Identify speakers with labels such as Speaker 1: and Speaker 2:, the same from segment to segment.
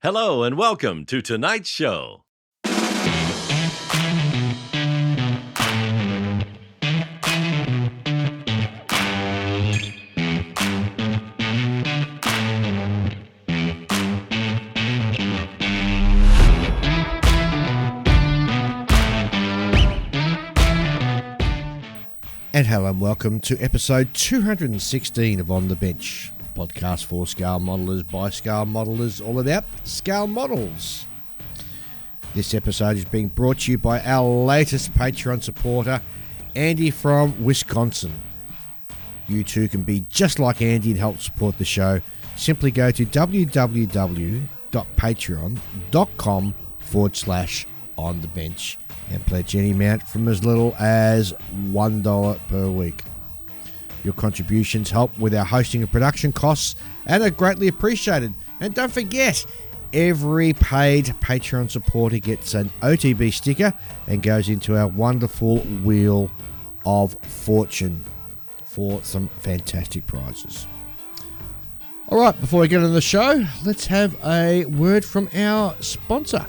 Speaker 1: Hello and welcome to tonight's show.
Speaker 2: And hello and welcome to episode 216 of On the Bench, podcast for scale modelers by scale modelers, all about scale models. This episode is being brought to you by our latest Patreon supporter, Andy from Wisconsin. You too can be just like Andy and help support the show. Simply go to www.patreon.com/onthebench and pledge any amount from as little as $1 per week. Your contributions help with our hosting and production costs and are greatly appreciated. And don't forget, every paid Patreon supporter gets an OTB sticker and goes into our wonderful Wheel of Fortune for some fantastic prizes. All right, before we get on the show, let's have a word from our sponsor.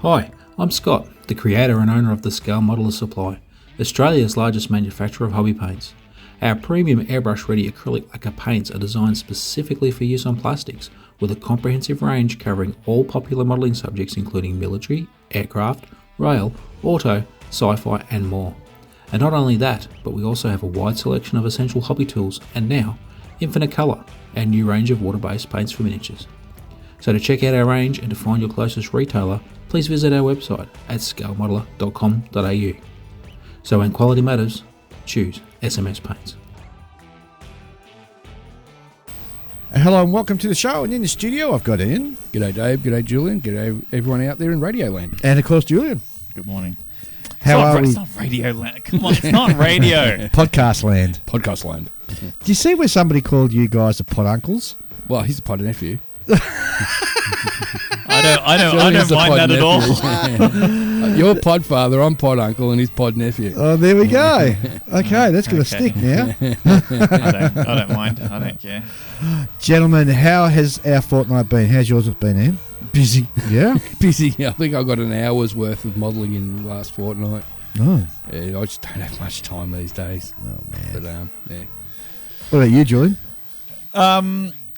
Speaker 3: Hi, I'm Scott, the creator and owner of the Scale Modeler Supply, Australia's largest manufacturer of hobby paints. Our premium airbrush-ready acrylic lacquer paints are designed specifically for use on plastics, with a comprehensive range covering all popular modelling subjects including military, aircraft, rail, auto, sci-fi and more. And not only that, but we also have a wide selection of essential hobby tools and now, Infinite Colour, our new range of water-based paints for miniatures. So to check out our range and to find your closest retailer, please visit our website at scalemodeler.com.au. So when quality matters, choose SMS Paints.
Speaker 2: Hello and welcome to the show. And in the studio, I've got Ian.
Speaker 4: G'day Dave, g'day Julian, g'day everyone out there in Radio Land.
Speaker 2: And of course, Julian.
Speaker 5: Good morning.
Speaker 2: How are we?
Speaker 5: It's not radio land. Come on, it's not radio.
Speaker 2: Podcast land.
Speaker 4: Podcast Land.
Speaker 2: Do you see where somebody called you guys the pod uncles?
Speaker 4: Well, he's a pod nephew.
Speaker 5: I don't mind that at all.
Speaker 4: You're pod father, I'm pod uncle, and he's pod nephew.
Speaker 2: Oh, there we go. Okay, that's going to stick now.
Speaker 5: I don't mind. I don't care.
Speaker 2: Gentlemen, how has our fortnight been? How's yours been, Ian?
Speaker 4: Busy.
Speaker 2: Yeah?
Speaker 4: Busy. I think I got an hour's worth of modelling in the last fortnight.
Speaker 2: Oh.
Speaker 4: Yeah, I just don't have much time these days.
Speaker 2: Oh, man.
Speaker 4: But, yeah.
Speaker 2: What about you, Julian?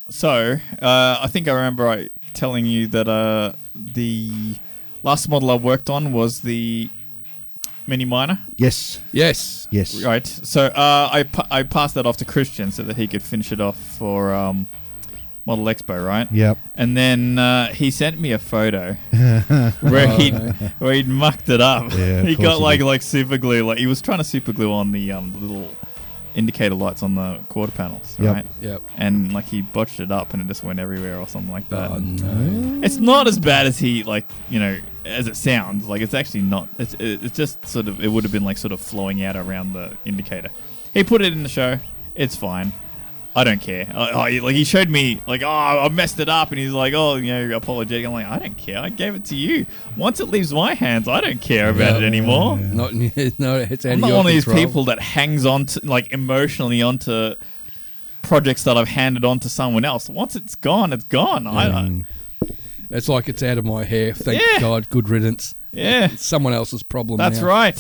Speaker 5: So, I think I remember telling you that the last model I worked on was the Mini Minor.
Speaker 2: Yes.
Speaker 4: Yes.
Speaker 2: Yes.
Speaker 5: Right. So, I passed that off to Christian so that he could finish it off for Model Expo, right?
Speaker 2: Yep.
Speaker 5: And then he sent me a photo where he'd mucked it up.
Speaker 2: Yeah,
Speaker 5: he got
Speaker 2: he
Speaker 5: like super glue. Like he was trying to super glue on the little indicator lights on the quarter panels,
Speaker 2: Yep.
Speaker 5: right?
Speaker 4: Yep.
Speaker 5: And like he botched it up and it just went everywhere or something like that.
Speaker 4: Oh, no.
Speaker 5: It's not as bad as as it sounds. Like it's actually not. It's just sort of, it would have been like sort of flowing out around the indicator. He put it in the show. It's fine. I don't care. He showed me like, I messed it up, and he's like, apologetic. I'm like, I don't care. I gave it to you. Once it leaves my hands, I don't care about it anymore.
Speaker 4: No, it's out
Speaker 5: I'm not one of these people that hangs on to, like, emotionally onto projects that I've handed on to someone else. Once it's gone, it's gone.
Speaker 4: It's like it's out of my hair. Thank God. Good riddance.
Speaker 5: Yeah.
Speaker 4: It's someone else's problem.
Speaker 5: That's
Speaker 4: now.
Speaker 5: right.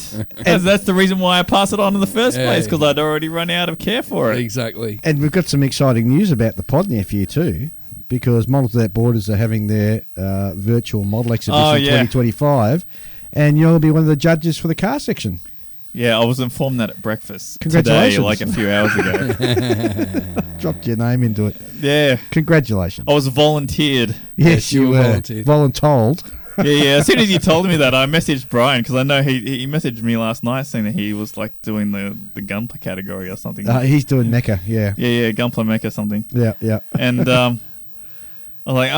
Speaker 5: That's the reason why I pass it on in the first place, because I'd already run out of care for it.
Speaker 4: Exactly.
Speaker 2: And we've got some exciting news about the pod nephew too, because Models Without Borders are having their virtual model exhibition 2025, and you'll be one of the judges for the car section.
Speaker 5: Yeah, I was informed that at breakfast
Speaker 2: Congratulations.
Speaker 5: today, like a few hours ago.
Speaker 2: Dropped your name into it.
Speaker 5: Yeah.
Speaker 2: Congratulations.
Speaker 5: I was volunteered.
Speaker 2: Yes, you were
Speaker 4: volunteered.
Speaker 2: Voluntold.
Speaker 5: Yeah. As soon as you told me that, I messaged Brian, because I know he messaged me last night saying that he was like doing the Gunpla category or something.
Speaker 2: He's doing NECA, yeah.
Speaker 5: Yeah, Gunpla Mecha something.
Speaker 2: Yeah.
Speaker 5: And I was like,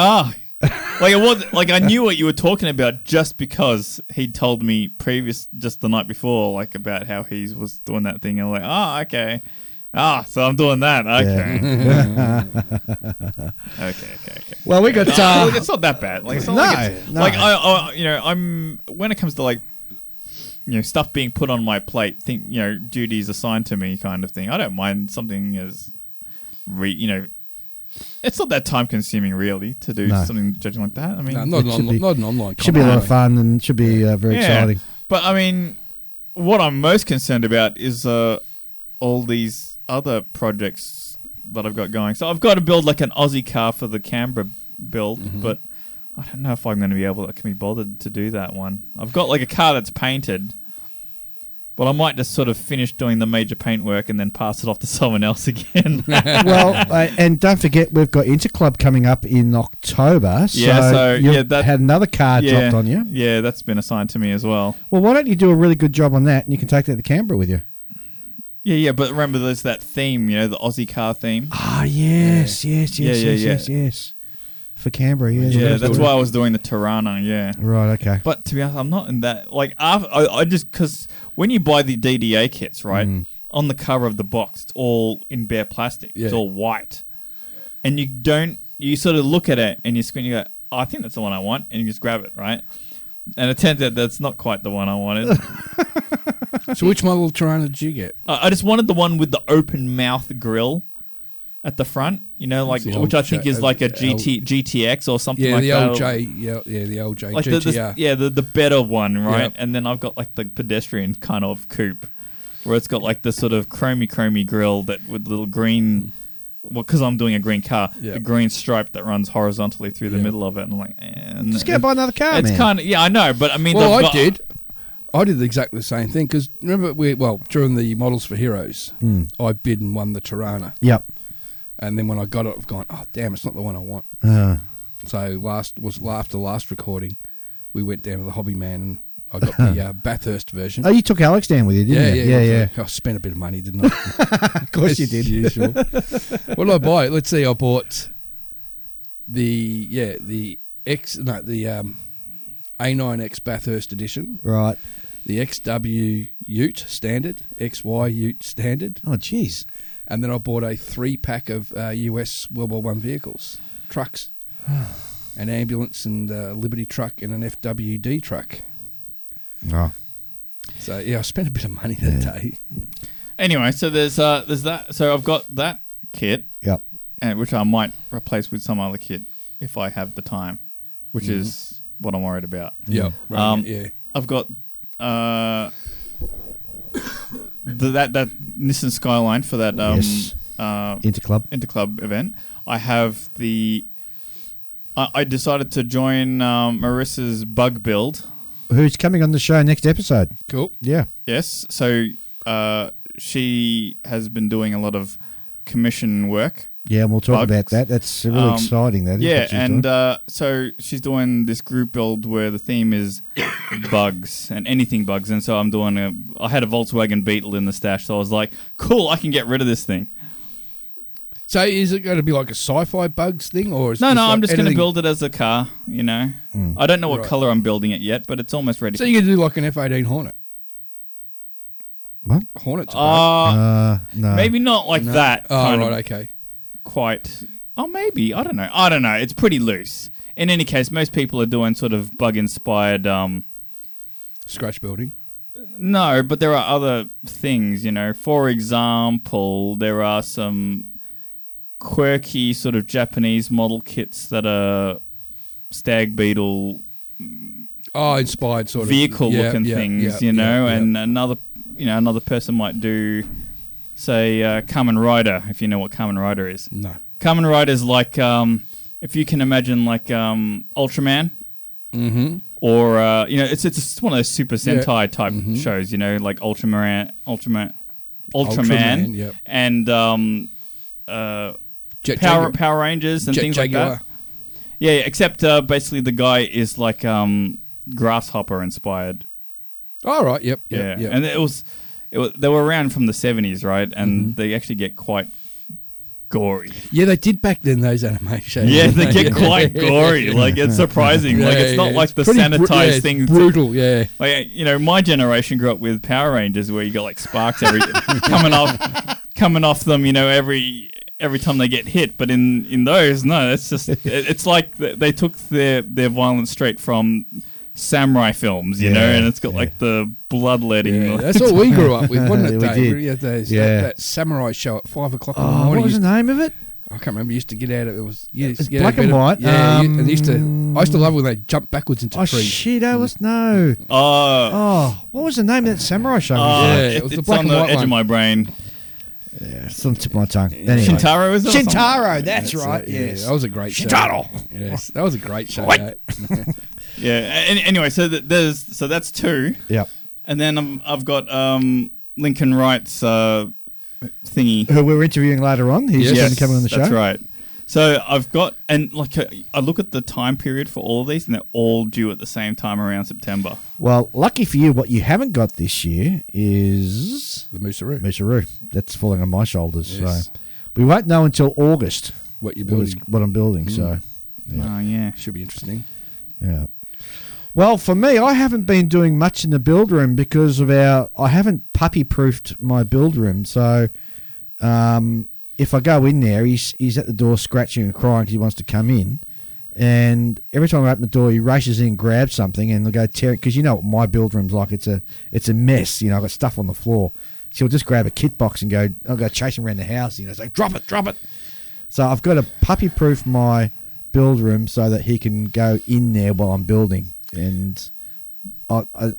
Speaker 5: like it was like I knew what you were talking about just because he told me just the night before, like about how he was doing that thing. And I'm like, okay. So I'm doing that. Okay.
Speaker 2: Yeah.
Speaker 5: Okay.
Speaker 2: Well, we got.
Speaker 5: Look, it's not that bad. Like, it's not
Speaker 2: No.
Speaker 5: like I'm when it comes to like, stuff being put on my plate, duties assigned to me, kind of thing. I don't mind something as, It's not that time consuming, really, to do something judging like that. I mean,
Speaker 4: No, not an online.
Speaker 2: Should be a lot of fun and should be very exciting.
Speaker 5: But I mean, what I'm most concerned about is all these other projects that I've got going. So I've got to build like an Aussie car for the Canberra build, but I don't know if I'm going to can be bothered to do that one. I've got like a car that's painted. But I might just sort of finish doing the major paint work and then pass it off to someone else again.
Speaker 2: Well, and don't forget, we've got Interclub coming up in October. So you've had another car dropped on you.
Speaker 5: Yeah, that's been assigned to me as well.
Speaker 2: Well, why don't you do a really good job on that and you can take that to Canberra with you?
Speaker 5: Yeah, but remember there's that theme, the Aussie car theme.
Speaker 2: Ah, yes. For Canberra,
Speaker 5: yeah. That's why I was doing the Tirana, yeah.
Speaker 2: Right, okay.
Speaker 5: But to be honest, I'm not in that. Like, I just, because when you buy the DDA kits, right, on the cover of the box, it's all in bare plastic. Yeah. It's all white. And you sort of look at it and you squint and you go, oh, I think that's the one I want. And you just grab it, right? And it turns out that's not quite the one I wanted.
Speaker 4: So which model Tirana did you get?
Speaker 5: I just wanted the one with the open mouth grille at the front, which I think is like a GTX or something like that.
Speaker 4: The old J
Speaker 5: like
Speaker 4: GTR.
Speaker 5: The better one, right?
Speaker 4: Yep.
Speaker 5: And then I've got like the pedestrian kind of coupe, where it's got like the sort of chromy grille that with little green. Well, because I'm doing a green car, the green stripe that runs horizontally through the middle of it, and I'm like,
Speaker 2: just go buy another car.
Speaker 5: It's kind of I know, but I mean,
Speaker 4: I did exactly the same thing because remember during the Models for Heroes, I bid and won the Tirana.
Speaker 2: Yep.
Speaker 4: And then when I got it, I've gone, oh, damn, it's not the one I want. So after last recording, we went down to the Hobby Man and I got the Bathurst version.
Speaker 2: Oh, you took Alex down with you, didn't you? Yeah.
Speaker 4: I spent a bit of money, didn't I?
Speaker 2: Of course you did.
Speaker 4: Usual. What did I buy? Let's see, I bought the A9X Bathurst edition.
Speaker 2: Right.
Speaker 4: The XW Ute Standard, XY Ute Standard.
Speaker 2: Oh, jeez.
Speaker 4: And then I bought a 3-pack of US World War I vehicles, trucks, an ambulance and a Liberty truck and an FWD truck.
Speaker 2: Oh.
Speaker 4: So, I spent a bit of money that day.
Speaker 5: Anyway, so there's that. So I've got that kit, which I might replace with some other kit if I have the time, which is what I'm worried about.
Speaker 4: Yeah.
Speaker 5: I've got that Nissan Skyline for that Interclub event. I have I decided to join Marissa's bug build.
Speaker 2: Who's coming on the show next episode?
Speaker 4: Cool.
Speaker 2: Yeah.
Speaker 5: Yes. So she has been doing a lot of commission work.
Speaker 2: Yeah, and we'll talk about that. That's really exciting. That is.
Speaker 5: Yeah, and so she's doing this group build where the theme is bugs and anything bugs. And so I had a Volkswagen Beetle in the stash, so I was like, cool, I can get rid of this thing.
Speaker 4: So is it going to be like a sci-fi bugs thing, or
Speaker 5: no? I'm just going to build it as a car. I don't know what color I'm building it yet, but it's almost ready.
Speaker 4: So you can do like an F-18 Hornet.
Speaker 2: What?
Speaker 4: Hornet's a bug.
Speaker 2: No,
Speaker 5: maybe not like that.
Speaker 4: Oh, right, okay.
Speaker 5: Quite. Oh, maybe. I don't know. It's pretty loose. In any case, most people are doing sort of bug-inspired...
Speaker 4: scratch building?
Speaker 5: No, but there are other things, For example, there are some quirky sort of Japanese model kits that are Stag Beetle...
Speaker 4: inspired sort of...
Speaker 5: Vehicle-looking things, and another person might do... Say Kamen Rider, if you know what Kamen Rider is.
Speaker 4: No.
Speaker 5: Kamen Rider is like, if you can imagine, like Ultraman.
Speaker 4: Mm-hmm.
Speaker 5: Or, it's one of those Super Sentai type shows, like Ultraman,
Speaker 4: yep.
Speaker 5: and Power Rangers and things Jaguar. Like that. Yeah, except basically the guy is like Grasshopper inspired.
Speaker 4: Oh, right, yep.
Speaker 5: And they were around from the 70s, right? And they actually get quite gory.
Speaker 4: Yeah, they did back then, those anime shows.
Speaker 5: Yeah, they get quite gory. Like, it's surprising. It's not like the sanitized things.
Speaker 4: Brutal, yeah.
Speaker 5: Like, my generation grew up with Power Rangers where you got like sparks coming off them, every time they get hit. But in those, no, it's just it's like they took their violence straight from samurai films, and it's got like the bloodletting.
Speaker 4: Yeah, that's what we grew up with, wasn't it, Dave?
Speaker 2: We did.
Speaker 4: That samurai show at 5 o'clock in the morning.
Speaker 2: What was the name of it?
Speaker 4: I can't remember. You used to get out of it. Was
Speaker 2: It's black and white.
Speaker 4: Yeah, and I used to love when they jump backwards into trees.
Speaker 2: Shit! I was no.
Speaker 5: Oh,
Speaker 2: What was the name of that samurai show?
Speaker 4: it was the
Speaker 5: it's
Speaker 4: black
Speaker 5: on
Speaker 4: and
Speaker 5: the
Speaker 4: white
Speaker 5: edge
Speaker 4: one.
Speaker 5: of my brain.
Speaker 2: Yeah, it's on the tip of my tongue. Anyway.
Speaker 5: Shintaro, is it? or something?
Speaker 2: Shintaro, that's right.
Speaker 4: Yeah,
Speaker 2: Yes,
Speaker 4: that was a great
Speaker 2: Shintaro.
Speaker 4: show. Yes, that was a great show.
Speaker 2: What?
Speaker 4: mate.
Speaker 5: Yeah. Anyway, so that's 2,
Speaker 2: Yep.
Speaker 5: and then I've got Lincoln Wright's thingy.
Speaker 2: Who we're interviewing later on. He's going to come on the show.
Speaker 5: That's right. So I've got, and like I look at the time period for all of these, and they're all due at the same time around September.
Speaker 2: Well, lucky for you, what you haven't got this year is
Speaker 4: The Moosaroo.
Speaker 2: Moosaroo. That's falling on my shoulders.
Speaker 4: Yes.
Speaker 2: So we won't know until August
Speaker 4: What you're building.
Speaker 2: what I'm building. So yeah.
Speaker 5: Oh yeah.
Speaker 4: Should be interesting.
Speaker 2: Yeah. Well, for me, I haven't been doing much in the build room because of I haven't puppy-proofed my build room. So if I go in there, he's at the door scratching and crying because he wants to come in. And every time I open the door, he races in and grabs something and they'll go tearing. Because you know what my build room's like. It's a mess. You know, I've got stuff on the floor. So he'll just grab a kit box and I'll go chasing around the house. You know, say, drop it. So I've got to puppy-proof my build room so that he can go in there while I'm building. And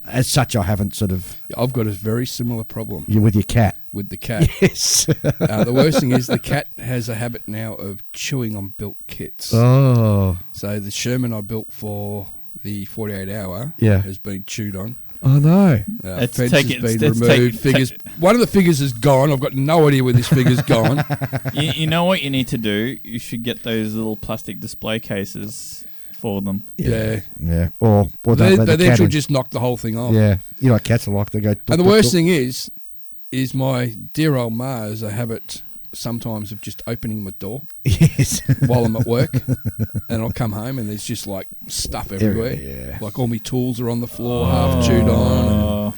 Speaker 2: as such, I haven't sort of...
Speaker 4: I've got a very similar problem
Speaker 2: You're with your cat.
Speaker 4: with the cat.
Speaker 2: Yes.
Speaker 4: The worst thing is the cat has a habit now of chewing on built kits.
Speaker 2: Oh.
Speaker 4: So the Sherman I built for the 48-hour
Speaker 2: Yeah.
Speaker 4: has been chewed on.
Speaker 2: Oh, no.
Speaker 5: It's
Speaker 4: Fence
Speaker 5: taken-
Speaker 4: has been
Speaker 5: it's
Speaker 4: removed.
Speaker 5: taken-
Speaker 4: Figures. One of the figures is gone. I've got no idea where this figure's gone.
Speaker 5: You know what you need to do? You should get those little plastic display cases for them.
Speaker 4: Yeah.
Speaker 2: Yeah. Or don't
Speaker 4: They
Speaker 2: let the
Speaker 4: then
Speaker 2: cat
Speaker 4: she'll
Speaker 2: in.
Speaker 4: just knock the whole thing off.
Speaker 2: Yeah. You know what cats are like. They go...
Speaker 4: And the worst thing is my dear old Ma has a habit sometimes of just opening my door
Speaker 2: Yes.
Speaker 4: while I'm at work, and I'll come home and there's just like stuff everywhere.
Speaker 2: Yeah.
Speaker 4: Like all my tools are on the floor, half chewed on.
Speaker 5: Oh,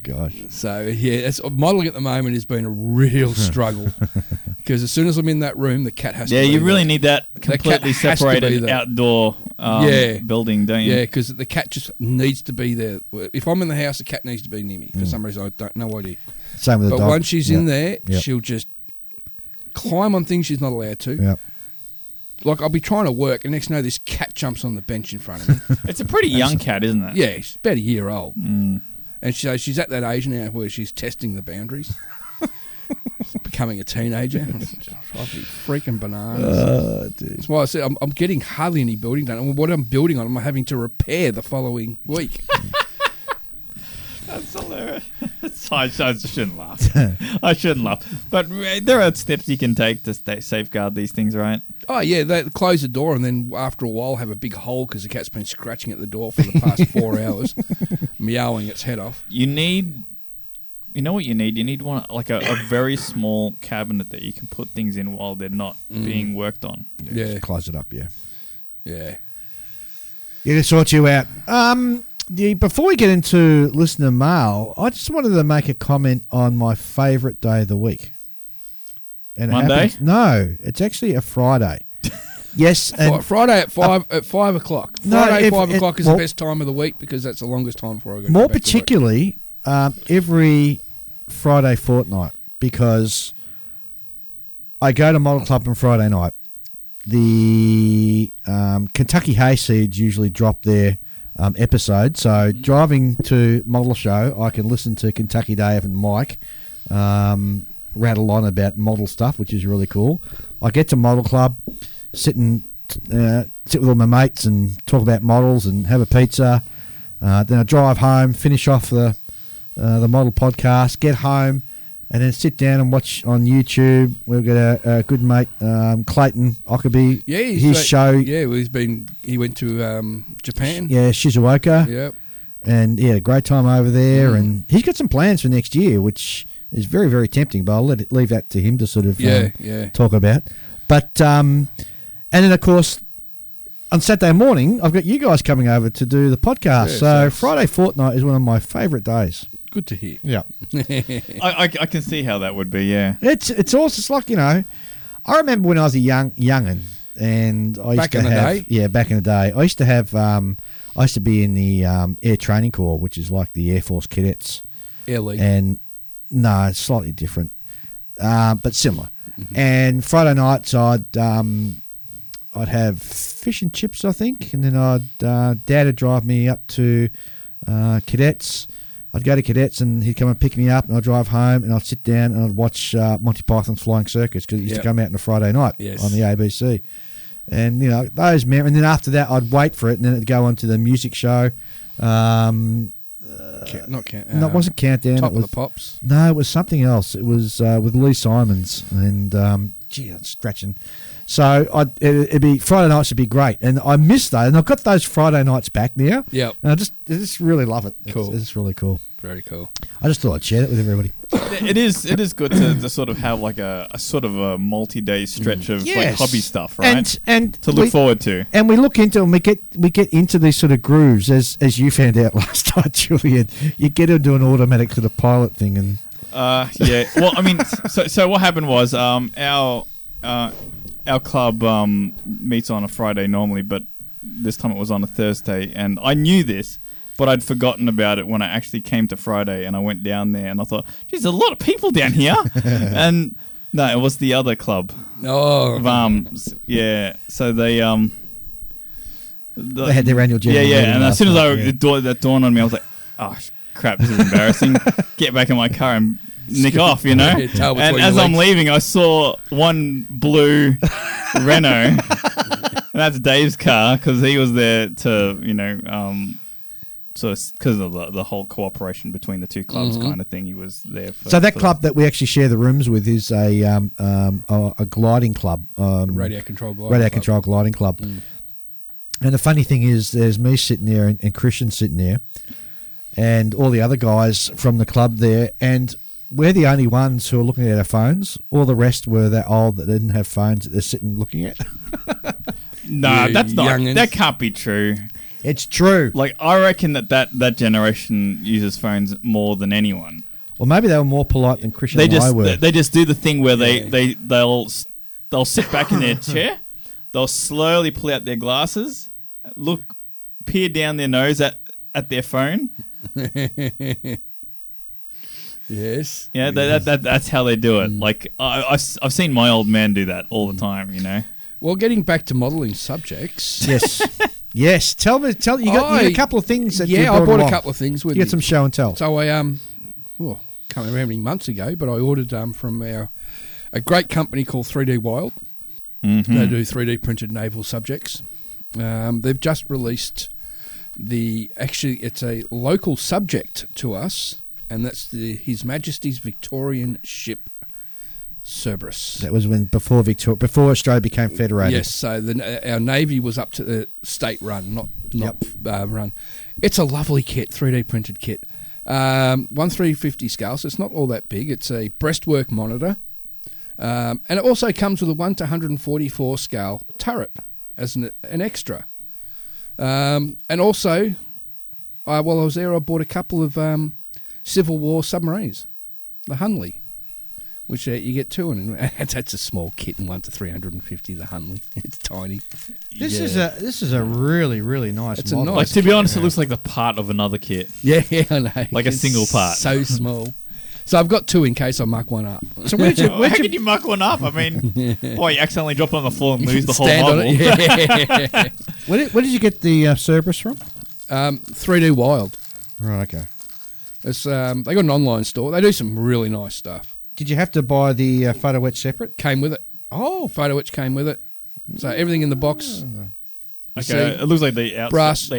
Speaker 2: Gosh.
Speaker 4: So yeah, modelling at the moment has been a real struggle because as soon as I'm in that room, the cat has
Speaker 5: yeah,
Speaker 4: to.
Speaker 5: you
Speaker 4: be
Speaker 5: really
Speaker 4: there.
Speaker 5: need that completely
Speaker 4: cat has to be
Speaker 5: separated
Speaker 4: there.
Speaker 5: outdoor
Speaker 4: Yeah.
Speaker 5: building, don't you?
Speaker 4: Yeah, because the cat just needs to be there. If I'm in the house, the cat needs to be near me. For some reason, I don't no idea.
Speaker 2: Same with the
Speaker 4: But
Speaker 2: dog.
Speaker 4: once she's in there,
Speaker 2: Yep.
Speaker 4: she'll just climb on things she's not allowed to.
Speaker 2: Yeah.
Speaker 4: Like I'll be trying to work, and next thing you know, this cat jumps on the bench in front of me.
Speaker 5: It's a pretty young cat, isn't it?
Speaker 4: Yeah, she's about a year old.
Speaker 5: Mm.
Speaker 4: And she's at that age now where she's testing the boundaries. Becoming a teenager. I'll be freaking bananas.
Speaker 2: Dude.
Speaker 4: That's why I said I'm getting hardly any building done. And what I'm building on, I'm having to repair the following week.
Speaker 5: That's hilarious. I shouldn't laugh. I shouldn't laugh. But there are steps you can take to safeguard these things, right?
Speaker 4: Oh, yeah, they close the door and then after a while have a big hole because the cat's been scratching at the door for the past 4 hours, meowing its head off.
Speaker 5: You know what you need? You need one like a very small cabinet that you can put things in while they're not being worked on.
Speaker 4: Yeah.
Speaker 2: Just close it up, yeah.
Speaker 4: Yeah.
Speaker 2: Yeah, to sort you out. Before we get into listener mail, I just wanted to make a comment on my favourite day of the week. And
Speaker 5: Monday?
Speaker 2: No, it's actually a Friday. Yes, and
Speaker 4: Friday at 5 o'clock.
Speaker 2: No,
Speaker 4: Friday 5 o'clock is
Speaker 2: well,
Speaker 4: the best time of the week because that's the longest time before I go.
Speaker 2: more
Speaker 4: back to work.
Speaker 2: particularly every Friday fortnight because I go to Model Club on Friday night. The Kentucky Hayseeds usually drop their episode, so driving to Model Show, I can listen to Kentucky Dave and Mike rattle on about model stuff, which is really cool. I get to Model Club, sit with all my mates and talk about models and have a pizza. Then I drive home, finish off the model podcast, get home, and then sit down and watch on YouTube. We've got a good mate, Clayton Ockerby.
Speaker 4: Yeah,
Speaker 2: his show.
Speaker 4: Yeah, well, he went to Japan.
Speaker 2: Yeah, Shizuoka.
Speaker 4: Yep.
Speaker 2: And he had a great time over there. And he's got some plans for next year, which is very, very tempting. But I'll leave that to him to sort of talk about. But and then of course on Saturday morning, I've got you guys coming over to do the podcast. So Friday fortnight is one of my favourite days.
Speaker 4: Good to hear.
Speaker 2: Yeah.
Speaker 5: I can see how that would be, yeah.
Speaker 2: It's also, it's like, I remember when I was a young'un and I used
Speaker 4: Back
Speaker 2: to
Speaker 4: in the
Speaker 2: have,
Speaker 4: day?
Speaker 2: Yeah, back in the day. I used to have, I used to be in the Air Training Corps, which is like the Air Force cadets.
Speaker 4: Air League.
Speaker 2: And no, it's slightly different, but similar. And Friday nights I'd have fish and chips, I think, and then Dad would drive me up to Cadets. I'd go to Cadets and he'd come and pick me up, and I'd drive home and I'd sit down and I'd watch Monty Python's Flying Circus, because it used to come out on a Friday night on the ABC. And, those memories. And then after that, I'd wait for it, and then it'd go on to the music show.
Speaker 4: Not
Speaker 2: No, it wasn't Countdown.
Speaker 4: Top
Speaker 2: it was,
Speaker 4: of the Pops.
Speaker 2: No, it was something else. It was with Lee Simons. And, I'm scratching. So it'd be Friday nights would be great. And I miss those. And I've got those Friday nights back now.
Speaker 4: Yeah.
Speaker 2: And I just really love it.
Speaker 4: Cool.
Speaker 2: It's really cool.
Speaker 4: Very cool.
Speaker 2: I just thought I'd share it with everybody.
Speaker 5: It is good to sort of have like a sort of a multi-day stretch of like hobby stuff, right?
Speaker 2: And
Speaker 5: to look forward to.
Speaker 2: And we look into and we get into these sort of grooves, as you found out last night, Julian. You get into an automatic sort of pilot thing, and
Speaker 5: yeah. Well, I mean, so what happened was our club meets on a Friday normally, but this time it was on a Thursday, and I knew this, but I'd forgotten about it when I actually came to Friday, and I went down there, and I thought, geez, there's a lot of people down here. And no, it was the other club.
Speaker 4: Oh.
Speaker 5: Yeah. So they
Speaker 2: had their annual general meeting.
Speaker 5: And as soon as that dawned on me, I was like, oh, crap, this is embarrassing. Get back in my car and nick off, And as I'm leaving, I saw one blue Renault. And that's Dave's car, because he was there to, sort of because of the whole cooperation between the two clubs kind of thing. He was there for...
Speaker 2: So that club that we actually share the rooms with is a gliding club.
Speaker 4: Radio control
Speaker 2: gliding club. And the funny thing is, there's me sitting there and Christian sitting there and all the other guys from the club there, and we're the only ones who are looking at our phones. All the rest were that old that didn't have phones that they're sitting looking at.
Speaker 5: No, that's not... Youngins. That can't be true.
Speaker 2: It's true.
Speaker 5: Like, I reckon that generation uses phones more than anyone.
Speaker 2: Well, maybe they were more polite than Christian and I were.
Speaker 5: They just do the thing where they'll sit back in their chair, they'll slowly pull out their glasses, peer down their nose at their phone.
Speaker 4: Yes.
Speaker 5: Yeah, that's how they do it. Like, I've seen my old man do that all the time,
Speaker 4: Well, getting back to modelling subjects.
Speaker 2: Yes. Yes, tell me. You got a couple of things that you
Speaker 4: I bought
Speaker 2: along.
Speaker 4: a couple of things with
Speaker 2: you. Get some show and tell.
Speaker 4: So I can't remember how many months ago, but I ordered from a great company called 3D Wild. Mm-hmm. They do 3D printed naval subjects. They've just released it's a local subject to us, and that's His Majesty's Victorian ship Cerberus.
Speaker 2: That was before Australia became federated.
Speaker 4: Yes, so our Navy was up to the state run, not run. It's a lovely kit, 3D printed kit. 1/350 scale, so it's not all that big. It's a breastwork monitor. And it also comes with a 1:144 scale turret as an extra. And also, while I was there, I bought a couple of Civil War submarines, the Hunley, which you get two, and that's a small kit, and 1:350. The Hunley, it's tiny.
Speaker 2: This is a really, really nice.
Speaker 4: It's
Speaker 2: model.
Speaker 5: Like, to be honest, it looks like the part of another kit.
Speaker 4: Yeah, I know.
Speaker 5: Like a single part.
Speaker 4: So small. So I've got two in case I muck one up.
Speaker 2: So
Speaker 5: how could you muck one up? I mean, you accidentally drop it on the floor and lose the whole
Speaker 4: Stand
Speaker 5: model.
Speaker 4: on it. Yeah.
Speaker 2: Where did you get the Cerberus from?
Speaker 4: 3D Wild.
Speaker 2: Right, okay.
Speaker 4: It's they got an online store. They do some really nice stuff.
Speaker 2: Did you have to buy the photo etch separate?
Speaker 4: Came with it. Oh, photo etch came with it. So everything in the box.
Speaker 5: Okay, it looks like they outsourced.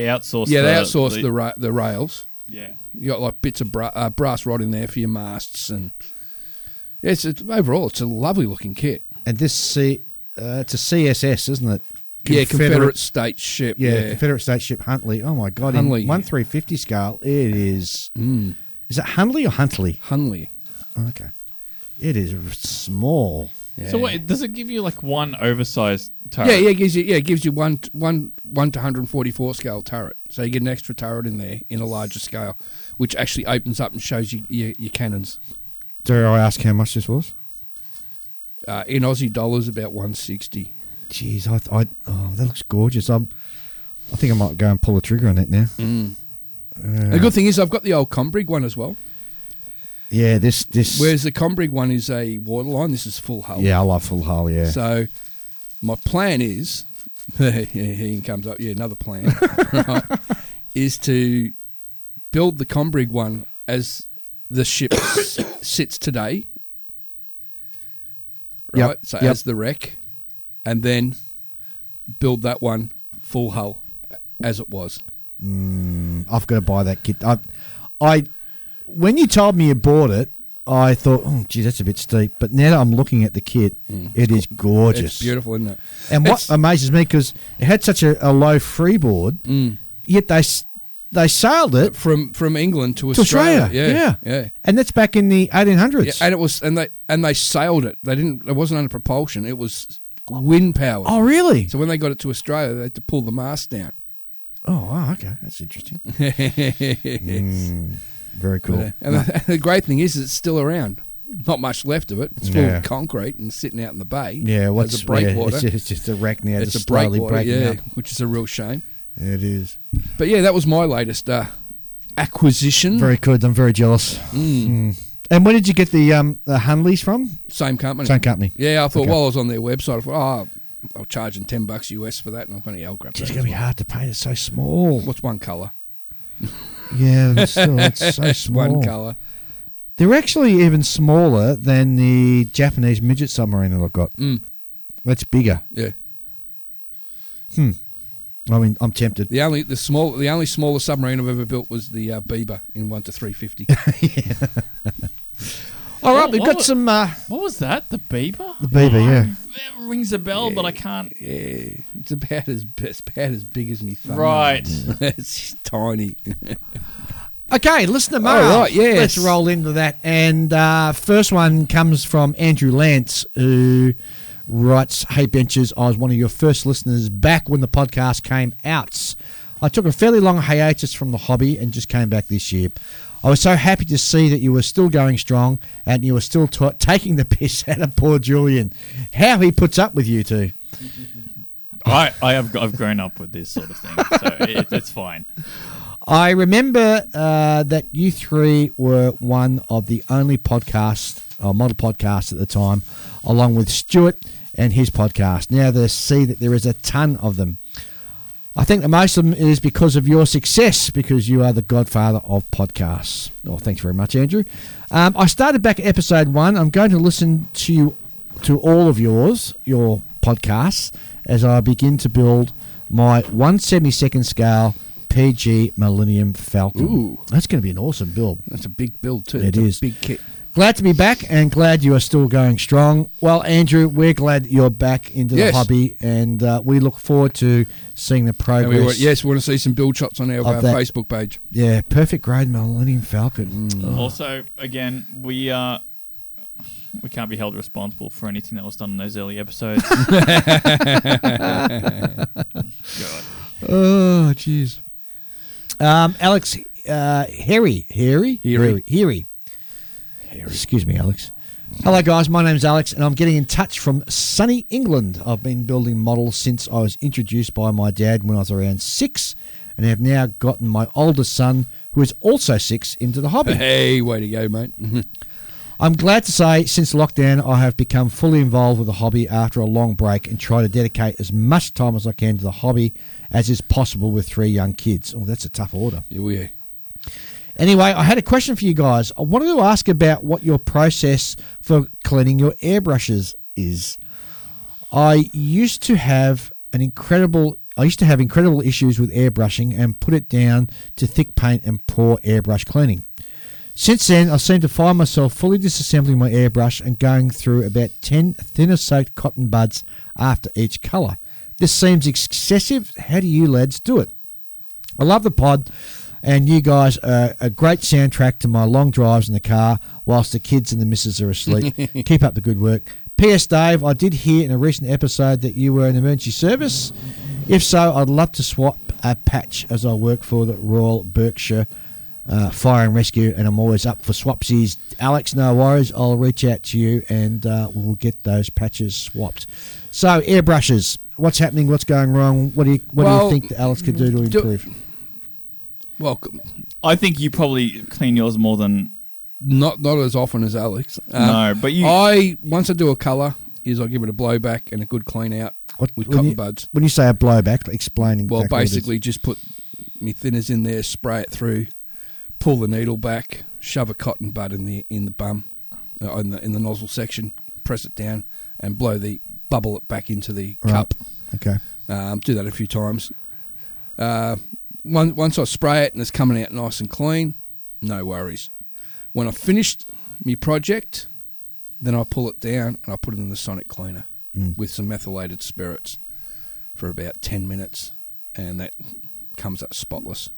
Speaker 4: Yeah, they outsourced the rails.
Speaker 5: Yeah,
Speaker 4: you got like bits of brass rod in there for your masts, and overall it's a lovely looking kit.
Speaker 2: And this it's a CSS, isn't it?
Speaker 4: Confederate States ship.
Speaker 2: Yeah, Confederate States ship Huntley. Oh my God,
Speaker 4: Hunley.
Speaker 2: In 1/350 scale, it is. Is it Hunley or Huntley?
Speaker 4: Hunley.
Speaker 2: Okay, it is small.
Speaker 5: Yeah. So wait, does it give you like one oversized turret?
Speaker 4: Yeah, it gives you one to 144 scale turret. So you get an extra turret in there in a larger scale, which actually opens up and shows you your cannons.
Speaker 2: Dare I ask how much this was?
Speaker 4: In Aussie dollars, about 160.
Speaker 2: Jeez, that looks gorgeous. I think I might go and pull the trigger on that now.
Speaker 4: The good thing is I've got the old Combrig one as well.
Speaker 2: Yeah, this.
Speaker 4: Whereas the Combrig one is a waterline. This is full hull.
Speaker 2: Yeah, I love full hull. Yeah.
Speaker 4: So my plan is, he comes up. Yeah, another plan, right, is to build the Combrig one as the ship sits today. Right,
Speaker 2: Yep,
Speaker 4: so
Speaker 2: yep.
Speaker 4: as the wreck, and then build that one full hull as it was.
Speaker 2: I've got to buy that kit. I when you told me you bought it, I thought, oh, geez, that's a bit steep. But now that I'm looking at the kit, it is gorgeous.
Speaker 4: It's beautiful, isn't it?
Speaker 2: And what amazes me, because it had such a low freeboard, yet they sailed it
Speaker 4: from England to
Speaker 2: to Australia.
Speaker 4: Yeah.
Speaker 2: And that's back in the 1800s.
Speaker 4: Yeah, and it was, and they sailed it. They didn't. It wasn't under propulsion. It was wind powered.
Speaker 2: Oh, really?
Speaker 4: So when they got it to Australia, they had to pull the mast down.
Speaker 2: Oh, wow, okay, that's interesting. Very cool.
Speaker 4: But, and the great thing is, it's still around. Not much left of it. It's full of concrete and sitting out in the bay.
Speaker 2: Yeah,
Speaker 4: as a breakwater.
Speaker 2: It's just a wreck now.
Speaker 4: It's
Speaker 2: just
Speaker 4: a
Speaker 2: slowly
Speaker 4: breakwater,
Speaker 2: breaking
Speaker 4: yeah,
Speaker 2: up.
Speaker 4: which is a real shame.
Speaker 2: It is.
Speaker 4: But yeah, that was my latest acquisition.
Speaker 2: Very good. I'm very jealous. And where did you get the Hunleys from?
Speaker 4: Same company.
Speaker 2: Same company.
Speaker 4: Yeah, I thought
Speaker 2: Okay.
Speaker 4: while I was on their website, I thought, I'm charging $10 US for that, and I'm going to I'll grab that.
Speaker 2: It's
Speaker 4: as
Speaker 2: going to be
Speaker 4: well.
Speaker 2: hard to paint. It's so small.
Speaker 4: What's one colour?
Speaker 2: Yeah, but still, it's so small.
Speaker 4: One colour.
Speaker 2: They're actually even smaller than the Japanese midget submarine that I've got. That's bigger.
Speaker 4: Yeah.
Speaker 2: I mean, I'm tempted.
Speaker 4: The only smaller submarine I've ever built was the Beaver in 1 to 350.
Speaker 2: All right, we've
Speaker 5: What
Speaker 2: got
Speaker 5: was-
Speaker 2: some...
Speaker 5: What was that? The Beaver?
Speaker 2: The Beaver, yeah.
Speaker 5: It rings a bell, but I can't.
Speaker 4: Yeah, it's about as big as me thumb.
Speaker 5: Right.
Speaker 4: It's tiny.
Speaker 2: Okay, listener mail.
Speaker 4: All right, yes.
Speaker 2: Let's roll into that. And first one comes from Andrew Lance, who writes, "Hey Benchers, I was one of your first listeners back when the podcast came out. I took a fairly long hiatus from the hobby and just came back this year. I was so happy to see that you were still going strong and you were still taking the piss out of poor Julian. How he puts up with you two."
Speaker 5: I've grown up with this sort of thing, so it's fine.
Speaker 2: I remember that you three were one of the only podcasts, or model podcasts at the time, along with Stuart and his podcast. Now they see that there is a ton of them. I think that most of them is because of your success, because you are the godfather of podcasts. Oh, thanks very much, Andrew. I started back at episode 1. I'm going to listen to all of your podcasts as I begin to build my 1/72nd scale PG Millennium Falcon.
Speaker 4: Ooh.
Speaker 2: That's going to be an awesome build.
Speaker 4: That's a big build too.
Speaker 2: It
Speaker 4: It's
Speaker 2: is.
Speaker 4: a big kit.
Speaker 2: Glad to be back and glad you are still going strong. Well, Andrew, we're glad you're back into the
Speaker 4: Yes.
Speaker 2: hobby, and we look forward to seeing the
Speaker 4: And
Speaker 2: progress.
Speaker 4: we want to see some build shots on our
Speaker 2: Of that.
Speaker 4: Facebook page.
Speaker 2: Yeah, perfect grade Millennium Falcon.
Speaker 5: Also, again, we can't be held responsible for anything that was done in those early episodes. God.
Speaker 2: Oh, jeez. Alex, Harry. Excuse me, Alex. Hello, guys. My name's Alex, and I'm getting in touch from sunny England. I've been building models since I was introduced by my dad when I was around 6, and have now gotten my oldest son, who is also 6, into the hobby.
Speaker 4: Hey, way to go, mate.
Speaker 2: I'm glad to say, since lockdown, I have become fully involved with the hobby after a long break and try to dedicate as much time as I can to the hobby as is possible with 3 young kids. Oh, that's a tough order.
Speaker 4: Yeah.
Speaker 2: Anyway, I had a question for you guys. I wanted to ask about what your process for cleaning your airbrushes is. I used to have incredible issues with airbrushing and put it down to thick paint and poor airbrush cleaning. Since then, I seem to find myself fully disassembling my airbrush and going through about 10 thinner soaked cotton buds after each colour. This seems excessive. How do you lads do it? I love the pod, and you guys are a great soundtrack to my long drives in the car whilst the kids and the missus are asleep. Keep up the good work. P.S. Dave, I did hear in a recent episode that you were in emergency service. If so, I'd love to swap a patch as I work for the Royal Berkshire Fire and Rescue, and I'm always up for swapsies. Alex, no worries. I'll reach out to you and we'll get those patches swapped. So, airbrushes. What's happening? What's going wrong? What do you think that Alex could do to improve?
Speaker 4: Well,
Speaker 5: I think you probably clean yours more than
Speaker 4: Not as often as Alex.
Speaker 5: No, but you.
Speaker 4: Once I do a colour, I give it a blowback and a good clean out with cotton buds.
Speaker 2: When you say a blowback, explain exactly.
Speaker 4: Well, basically, just put my thinners in there, spray it through, pull the needle back, shove a cotton bud in the bum, in the nozzle section, press it down, and bubble it back into the cup.
Speaker 2: Okay.
Speaker 4: Do that a few times. Once I spray it and it's coming out nice and clean, no worries. When I've finished my project, then I pull it down and I put it in the sonic cleaner with some methylated spirits for about 10 minutes, and that comes up spotless.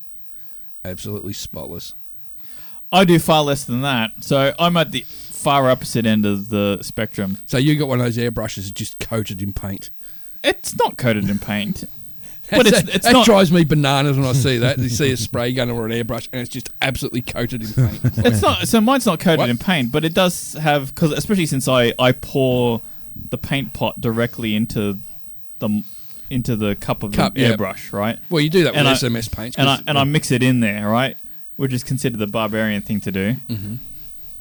Speaker 4: Absolutely spotless.
Speaker 5: I do far less than that, so I'm at the far opposite end of the spectrum.
Speaker 4: So you got one of those airbrushes just coated in paint.
Speaker 5: It's not coated in paint. But it's
Speaker 4: that
Speaker 5: not.
Speaker 4: drives me bananas when I see that. You see a spray gun or an airbrush, and it's just absolutely coated in paint.
Speaker 5: It's not. So mine's not coated in paint, but it does have, because especially since I pour the paint pot directly into the cup of the airbrush, right?
Speaker 4: Well, you do that with SMS paints,
Speaker 5: and I mix it in there, right? Which is considered the barbarian thing to do. Mm-hmm.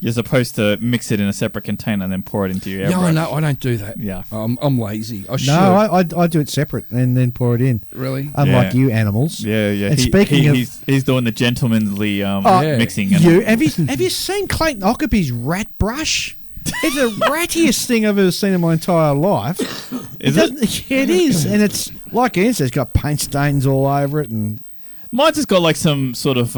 Speaker 5: You're supposed to mix it in a separate container and then pour it into your airbrush.
Speaker 4: No, I don't do that.
Speaker 5: Yeah,
Speaker 4: I'm lazy. I
Speaker 2: do it separate and then pour it in.
Speaker 4: Really?
Speaker 2: Unlike you animals.
Speaker 5: Yeah.
Speaker 2: And speaking of,
Speaker 5: he's doing the gentlemanly mixing.
Speaker 2: Have you seen Clayton Ockerby's rat brush? It's the rattiest thing I've ever seen in my entire life.
Speaker 5: Is it?
Speaker 2: Yeah, it is, and it's like Ian says, it's got paint stains all over it, and
Speaker 5: mine's just got like some sort of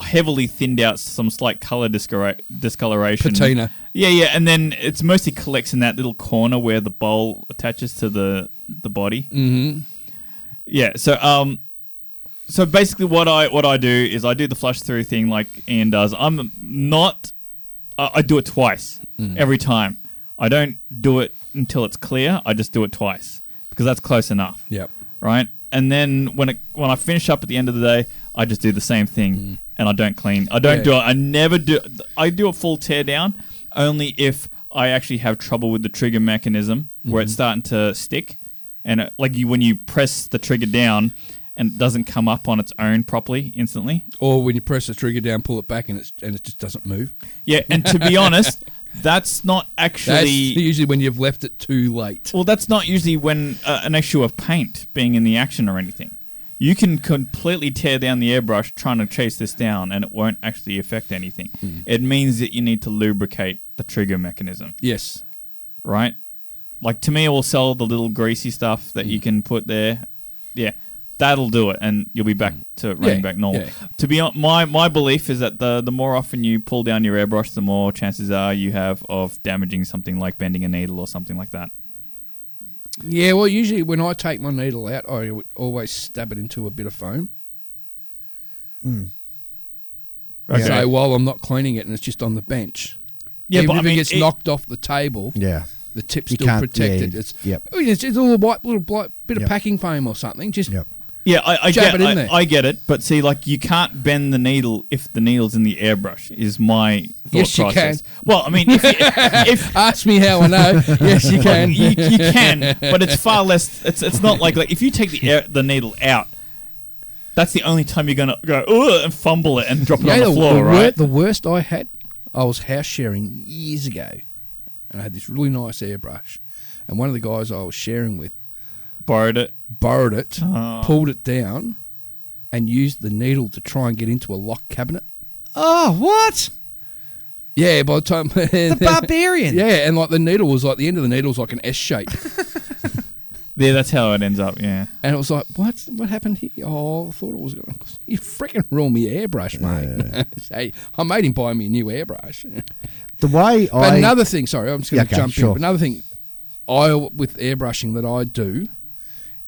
Speaker 5: heavily thinned out, some slight color discoloration.
Speaker 4: Patina.
Speaker 5: Yeah, and then it's mostly collects in that little corner where the bowl attaches to the body.
Speaker 4: Mm-hmm.
Speaker 5: Yeah, so basically what I do is I do the flush through thing like Ian does. I do it twice every time. I don't do it until it's clear. I just do it twice because that's close enough.
Speaker 4: Yep.
Speaker 5: Right? And then when I finish up at the end of the day, I just do the same thing and I don't clean. I don't do it. I never do. I do a full tear down only if I actually have trouble with the trigger mechanism where it's starting to stick, and when you press the trigger down and it doesn't come up on its own properly instantly,
Speaker 4: or when you press the trigger down, pull it back, and it just doesn't move.
Speaker 5: Yeah, and to be honest, that's not actually...
Speaker 4: That's usually when you've left it too late.
Speaker 5: Well, that's not usually when an issue of paint being in the action or anything. You can completely tear down the airbrush trying to chase this down, and it won't actually affect anything. It means that you need to lubricate the trigger mechanism.
Speaker 4: Yes.
Speaker 5: Right? Like, to me, it will sell the little greasy stuff that you can put there. Yeah. That'll do it, and you'll be back to running back normal. Yeah. To be honest, my belief is that the more often you pull down your airbrush, the more chances are you have of damaging something like bending a needle or something like that.
Speaker 4: Yeah, well, usually when I take my needle out, I always stab it into a bit of foam. Okay. So while I'm not cleaning it and it's just on the bench, even if it gets knocked off the table, the tip's still protected. It's a little bit of packing foam or something. Just
Speaker 5: I
Speaker 4: jab it in there.
Speaker 5: I get it, but see, you can't bend the needle if the needle's in the airbrush. Is my thought process.
Speaker 4: You can.
Speaker 5: Well, I mean, if
Speaker 4: ask me how I know. Yes, you can.
Speaker 5: You can, but it's far less. It's not like if you take the needle out, that's the only time you're gonna go and fumble it and drop it on the floor, right?
Speaker 4: The worst I was house sharing years ago, and I had this really nice airbrush, and one of the guys I was sharing with
Speaker 5: borrowed it,
Speaker 4: pulled it down, and used the needle to try and get into a locked cabinet.
Speaker 2: Oh, what?
Speaker 4: Yeah, by the time...
Speaker 2: the barbarian.
Speaker 4: Yeah, and the needle was the end of the needle was like an S shape.
Speaker 5: Yeah, that's how it ends up, yeah.
Speaker 4: And it was like, what happened here? Oh, I thought it was going to... You freaking ruined me airbrush, mate. Hey, I made him buy me a new airbrush. But another thing, sorry, I'm just going to jump in. But another thing with airbrushing that I do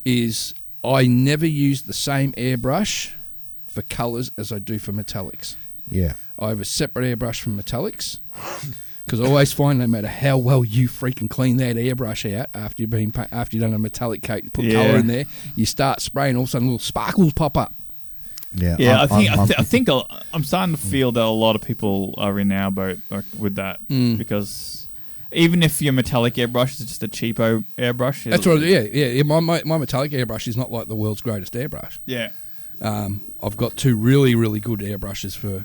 Speaker 4: is I never use the same airbrush for colours as I do for metallics.
Speaker 2: Yeah.
Speaker 4: I have a separate airbrush for metallics because I always find no matter how well you freaking clean that airbrush out after you've done a metallic coat, you put colour in there, you start spraying, all of a sudden little sparkles pop up.
Speaker 5: Yeah, I think I'm starting to feel that a lot of people are in our boat with that because... Even if your metallic airbrush is just a cheapo airbrush.
Speaker 4: That's right, yeah. My metallic airbrush is not like the world's greatest airbrush.
Speaker 5: Yeah.
Speaker 4: I've got two really, really good airbrushes for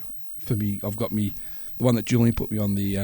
Speaker 4: me. I've got the the one that Julian put me on, the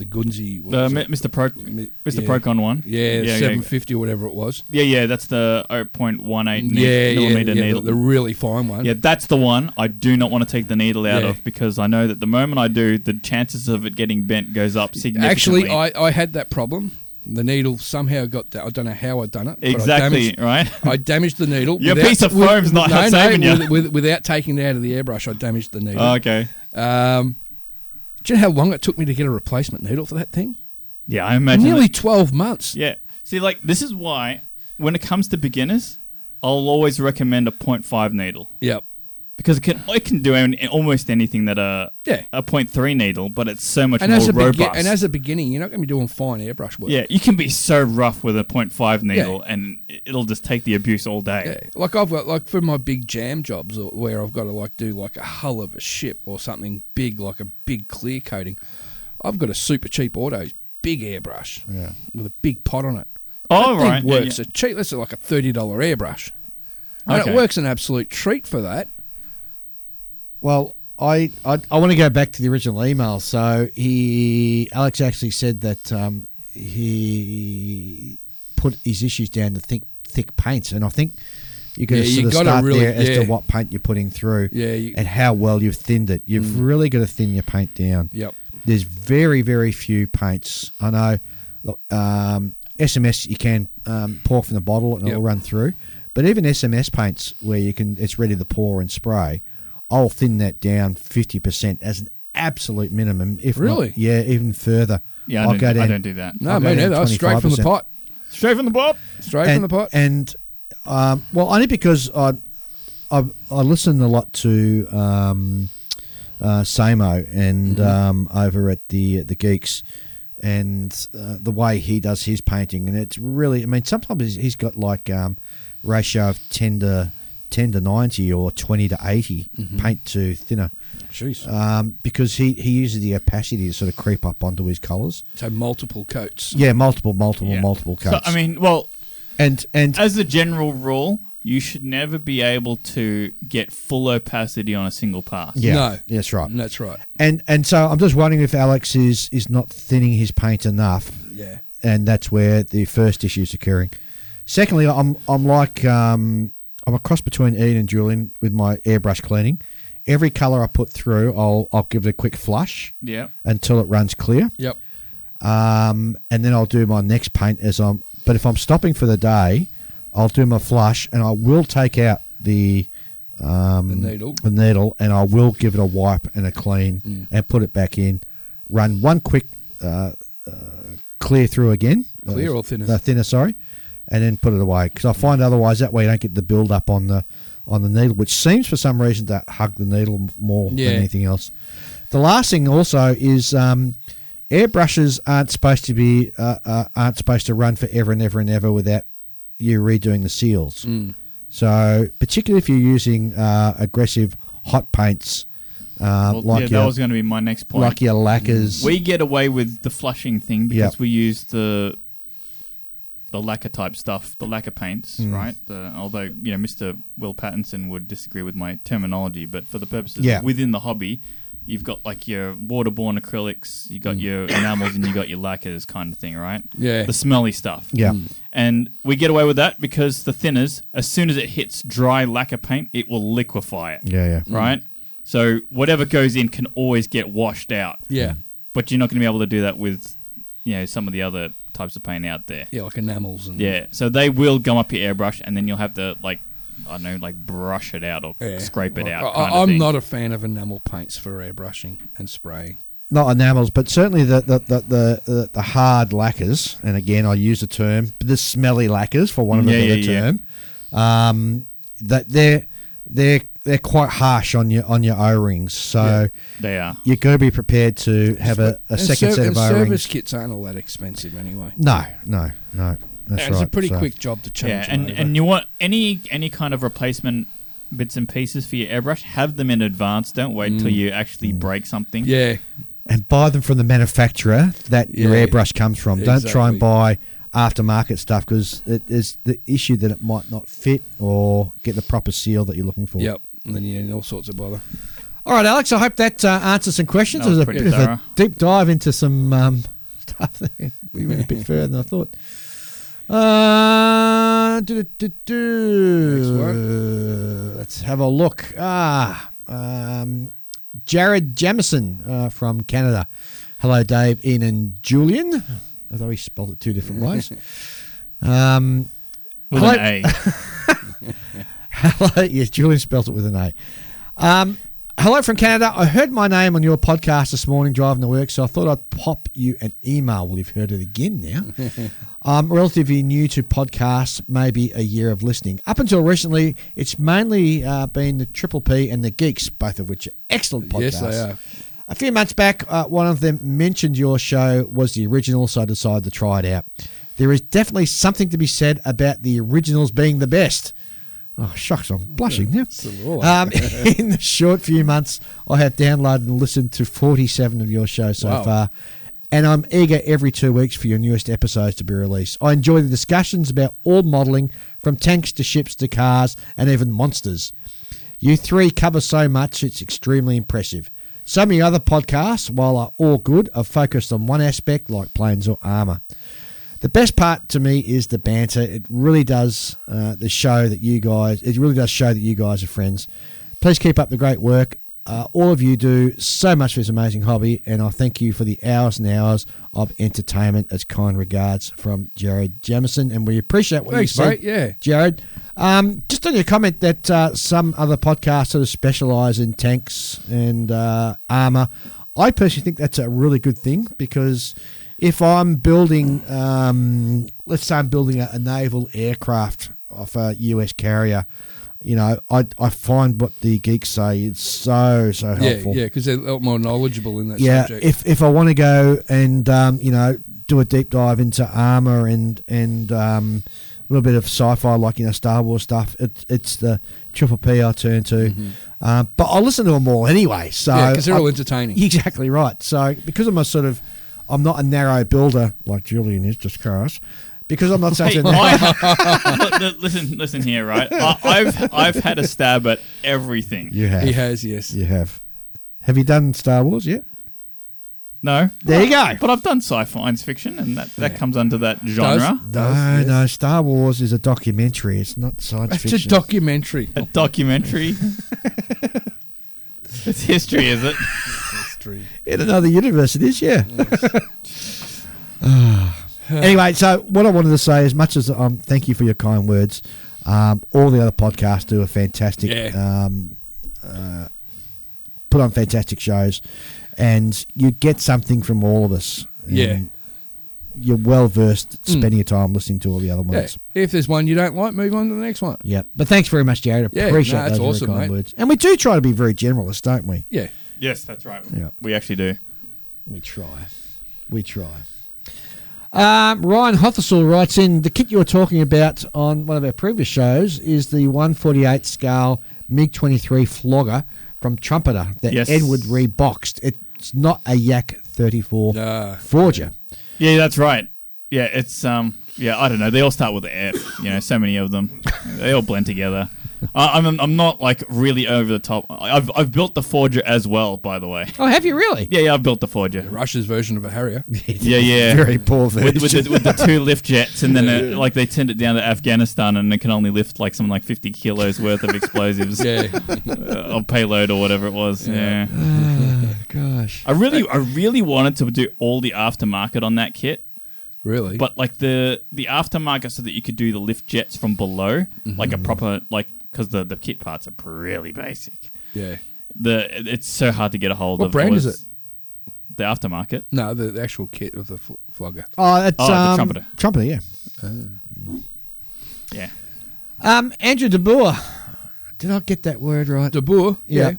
Speaker 4: Gunzi.
Speaker 5: Mr. Procon one.
Speaker 4: Yeah, 750 or whatever it was.
Speaker 5: Yeah, that's the 0.18 millimeter needle.
Speaker 4: The really fine one.
Speaker 5: Yeah, that's the one I do not want to take the needle out
Speaker 4: Yeah.
Speaker 5: of, because I know that the moment I do, the chances of it getting bent goes up significantly.
Speaker 4: Actually, I had that problem. The needle somehow got... I don't know how I'd done it. but
Speaker 5: Exactly, right?
Speaker 4: I damaged the needle.
Speaker 5: Your piece of foam's not saving you.
Speaker 4: Without taking it out of the airbrush, I damaged the needle.
Speaker 5: Oh, okay.
Speaker 4: Do you know how long it took me to get a replacement needle for that thing?
Speaker 5: Yeah, I imagine.
Speaker 4: Nearly 12 months.
Speaker 5: Yeah. See, like, this is why, when it comes to beginners, I'll always recommend a 0.5 needle.
Speaker 4: Yep.
Speaker 5: Because it can do almost anything that a 0.3 needle, but it's so much more robust.
Speaker 4: And as a beginning, you're not going to be doing fine airbrush work.
Speaker 5: Yeah, you can be so rough with a 0.5 needle, and it'll just take the abuse all day.
Speaker 4: Yeah. Like I've got, for my big jam jobs, where I've got to do a hull of a ship or something big, like a big clear coating, I've got a super cheap Autos big airbrush with a big pot on it.
Speaker 5: Oh,
Speaker 4: that
Speaker 5: right.
Speaker 4: thing works cheap. That's like a $30 airbrush. And
Speaker 5: Okay.
Speaker 4: it works an absolute treat for that.
Speaker 2: Well, I want to go back to the original email. So Alex actually said that he put his issues down to thick paints, and I think you got to sort of start there as to what paint you're putting through, and how well you've thinned it. You've really got to thin your paint down.
Speaker 4: Yep.
Speaker 2: There's very, very few paints. I know. Look, SMS you can pour from the bottle and it'll run through, but even SMS paints where it's ready to pour and spray, I'll thin that down 50% as an absolute minimum. If
Speaker 4: really,
Speaker 2: not, even further.
Speaker 5: Yeah, I don't do that.
Speaker 4: No, me neither. Straight from the pot.
Speaker 5: Straight from the pot.
Speaker 4: From the pot.
Speaker 2: And well, only because I listen a lot to Samo and over at the Geeks, and the way he does his painting, and it's really, I mean, sometimes he's got like ratio of 10 to 90 or 20 to 80 paint to thinner.
Speaker 4: Jeez.
Speaker 2: Because he uses the opacity to sort of creep up onto his colours.
Speaker 4: So multiple coats.
Speaker 2: Yeah, multiple coats.
Speaker 5: So, I mean, well,
Speaker 2: and
Speaker 5: as a general rule, you should never be able to get full opacity on a single pass.
Speaker 2: Yeah,
Speaker 4: no,
Speaker 2: that's right.
Speaker 4: That's right.
Speaker 2: And so I'm just wondering if Alex is not thinning his paint enough.
Speaker 4: Yeah.
Speaker 2: And that's where the first issue is occurring. Secondly, I'm a cross between Ian and Julian with my airbrush cleaning. Every colour I put through, I'll give it a quick flush.
Speaker 5: Yeah.
Speaker 2: Until it runs clear.
Speaker 4: Yep.
Speaker 2: And then I'll do my next paint but if I'm stopping for the day, I'll do my flush and I will take out the needle, and I will give it a wipe and a clean and put it back in. Run one quick clear through again.
Speaker 4: Clear or thinner?
Speaker 2: Thinner, sorry. And then put it away, because I find otherwise that way you don't get the build up on the needle, which seems for some reason to hug the needle more than anything else. The last thing also is airbrushes aren't supposed to run forever and ever and ever without you redoing the seals. So particularly if you're using aggressive hot paints,
Speaker 5: that was going to be my next point.
Speaker 2: like your lacquers.
Speaker 5: We get away with the flushing thing because we use the lacquer type stuff, the lacquer paints, right? Although, Mr. Will Pattinson would disagree with my terminology, but for the purposes within the hobby, you've got like your waterborne acrylics, you got your enamels, and you got your lacquers kind of thing, right?
Speaker 4: Yeah.
Speaker 5: The smelly stuff.
Speaker 2: Yeah.
Speaker 5: And we get away with that because the thinners, as soon as it hits dry lacquer paint, it will liquefy it.
Speaker 2: Yeah.
Speaker 5: Right? So whatever goes in can always get washed out.
Speaker 4: Yeah.
Speaker 5: But you're not going to be able to do that with, some of the other types of paint out there.
Speaker 4: Yeah, like enamels.
Speaker 5: So they will gum up your airbrush, and then you'll have to, brush it out or scrape it out.
Speaker 4: I'm not a fan of enamel paints for airbrushing and spraying.
Speaker 2: Not enamels, but certainly the hard lacquers, and again I use the term, the smelly lacquers for want of a better term. That they're quite harsh on your O-rings, so
Speaker 5: they are.
Speaker 2: You've got to be prepared to have a second set of O-rings.
Speaker 4: Service kits aren't all that expensive anyway.
Speaker 2: No. That's right.
Speaker 4: It's a pretty quick job to change.
Speaker 5: Yeah, and you want any kind of replacement bits and pieces for your airbrush, have them in advance. Don't wait till you actually break something.
Speaker 4: Yeah.
Speaker 2: And buy them from the manufacturer that your airbrush comes from. Exactly. Don't try and buy aftermarket stuff, because there's the issue that it might not fit or get the proper seal that you're looking for.
Speaker 4: Yep. And then you're in all sorts of bother.
Speaker 2: All right, Alex, I hope that answers some questions.
Speaker 5: That was
Speaker 2: It was a
Speaker 5: pretty
Speaker 2: bit of a
Speaker 5: thorough.
Speaker 2: deep dive into some stuff there. We went a bit further than I thought.
Speaker 4: Next one.
Speaker 2: Let's have a look. Jared Jamison from Canada. Hello, Dave, Ian, and Julian. Although he spelled it two different ways.
Speaker 5: With
Speaker 2: Hello.
Speaker 5: an A.
Speaker 2: Hello. Yes, Julian spelled it with an A. Hello from Canada. I heard my name on your podcast this morning driving to work, so I thought I'd pop you an email. Well, you've heard it again now. I'm relatively new to podcasts, maybe a year of listening. Up until recently, it's mainly been the Triple P and the Geeks, both of which are excellent podcasts.
Speaker 4: Yes, they are.
Speaker 2: A few months back, one of them mentioned your show was the original, so I decided to try it out. There is definitely something to be said about the originals being the best. Oh, shucks, I'm blushing now. In the short few months, I have downloaded and listened to 47 of your shows so far, and I'm eager every 2 weeks for your newest episodes to be released. I enjoy the discussions about all modelling, from tanks to ships to cars and even monsters. You three cover so much, it's extremely impressive. So many other podcasts, while are all good, are focused on one aspect, like planes or armour. The best part to me is the banter. It really does show that you guys are friends. Please keep up the great work. All of you do so much for this amazing hobby, and I thank you for the hours and hours of entertainment. As kind regards from Jared Jamison, and we appreciate what you said,
Speaker 4: mate. Yeah,
Speaker 2: Jared. Just on your comment that some other podcasts sort of specialise in tanks and armour, I personally think that's a really good thing, because if I'm building, let's say I'm building a naval aircraft off a US carrier, you know, I find what the geeks say is so helpful.
Speaker 4: Yeah, because they're a lot more knowledgeable in that subject.
Speaker 2: If I want to go and do a deep dive into armor and a little bit of sci-fi, like Star Wars stuff, it's the Triple P I turn to.
Speaker 4: Mm-hmm.
Speaker 2: But I listen to them all anyway. So
Speaker 4: because they're all entertaining.
Speaker 2: Exactly right. So because I'm not a narrow builder like Julian is, just cars. Because I'm not such
Speaker 5: Hey,
Speaker 2: a
Speaker 5: listen here, right? I've had a stab at everything.
Speaker 2: You have.
Speaker 4: He has, yes.
Speaker 2: You have. Have you done Star Wars yet?
Speaker 5: No.
Speaker 2: There you go.
Speaker 5: But I've done science fiction, and that comes under that genre.
Speaker 2: No. Star Wars is a documentary. It's not science fiction.
Speaker 4: It's a documentary.
Speaker 5: A documentary. It's history, is it?
Speaker 4: History.
Speaker 2: In another universe, it is, yeah. Anyway, so what I wanted to say, as much as thank you for your kind words, all the other podcasts do a fantastic, put on fantastic shows, and you get something from all of us.
Speaker 4: Yeah.
Speaker 2: You're well versed spending your time listening to all the other ones.
Speaker 4: Yeah. If there's one you don't like, move on to the next one.
Speaker 2: Yeah. But thanks very much, Jared.
Speaker 4: Yeah,
Speaker 2: Appreciate
Speaker 4: that's
Speaker 2: those
Speaker 4: awesome,
Speaker 2: very kind
Speaker 4: mate.
Speaker 2: words. And we do try to be very generalist, don't we?
Speaker 4: Yeah.
Speaker 5: Yes, that's right.
Speaker 2: Yeah.
Speaker 5: We actually do.
Speaker 2: We try. Ryan Hothersall writes in, the kit you were talking about on one of our previous shows is the 148 scale MiG-23 flogger from Trumpeter that Edward reboxed. It's not a Yak 34 Forger.
Speaker 5: Yeah, that's right. Yeah, it's I don't know. They all start with an F. So many of them. They all blend together. I'm not like really over the top. I've built the Forger as well, by the way.
Speaker 2: Oh, have you really?
Speaker 5: Yeah, I've built the Forger.
Speaker 4: Russia's version of a Harrier.
Speaker 5: Yeah.
Speaker 2: Very poor version.
Speaker 5: With the two lift jets, and then they send it down to Afghanistan, and it can only lift like something like 50 kilos worth of explosives. Of payload or whatever it was. Yeah.
Speaker 2: Oh, gosh.
Speaker 5: I really wanted to do all the aftermarket on that kit.
Speaker 4: Really?
Speaker 5: But like the aftermarket, so that you could do the lift jets from below, like a proper because the kit parts are really basic.
Speaker 4: Yeah.
Speaker 5: It's so hard to get a hold of.
Speaker 4: What brand is it?
Speaker 5: The aftermarket.
Speaker 4: No, the actual kit of the flogger.
Speaker 2: Oh, it's
Speaker 5: the Trumpeter.
Speaker 2: Trumpeter, yeah.
Speaker 5: Yeah.
Speaker 2: Andrew De Boer. Did I get that word right?
Speaker 4: De Boer?
Speaker 2: Yeah.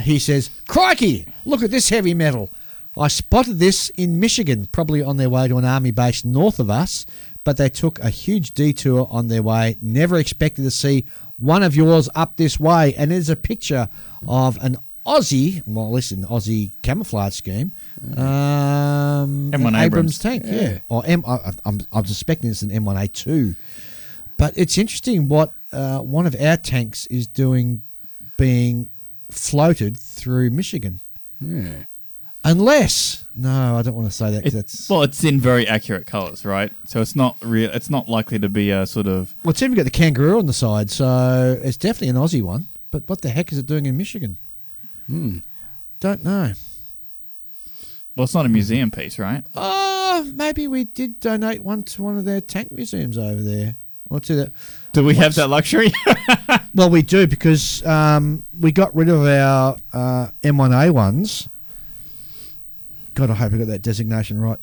Speaker 2: He says, crikey, look at this heavy metal. I spotted this in Michigan, probably on their way to an army base north of us, but they took a huge detour on their way. Never expected to see one of yours up this way. And there's a picture of an Aussie camouflage scheme,
Speaker 5: M1
Speaker 2: Abrams tank, yeah. Or I'm suspecting it's an M1A2. But it's interesting what one of our tanks is doing, being floated through Michigan.
Speaker 4: Yeah.
Speaker 2: Unless, no, I don't want to say that 'cause that's...
Speaker 5: Well, it's in very accurate colours, right? So it's not real. It's not likely to be a sort of.
Speaker 2: Well, it's even got the kangaroo on the side, so it's definitely an Aussie one. But what the heck is it doing in Michigan? Don't know.
Speaker 5: Well, it's not a museum piece, right?
Speaker 2: Oh, maybe we did donate one to one of their tank museums over there. Or to the...
Speaker 5: Do we have that luxury?
Speaker 2: Well, we do because we got rid of our M1A ones. God, I hope I got that designation right.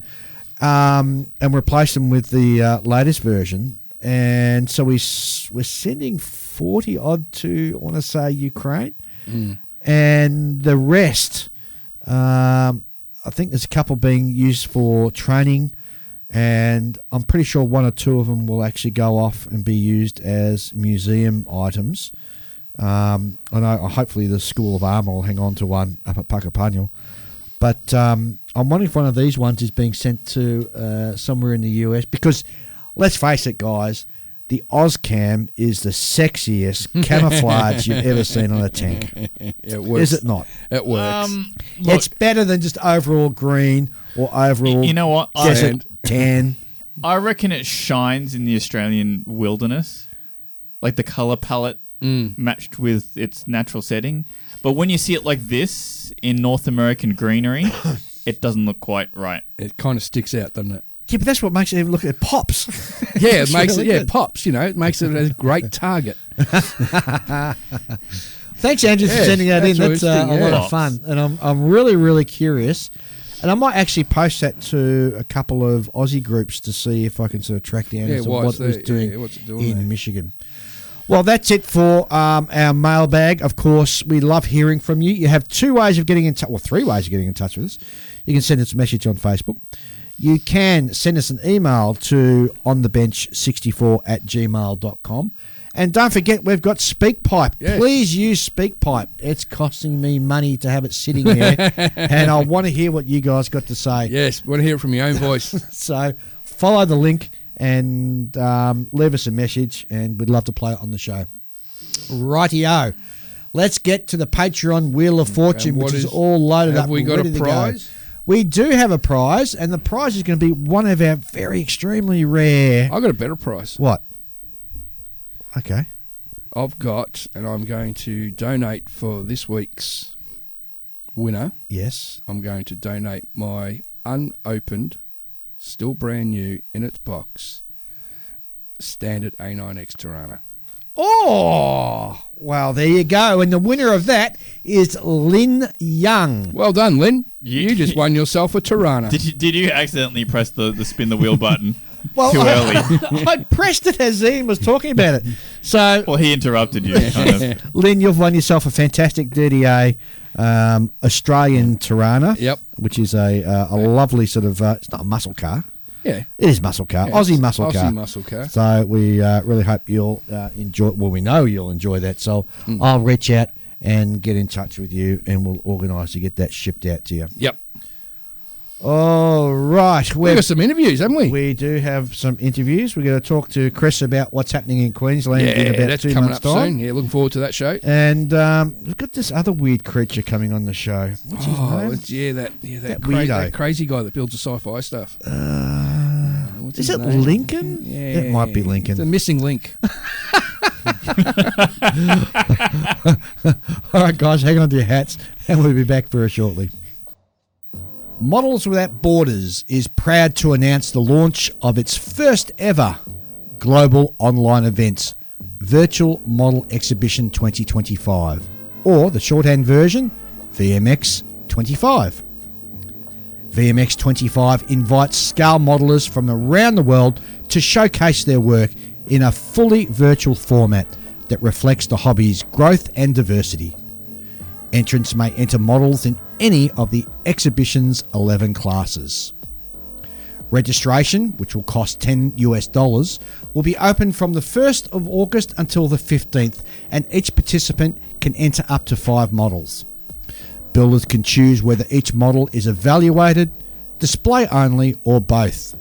Speaker 2: And replaced them with the latest version. And so we're sending 40 odd to, I want to say, Ukraine. And the rest, I think there's a couple being used for training. And I'm pretty sure one or two of them will actually go off and be used as museum items. I know hopefully the School of Armour will hang on to one up at Puckapunyal. But I'm wondering if one of these ones is being sent to somewhere in the US. Because, let's face it, guys, the Ozcam is the sexiest camouflage you've ever seen on a tank.
Speaker 4: It works.
Speaker 2: Is it not?
Speaker 4: It works.
Speaker 2: It's better than just overall green or overall
Speaker 5: You know what?
Speaker 2: desert tan.
Speaker 5: I reckon it shines in the Australian wilderness, like the colour palette matched with its natural setting. But when you see it like this in North American greenery, it doesn't look quite right.
Speaker 4: It kind of sticks out, doesn't it?
Speaker 2: Yeah, but that's what makes it even look at it pops.
Speaker 4: Yeah, it makes
Speaker 2: really
Speaker 4: it. Yeah,
Speaker 2: good.
Speaker 4: it pops. You know, it makes it a great target.
Speaker 2: Thanks, Andrew, for
Speaker 4: Yeah,
Speaker 2: sending that in.
Speaker 4: that's
Speaker 2: That's
Speaker 4: interesting,
Speaker 2: a lot
Speaker 4: yeah.
Speaker 2: of fun, and I'm really, really curious. And I might actually post that to a couple of Aussie groups to see if I can sort of track down as to what it was doing,
Speaker 4: what's it doing
Speaker 2: in
Speaker 4: there?
Speaker 2: Michigan. Well, that's it for our mailbag. Of course, we love hearing from you. You have two ways of getting in touch, well, three ways of getting in touch with us. You can send us a message on Facebook. You can send us an email to onthebench64@gmail.com. And don't forget, we've got SpeakPipe.
Speaker 4: Yes.
Speaker 2: Please use SpeakPipe. It's costing me money to have it sitting there, and I want to hear what you guys got to say.
Speaker 4: Yes, want to hear it from your own voice.
Speaker 2: So follow the link and leave us a message, and we'd love to play it on the show. Rightio. Let's get to the Patreon Wheel of Fortune,
Speaker 4: And what
Speaker 2: which is
Speaker 4: is-
Speaker 2: all loaded
Speaker 4: have
Speaker 2: up
Speaker 4: we
Speaker 2: and
Speaker 4: got a
Speaker 2: ready to go.
Speaker 4: prize?
Speaker 2: We do have a prize, and the prize is going to be one of our very extremely rare...
Speaker 4: I got a better price.
Speaker 2: What? Okay.
Speaker 4: I've got, and I'm going to donate for this week's winner.
Speaker 2: Yes.
Speaker 4: I'm going to donate my unopened, still brand new in its box, standard A9X Tirana.
Speaker 2: Oh, well, there you go. And the winner of that is Lynn Young.
Speaker 4: Well done, Lynn.
Speaker 5: You-
Speaker 4: You just won yourself a Tirana.
Speaker 5: Did you accidentally press the spin the wheel button
Speaker 2: Well,
Speaker 5: too early?
Speaker 2: I pressed it as Ian was talking about it. So,
Speaker 5: Well, he interrupted you. Kind of.
Speaker 2: Lynn, you've won yourself a fantastic DDA Australian Tirana.
Speaker 4: Yep.
Speaker 2: Which is a lovely sort of, it's not a muscle car.
Speaker 4: Yeah.
Speaker 2: It is muscle car.
Speaker 4: Yeah,
Speaker 2: Aussie
Speaker 4: it's
Speaker 2: muscle car.
Speaker 4: Aussie muscle car.
Speaker 2: So we really hope you'll enjoy. Well, we know you'll enjoy that. So I'll reach out and get in touch with you, and we'll organise to get that shipped out to you.
Speaker 4: Yep.
Speaker 2: All right,
Speaker 4: We've got some interviews, haven't we?
Speaker 2: we do have some interviews. We're going to talk to Chris about what's happening in Queensland in
Speaker 4: Yeah,
Speaker 2: about
Speaker 4: that's
Speaker 2: 2
Speaker 4: coming
Speaker 2: months'
Speaker 4: up
Speaker 2: time.
Speaker 4: soon. Yeah, looking forward to that show.
Speaker 2: And we've got this other weird creature coming on the show. What's his name?
Speaker 4: It's, that
Speaker 2: That weirdo.
Speaker 4: that crazy guy that builds the sci-fi stuff. What's
Speaker 2: Is
Speaker 4: his
Speaker 2: it
Speaker 4: name?
Speaker 2: Lincoln?
Speaker 4: Yeah,
Speaker 2: It might be Lincoln.
Speaker 4: The missing link.
Speaker 2: All right, guys, hang on to your hats, and we'll be back very shortly. Models Without Borders is proud to announce the launch of its first ever global online event, Virtual Model Exhibition 2025, or the shorthand version, VMX 25. VMX 25 invites scale modelers from around the world to showcase their work in a fully virtual format that reflects the hobby's growth and diversity. Entrants may enter models in any of the exhibition's 11 classes. Registration, which will cost $10 US, will be open from the 1st of August until the 15th, and each participant can enter up to 5 models. Builders can choose whether each model is evaluated, display only, or both.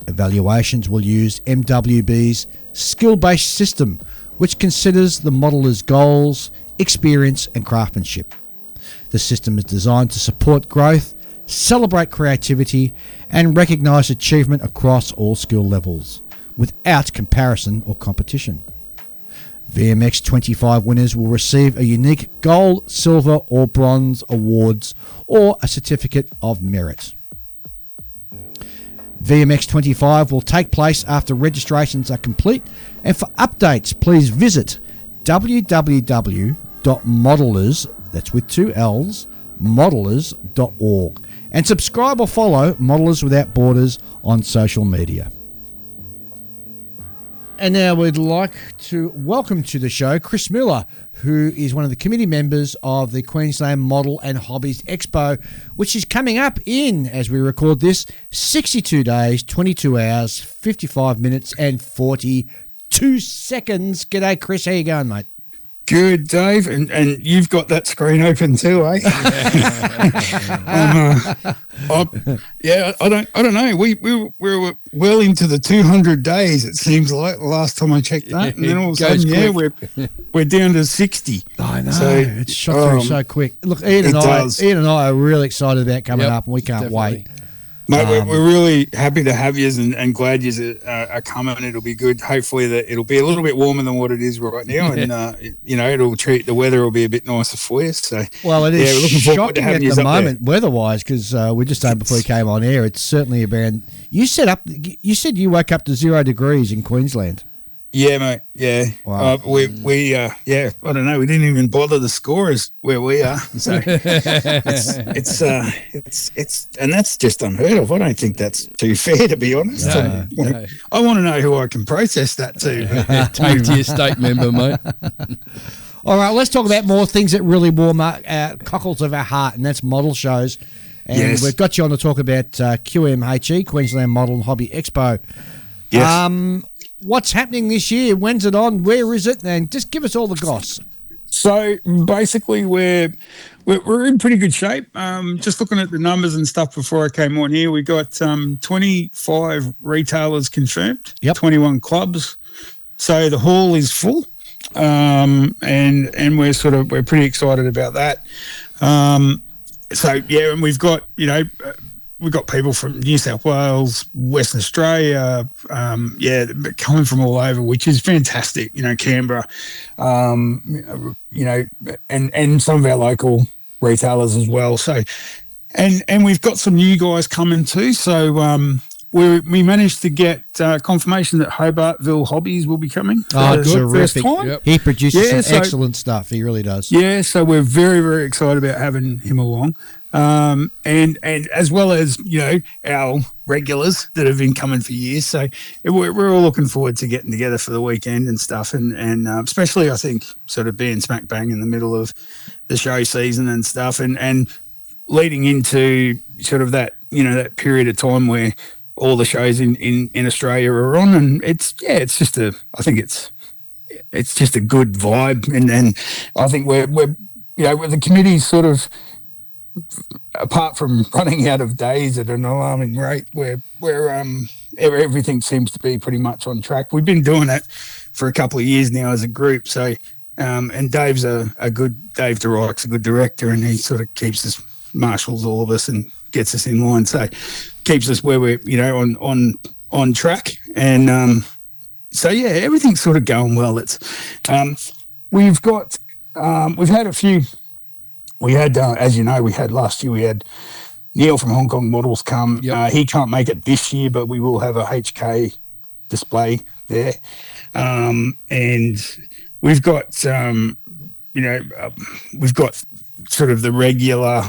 Speaker 2: Evaluations will use MWB's skill-based system, which considers the modeler's goals, experience, and craftsmanship. The system is designed to support growth, celebrate creativity, and recognise achievement across all skill levels, without comparison or competition. VMX 25 winners will receive a unique gold, silver, or bronze awards or a certificate of merit. VMX 25 will take place after registrations are complete, and for updates please visit www.modelers, that's with 2 L's, modelers.org, and subscribe or follow Modelers Without Borders on social media. And now we'd like to welcome to the show Chris Miller, who is one of the committee members of the Queensland Model and Hobbies Expo, which is coming up in, as we record this, 62 days, 22 hours, 55 minutes and 42 seconds. G'day, Chris. How you going, mate?
Speaker 6: Good, Dave, and you've got that screen open too, eh? I don't know. We were well into the 200 days. It seems like last time I checked that, and then all of a sudden, we're down to 60.
Speaker 2: I know,
Speaker 6: so,
Speaker 2: it's shot through so quick. Look, Ian and I are really excited about coming up, and we can't wait.
Speaker 6: Mate, we're really happy to have you and glad you are coming. It'll be good. Hopefully that it'll be a little bit warmer than what it is right now, and the weather will be a bit nicer for you. So,
Speaker 2: well, it is
Speaker 6: we're looking forward to
Speaker 2: shocking
Speaker 6: having
Speaker 2: at the moment weather-wise, because we just saying before you came on air, it's certainly around. You said you woke up to 0 degrees in Queensland.
Speaker 6: Yeah, mate. Yeah.
Speaker 2: Wow.
Speaker 6: I don't know. We didn't even bother the scorers where we are. So it's and that's just unheard of. I don't think that's too fair, to be honest.
Speaker 4: No.
Speaker 6: I want to know who I can protest that to.
Speaker 4: Take to your state member, mate.
Speaker 2: All right, let's talk about more things that really warm our cockles of our heart, and that's model shows. And we've got you on to talk about QMHE, Queensland Model and Hobby Expo.
Speaker 6: Yes.
Speaker 2: What's happening this year? When's it on? Where is it? And just give us all the goss.
Speaker 6: So basically, we're in pretty good shape. Just looking at the numbers and stuff before I came on here, we got 25 retailers confirmed, 21 clubs. So the hall is full, and we're pretty excited about that. And we've got we've got people from New South Wales, Western Australia, coming from all over, which is fantastic. Canberra, and some of our local retailers as well. So, and we've got some new guys coming too. So, we managed to get confirmation that Hobartville Hobbies will be coming.
Speaker 2: Oh, terrific!
Speaker 6: Yep.
Speaker 2: He produces some excellent stuff. He really does.
Speaker 6: Yeah, so we're very, very excited about having him along. And as well as our regulars that have been coming for years, so we're all looking forward to getting together for the weekend and stuff, and especially I think sort of being smack bang in the middle of the show season and stuff, and leading into sort of that that period of time where all the shows in Australia are on, and it's just a good vibe, and I think we're the committee's sort of, apart from running out of days at an alarming rate, where everything seems to be pretty much on track. We've been doing it for a couple of years now as a group. So, and Dave's Dave DeRike's a good director, and he sort of keeps us, marshals all of us and gets us in line. So keeps us where we're, on track. And everything's sort of going well. It's we've had a few. We had, as you know, last year, we had Neil from Hong Kong Models come.
Speaker 4: Yep.
Speaker 6: He can't make it this year, but we will have a HK display there. And we've got, we've got sort of the regular,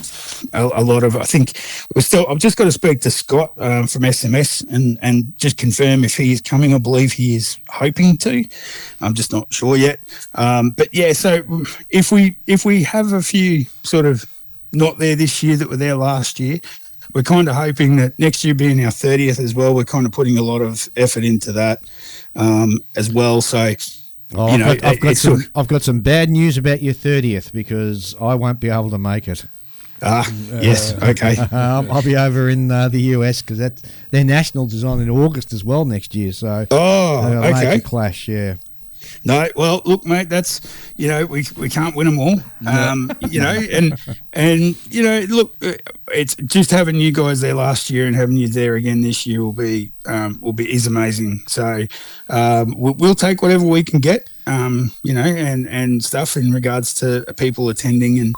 Speaker 6: a lot of, I think I've just got to speak to Scott from SMS and just confirm if he is coming. I believe he is hoping to. I'm just not sure yet. But yeah, so if we have a few sort of not there this year that were there last year, we're kind of hoping that next year being our 30th as well, we're kind of putting a lot of effort into that as well. So,
Speaker 2: I've got some bad news about your 30th, because I won't be able to make it.
Speaker 6: Yes, okay.
Speaker 2: I'll be over in the US, because their Nationals is on in August as well next year. So
Speaker 6: okay,
Speaker 2: major clash, yeah.
Speaker 6: No, well, look, mate, that's, we can't win them all, and look, it's just having you guys there last year and having you there again this year is amazing. So we'll take whatever we can get, and stuff in regards to people attending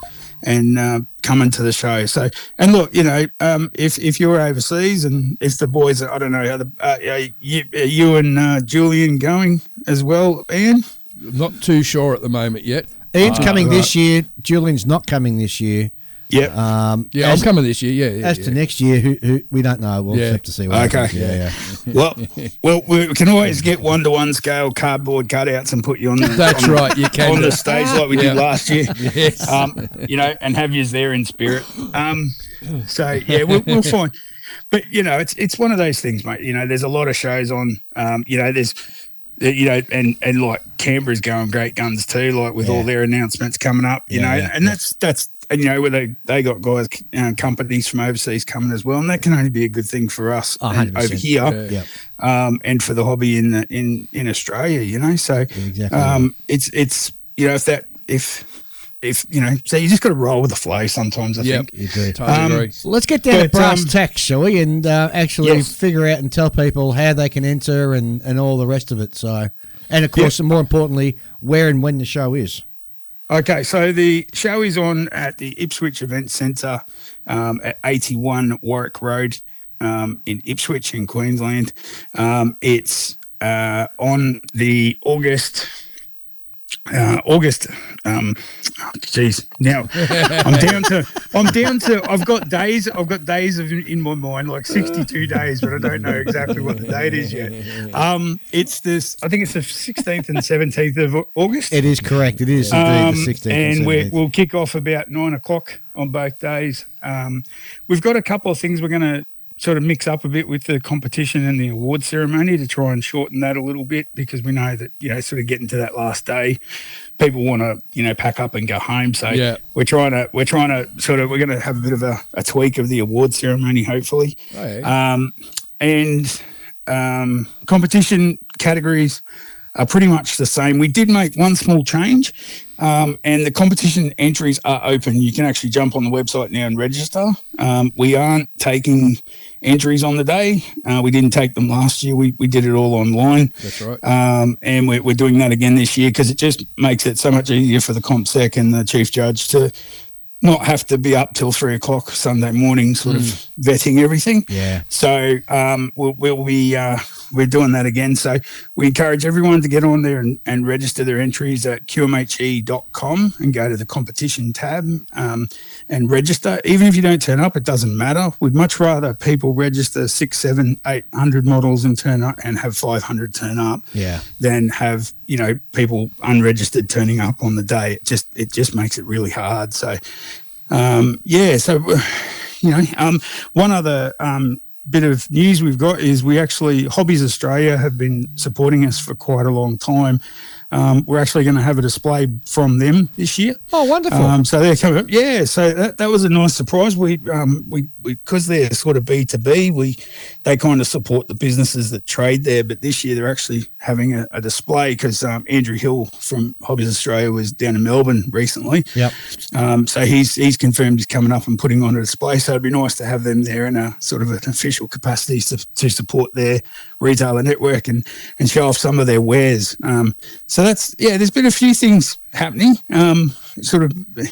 Speaker 6: and coming to the show. So, and look, if you're overseas and if the boys, I don't know, are you and Julian going as well, Ian?
Speaker 4: Not too sure at the moment yet.
Speaker 2: Ian's coming this year. Julian's not coming this year.
Speaker 6: Yep.
Speaker 4: I'm coming this year. Yeah.
Speaker 2: As to next year, who we don't know. We'll have to see. What happens. Yeah.
Speaker 6: Well, we can always get 1-to-1 scale cardboard cutouts and put you on.
Speaker 4: That's right. You can
Speaker 6: on the stage like we did last year.
Speaker 4: Yes.
Speaker 6: And have you there in spirit. So yeah, we'll find. But it's one of those things, mate. There's a lot of shows on. There's. And like Canberra's going great guns too, like with all their announcements coming up, and that's where they got guys, companies from overseas coming as well, and that can only be a good thing for us over here, and for the hobby in Australia, So
Speaker 2: exactly.
Speaker 6: If so you just got to roll with the flow sometimes. I think
Speaker 2: you do.
Speaker 4: Totally agree.
Speaker 2: Let's get down to brass tacks, shall we? And actually figure out and tell people how they can enter and all the rest of it. So, and of course, and more importantly, where and when the show is.
Speaker 6: Okay, so the show is on at the Ipswich Event Centre at 81 Warwick Road in Ipswich in Queensland. It's on the August. Now I'm down to. I've got days in my mind, like 62 days, but I don't know exactly what the date is yet. It's this. I think it's the 16th and 17th of August.
Speaker 2: It is correct. It is indeed the 16th and 17th.
Speaker 6: We'll kick off about 9:00 on both days. We've got a couple of things we're going to sort of mix up a bit with the competition and the award ceremony to try and shorten that a little bit, because we know that, sort of getting to that last day, people want to, pack up and go home. So we're going to have a bit of a tweak of the award ceremony, hopefully.
Speaker 4: Oh, yeah.
Speaker 6: And competition categories are pretty much the same. We did make one small change, and the competition entries are open. You can actually jump on the website now and register. We aren't taking entries on the day. We didn't take them last year. We did it all online.
Speaker 4: That's right.
Speaker 6: And we're doing that again this year, because it just makes it so much easier for the CompSec and the chief judge to not have to be up till 3:00 Sunday morning, sort of vetting everything.
Speaker 2: Yeah.
Speaker 6: So we'll be we're doing that again. So we encourage everyone to get on there and register their entries at qmhe.com and go to the competition tab and register. Even if you don't turn up, it doesn't matter. We'd much rather people register 600, 700, 800 models and turn up and have 500 turn up than have people unregistered turning up on the day. It just makes it really hard. So one other bit of news we've got is Hobbies Australia have been supporting us for quite a long time. We're actually going to have a display from them this year.
Speaker 2: Oh, wonderful!
Speaker 6: So they're coming up. Yeah, so that was a nice surprise. We because they're sort of B2B, they kind of support the businesses that trade there. But this year they're actually having a display, because Andrew Hill from Hobbies Australia was down in Melbourne recently.
Speaker 2: Yep.
Speaker 6: So he's confirmed he's coming up and putting on a display. So it'd be nice to have them there in a sort of an official capacity to support their retailer network and show off some of their wares. So there's been a few things happening, sort of a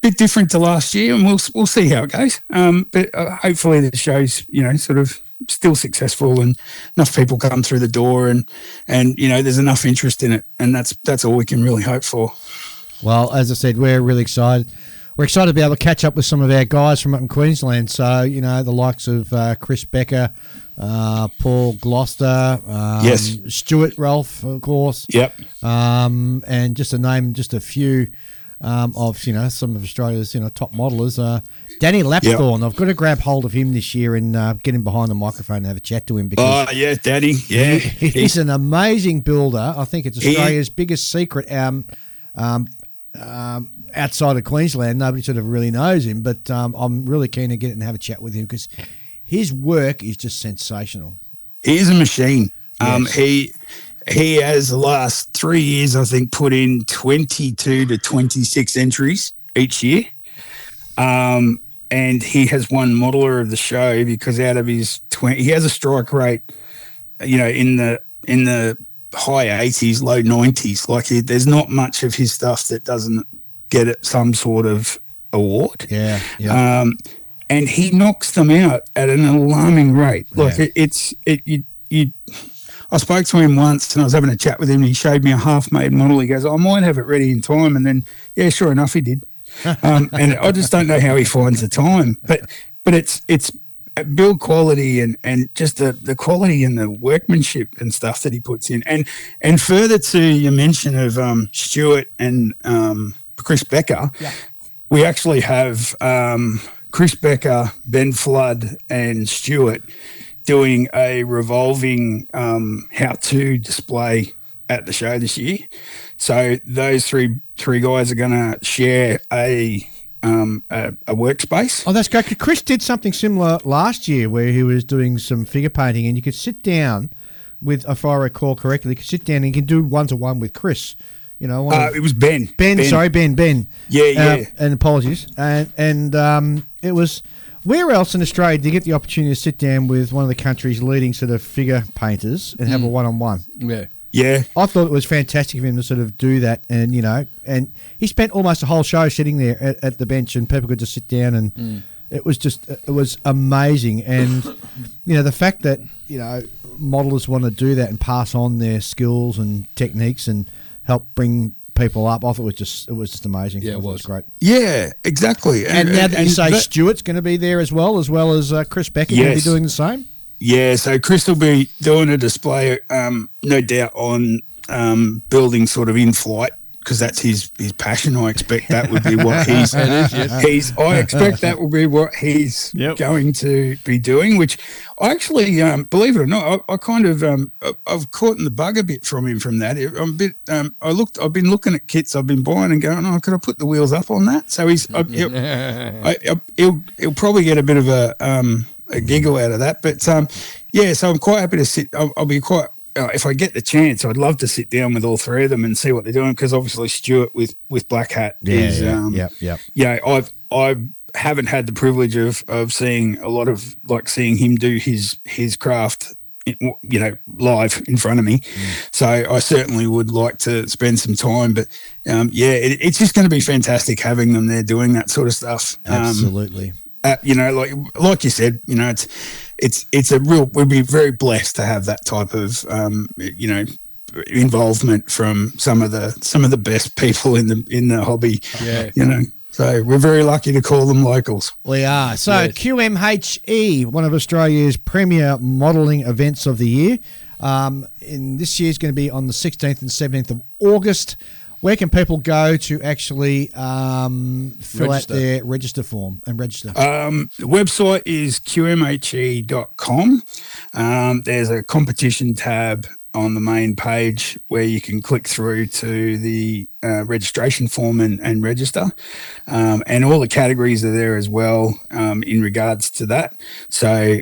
Speaker 6: bit different to last year, and we'll see how it goes. But hopefully the show's, sort of still successful and enough people come through the door and there's enough interest in it, and that's all we can really hope for.
Speaker 2: Well, as I said, we're really excited. We're excited to be able to catch up with some of our guys from up in Queensland. So, the likes of Chris Becker, Paul Gloucester, Stuart Rolfe, of course.
Speaker 6: Yep.
Speaker 2: And just to name just a few of some of Australia's top modelers. Danny Lapthorne, I've got to grab hold of him this year and get him behind the microphone and have a chat to him, because
Speaker 6: Danny, yeah,
Speaker 2: he's an amazing builder. I think it's Australia's biggest secret. Outside of Queensland, nobody sort of really knows him, but I'm really keen to get and have a chat with him, because his work is just sensational.
Speaker 6: He is a machine.
Speaker 2: Yes.
Speaker 6: he has the last 3 years, I think, put in 22 to 26 entries each year. And he has won modeler of the show because out of his 20, he has a strike rate, in the high 80s, low 90s. Like there's not much of his stuff that doesn't get it some sort of award.
Speaker 2: Yeah.
Speaker 6: And he knocks them out at an alarming rate. Like I spoke to him once and I was having a chat with him and he showed me a half-made model. He goes, I might have it ready in time. And then, yeah, sure enough, he did. And I just don't know how he finds the time. But it's build quality and just the quality and the workmanship and stuff that he puts in. And further to your mention of Stuart and Chris Becker, we actually have Chris Becker, Ben Flood and Stuart doing a revolving how-to display at the show this year. So those three guys are going to share a workspace.
Speaker 2: Oh, that's great. Chris did something similar last year where he was doing some figure painting and you could sit down with, if I recall correctly, you could sit down and you can do one-to-one with Chris. It
Speaker 6: was Ben.
Speaker 2: Ben.
Speaker 6: Yeah.
Speaker 2: And apologies. And it was... Where else in Australia do you get the opportunity to sit down with one of the country's leading sort of figure painters and have a one-on-one?
Speaker 6: Yeah.
Speaker 2: I thought it was fantastic of him to sort of do that and, and he spent almost a whole show sitting there at the bench and people could just sit down and it was amazing. And, the fact that, modelers want to do that and pass on their skills and techniques and help bring people up, I thought it was just amazing.
Speaker 4: Yeah, it was
Speaker 2: great.
Speaker 6: Yeah, exactly.
Speaker 2: And now that you say Stuart's going to be there as well as Chris Becker going to be doing the same?
Speaker 6: Yeah, so Chris will be doing a display, no doubt, on building sort of in flight because that's his passion. I expect that would be what he's. I expect that will be what he's going to be doing. Which I actually, believe it or not, I kind of I've caught in the bug a bit from him from that. I'm a bit. I've been looking at kits I've been buying and going, could I put the wheels up on that? So he'll probably get a bit of a giggle out of that. But so I'm quite happy to sit. I'll be quite. If I get the chance, I'd love to sit down with all three of them and see what they're doing because obviously Stuart with Black Hat is. I haven't had the privilege of seeing a lot of seeing him do his craft, live in front of me. So I certainly would like to spend some time. But it's just going to be fantastic having them there doing that sort of stuff.
Speaker 2: Absolutely.
Speaker 6: Like you said, it's a real. We'd be very blessed to have that type of involvement from some of the best people in the hobby. Yeah. So we're very lucky to call them locals.
Speaker 2: We are. So yes. QMHE, one of Australia's premier modelling events of the year. In this year is going to be on the 16th and 17th of August. Where can people go to actually fill out their register form and register?
Speaker 6: The website is qmhe.com. There's a competition tab on the main page where you can click through to the registration form and register. And all the categories are there as well in regards to that. So,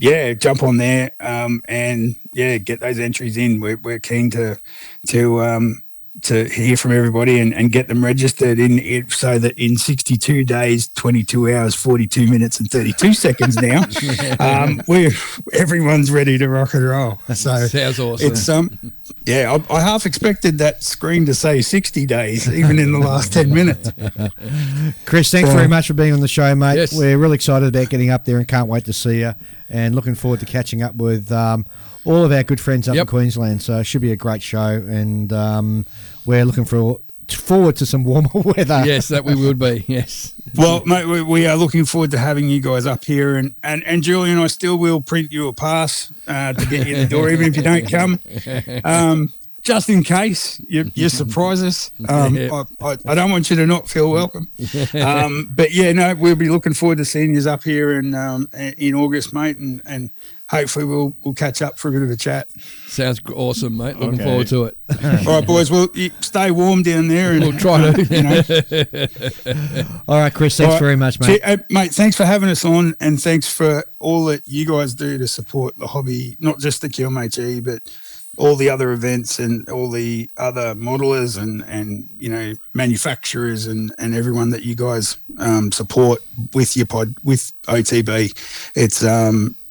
Speaker 6: jump on there and, get those entries in. We're keen to hear from everybody and get them registered in it so that in 62 days, 22 hours, 42 minutes and 32 seconds now, everyone's ready to rock and roll. So
Speaker 4: sounds awesome.
Speaker 6: It's I half expected that screen to say 60 days, even in the last 10 minutes.
Speaker 2: Chris, thanks very much for being on the show, mate.
Speaker 4: Yes.
Speaker 2: We're really excited about getting up there and can't wait to see you and looking forward to catching up with all of our good friends up in Queensland. So it should be a great show and we're looking forward to some warmer weather.
Speaker 4: Yes, that we would be, yes.
Speaker 6: Well, mate, we are looking forward to having you guys up here and Julian, I still will print you a pass to get you in the door, even if you don't come. Just in case you surprise us. I don't want you to not feel welcome. But we'll be looking forward to seeing you up here in August, mate, and hopefully we'll catch up for a bit of a chat.
Speaker 4: Sounds awesome, mate. Looking forward to it.
Speaker 6: All right, boys. Well, you stay warm down there. And,
Speaker 4: we'll try to.
Speaker 2: All right, Chris. Thanks very much, mate.
Speaker 6: Mate, thanks for having us on and thanks for all that you guys do to support the hobby, not just the QMHE, but all the other events and all the other modelers and manufacturers and everyone that you guys support with your with OTB.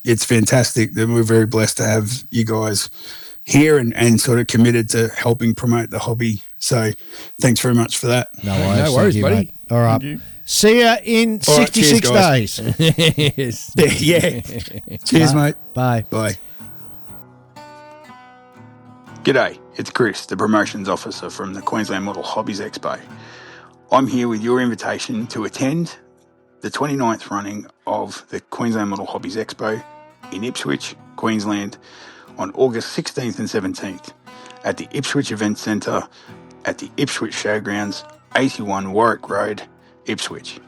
Speaker 6: It's fantastic that we're very blessed to have you guys here and sort of committed to helping promote the hobby. So thanks very much for that.
Speaker 2: No worries,
Speaker 4: No worries, buddy.
Speaker 2: mate. All right. See ya in
Speaker 6: All right,
Speaker 2: 66
Speaker 6: cheers,
Speaker 2: days.
Speaker 4: Yes.
Speaker 6: Yeah. Cheers, mate.
Speaker 2: Bye.
Speaker 6: Bye. G'day, it's Chris, the Promotions Officer from the Queensland Model Hobbies Expo. I'm here with your invitation to attend the 29th running of the Queensland Model Hobbies Expo in Ipswich, Queensland, on August 16th and 17th at the Ipswich Event Centre at the Ipswich Showgrounds, 81 Warwick Road, Ipswich.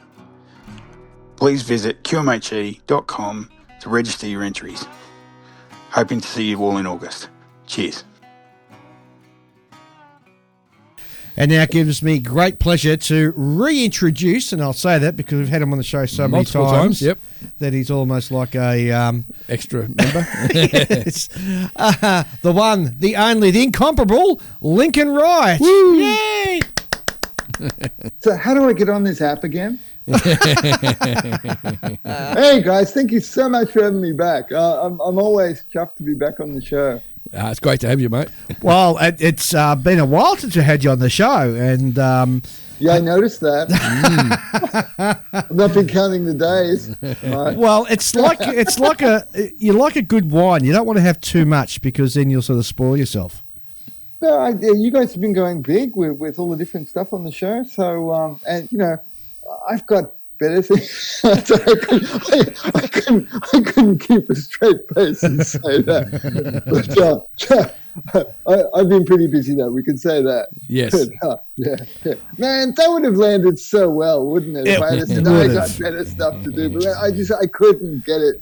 Speaker 6: Please visit qmhe.com to register your entries. Hoping to see you all in August. Cheers.
Speaker 2: And now it gives me great pleasure to reintroduce, and I'll say that because we've had him on the show so
Speaker 4: Multiple
Speaker 2: many times,
Speaker 4: yep.
Speaker 2: that he's almost like a...
Speaker 4: Extra member.
Speaker 2: yes, the one, the only, the incomparable Lincoln Wright.
Speaker 4: Woo!
Speaker 2: Yay!
Speaker 7: So how do I get on this app again? Hey guys, thank you so much for having me back. I'm always chuffed to be back on the show.
Speaker 4: It's great to have you, mate.
Speaker 2: Well, it's been a while since we had you on the show, and
Speaker 7: Yeah, I noticed that. I've not been counting the days. Right.
Speaker 2: well, you're like a good wine. You don't want to have too much because then you'll sort of spoil yourself.
Speaker 7: No, you guys have been going big with all the different stuff on the show. So, and I've got better things. So I couldn't keep a straight face and say that. But I've been pretty busy, though. We could say that.
Speaker 4: Yes.
Speaker 7: But, yeah. Man, that would have landed so well, wouldn't it? If I had said, I got better stuff to do. But I couldn't get it.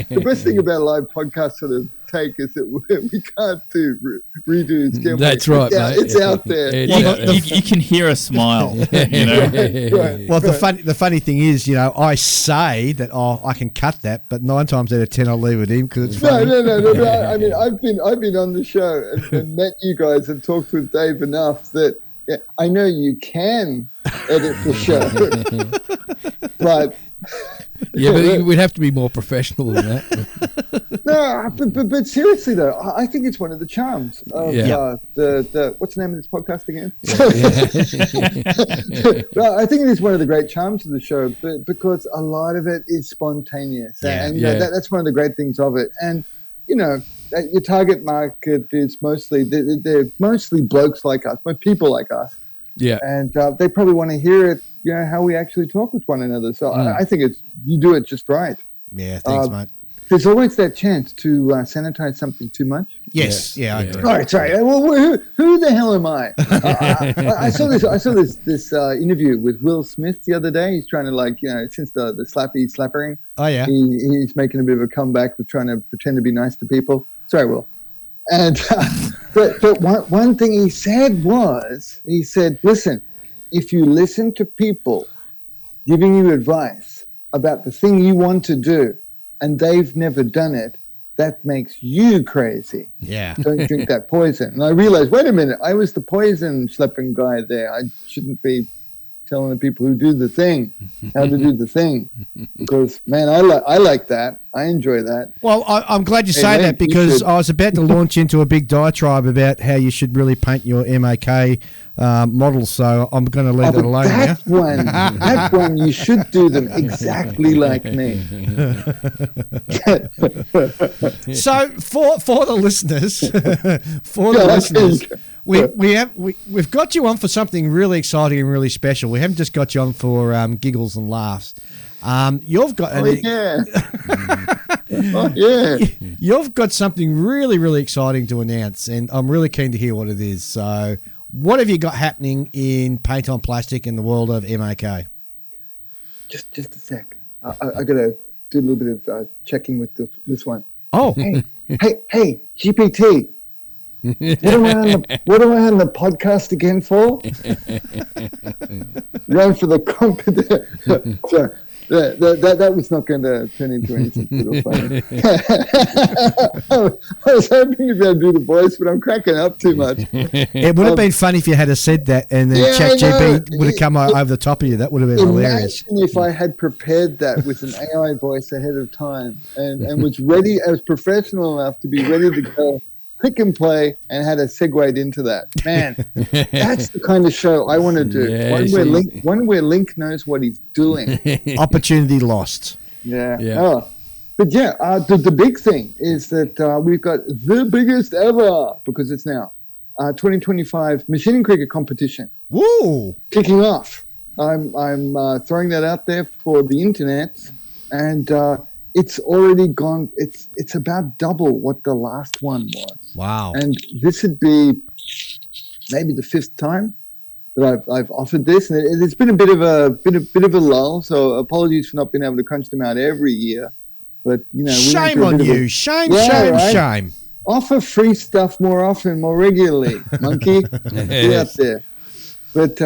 Speaker 7: The best thing about a live podcast sort of take is that we can't do redos. Can
Speaker 4: That's
Speaker 7: we?
Speaker 4: right, mate.
Speaker 7: It's out there.
Speaker 5: You can hear a smile. You know?
Speaker 7: Right.
Speaker 2: Well, the funny thing is, I say that I can cut that, but 9 times out of 10 I'll leave it in because it's funny.
Speaker 7: No. I mean, I've been on the show and met you guys and talked with Dave enough that I know you can edit the show, but.
Speaker 4: Yeah, but we'd have to be more professional than that.
Speaker 7: No, but seriously though, I think it's one of the charms of the what's the name of this podcast again? Well, I think it is one of the great charms of the show, but because a lot of it is spontaneous, and that's one of the great things of it. And your target market is mostly they're mostly blokes like us, but people like us.
Speaker 4: Yeah,
Speaker 7: and they probably want to hear it. How we actually talk with one another. So I think you do it just right.
Speaker 2: Yeah, thanks, mate.
Speaker 7: There's always that chance to sanitize something too much.
Speaker 2: Yes, I agree.
Speaker 7: All right, sorry. Well, who the hell am I? I saw this interview with Will Smith the other day. He's trying to since the slappering.
Speaker 2: Oh yeah.
Speaker 7: He's making a bit of a comeback with trying to pretend to be nice to people. Sorry, Will. And but one thing he said, listen. If you listen to people giving you advice about the thing you want to do and they've never done it, that makes you crazy.
Speaker 2: Yeah.
Speaker 7: Don't drink that poison. And I realized, wait a minute, I was the poison schlepping guy there. I shouldn't be telling the people who do the thing how to do the thing. Because, man, I like that. I enjoy that.
Speaker 2: Well, I'm glad you say that because I was about to launch into a big diatribe about how you should really paint your MAK models, so I'm going to leave that alone now.
Speaker 7: That one, you should do them exactly like me.
Speaker 2: So for the listeners, we've got you on for something really exciting and really special. We haven't just got you on for giggles and laughs. You've got you've got something really, really exciting to announce, and I'm really keen to hear what it is. So, what have you got happening in paint on plastic in the world of MAK?
Speaker 7: Just a sec. I got to do a little bit of checking with this one.
Speaker 2: Oh,
Speaker 7: hey, GPT. What am I on the podcast again for? Run for the competition. That was not going to turn into anything real funny. I was hoping to be able to do the voice, but I'm cracking up too much.
Speaker 2: It would have been funny if you had said that, and then ChatGPT would have come over the top of you. That would have been hilarious.
Speaker 7: Imagine if I had prepared that with an AI voice ahead of time, and was ready, I was professional enough to be ready to go, click and play, and had a segued into that. Man, that's the kind of show I want to do. One where Link knows what he's doing.
Speaker 2: Opportunity lost.
Speaker 7: Yeah. Oh. But yeah, the big thing is that we've got the biggest ever, because it's now 2025 Machining Krieger competition.
Speaker 2: Woo!
Speaker 7: Kicking off. I'm throwing that out there for the internet, and it's already gone. It's about double what the last one was.
Speaker 2: Wow!
Speaker 7: And this would be maybe the 5th time that I've offered this, and it's been a bit of a lull. So apologies for not being able to crunch them out every year. But
Speaker 2: shame on you! Shame!
Speaker 7: Offer free stuff more often, more regularly, monkey. Get out there. But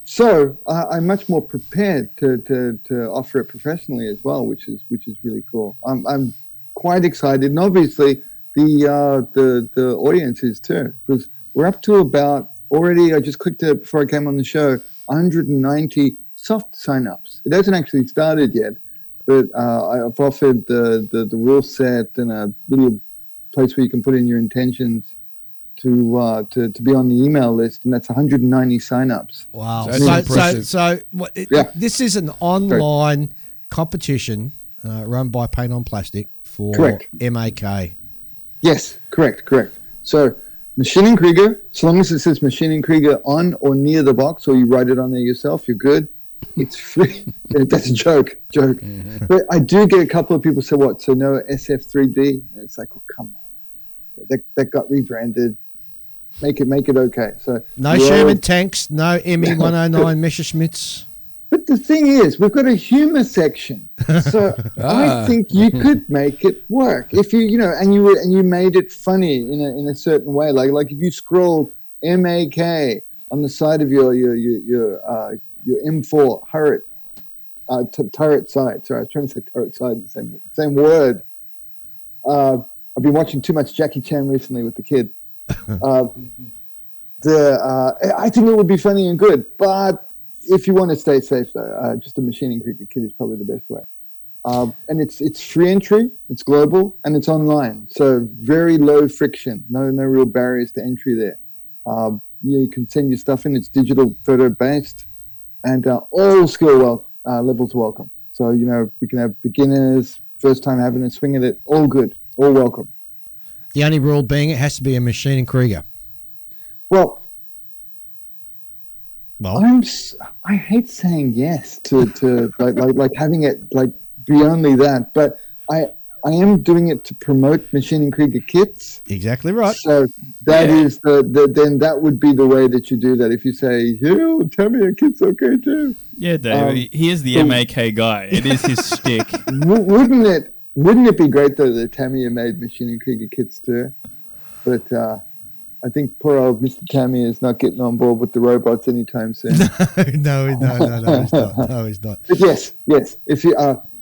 Speaker 7: so I'm much more prepared to offer it professionally as well, which is really cool. I'm quite excited, and obviously the audience is too, because we're up to about already. I just clicked it before I came on the show. 190 soft signups. It hasn't actually started yet, but I've offered the rule set and a little place where you can put in your intentions to be on the email list, and that's 190 signups.
Speaker 2: Wow!
Speaker 4: So
Speaker 2: this is an online competition run by Paint on Plastic for MAK.
Speaker 7: Yes, correct. So Machining Krieger, so long as it says Machining Krieger on or near the box, or you write it on there yourself, you're good. It's free. That's a joke. Mm-hmm. But I do get a couple of people say, "What? So no SF3D?" And it's like, "Oh, come on, that got rebranded. Make it okay." So
Speaker 2: no Sherman tanks, no ME 109 Messerschmitts.
Speaker 7: But the thing is, we've got a humor section, so I think you could make it work if and you made it funny in a certain way, like if you scrolled MAK on the side of your M4 turret side. Sorry, I was trying to say turret side, the same word. I've been watching too much Jackie Chan recently with the kid. I think it would be funny and good, but if you want to stay safe, though, just a Machining Krieger kit is probably the best way. And it's free entry, it's global, and it's online, so very low friction, no real barriers to entry there. You can send your stuff in. It's digital photo based, and all skill levels welcome. So we can have beginners, first time having a swing at it, all good, all welcome.
Speaker 2: The only rule being it has to be a Machining Krieger.
Speaker 7: Well, I hate saying yes to like having it like be only that, but I am doing it to promote Machining Krieger kits.
Speaker 2: Exactly right.
Speaker 7: So that is then that would be the way that you do that. If you say, tell me a kit's okay too.
Speaker 5: Yeah, Dave, he is the MAK guy. It is his stick.
Speaker 7: Wouldn't it be great though that Tamiya made Machining Krieger kits too? But I think poor old Mr. Tamiya is not getting on board with the robots anytime soon.
Speaker 2: No, he's not. No, he's not.
Speaker 7: But yes. If you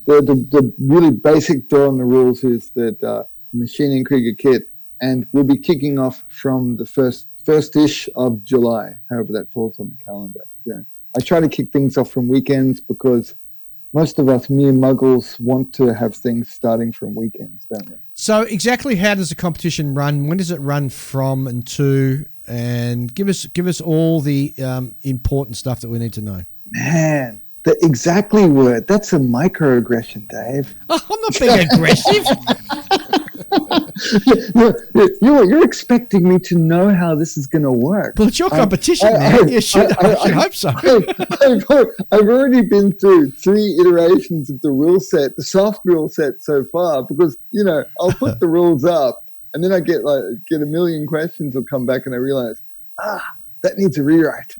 Speaker 7: the really basic draw on the rules is that Machining Krieger kit, and we'll be kicking off from the first-ish of July, however that falls on the calendar. Yeah, I try to kick things off from weekends because most of us mere muggles want to have things starting from weekends, don't we?
Speaker 2: So exactly how does the competition run? When does it run from and to? And give us all the important stuff that we need to know.
Speaker 7: Man, the exactly word. That's a microaggression, Dave.
Speaker 2: Oh, I'm not being aggressive.
Speaker 7: You're expecting me to know how this is going to work.
Speaker 2: Well, it's your competition, man. You should hope so.
Speaker 7: I've already been through 3 iterations of the rule set, the soft rule set so far, because I'll put the rules up, and then I get a million questions will come back, and I realize, that needs a rewrite.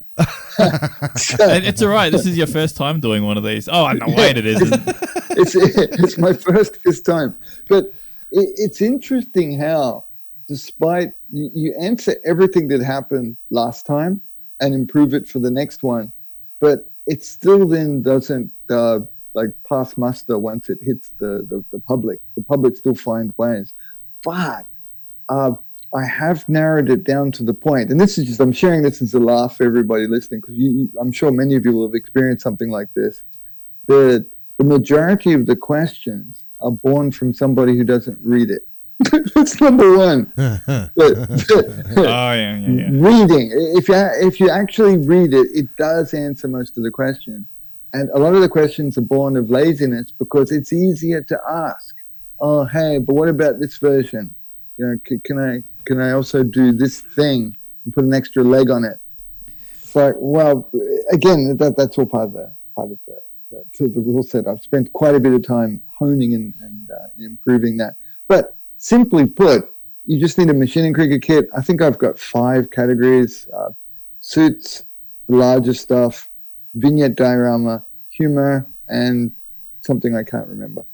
Speaker 5: It's all right. This is your first time doing one of these. Oh, no, wait, it isn't.
Speaker 7: It's my first time, but. It's interesting how, despite you answer everything that happened last time and improve it for the next one, but it still then doesn't like pass muster once it hits the public. The public still find ways, but I have narrowed it down to the point, and this is just, I'm sharing this as a laugh for everybody listening, because I'm sure many of you will have experienced something like this. The majority of the questions are born from somebody who doesn't read it. That's number one. Reading. If you actually read it, it does answer most of the questions. And a lot of the questions are born of laziness because it's easier to ask. Oh, hey, but what about this version? You know, can I also do this thing and put an extra leg on it? So, well, again, that's all part of the rule set. I've spent quite a bit of time honing and improving that. But simply put, you just need a machining cricket kit. I think I've got 5 categories: suits, the larger stuff, vignette diorama, humor, and something I can't remember.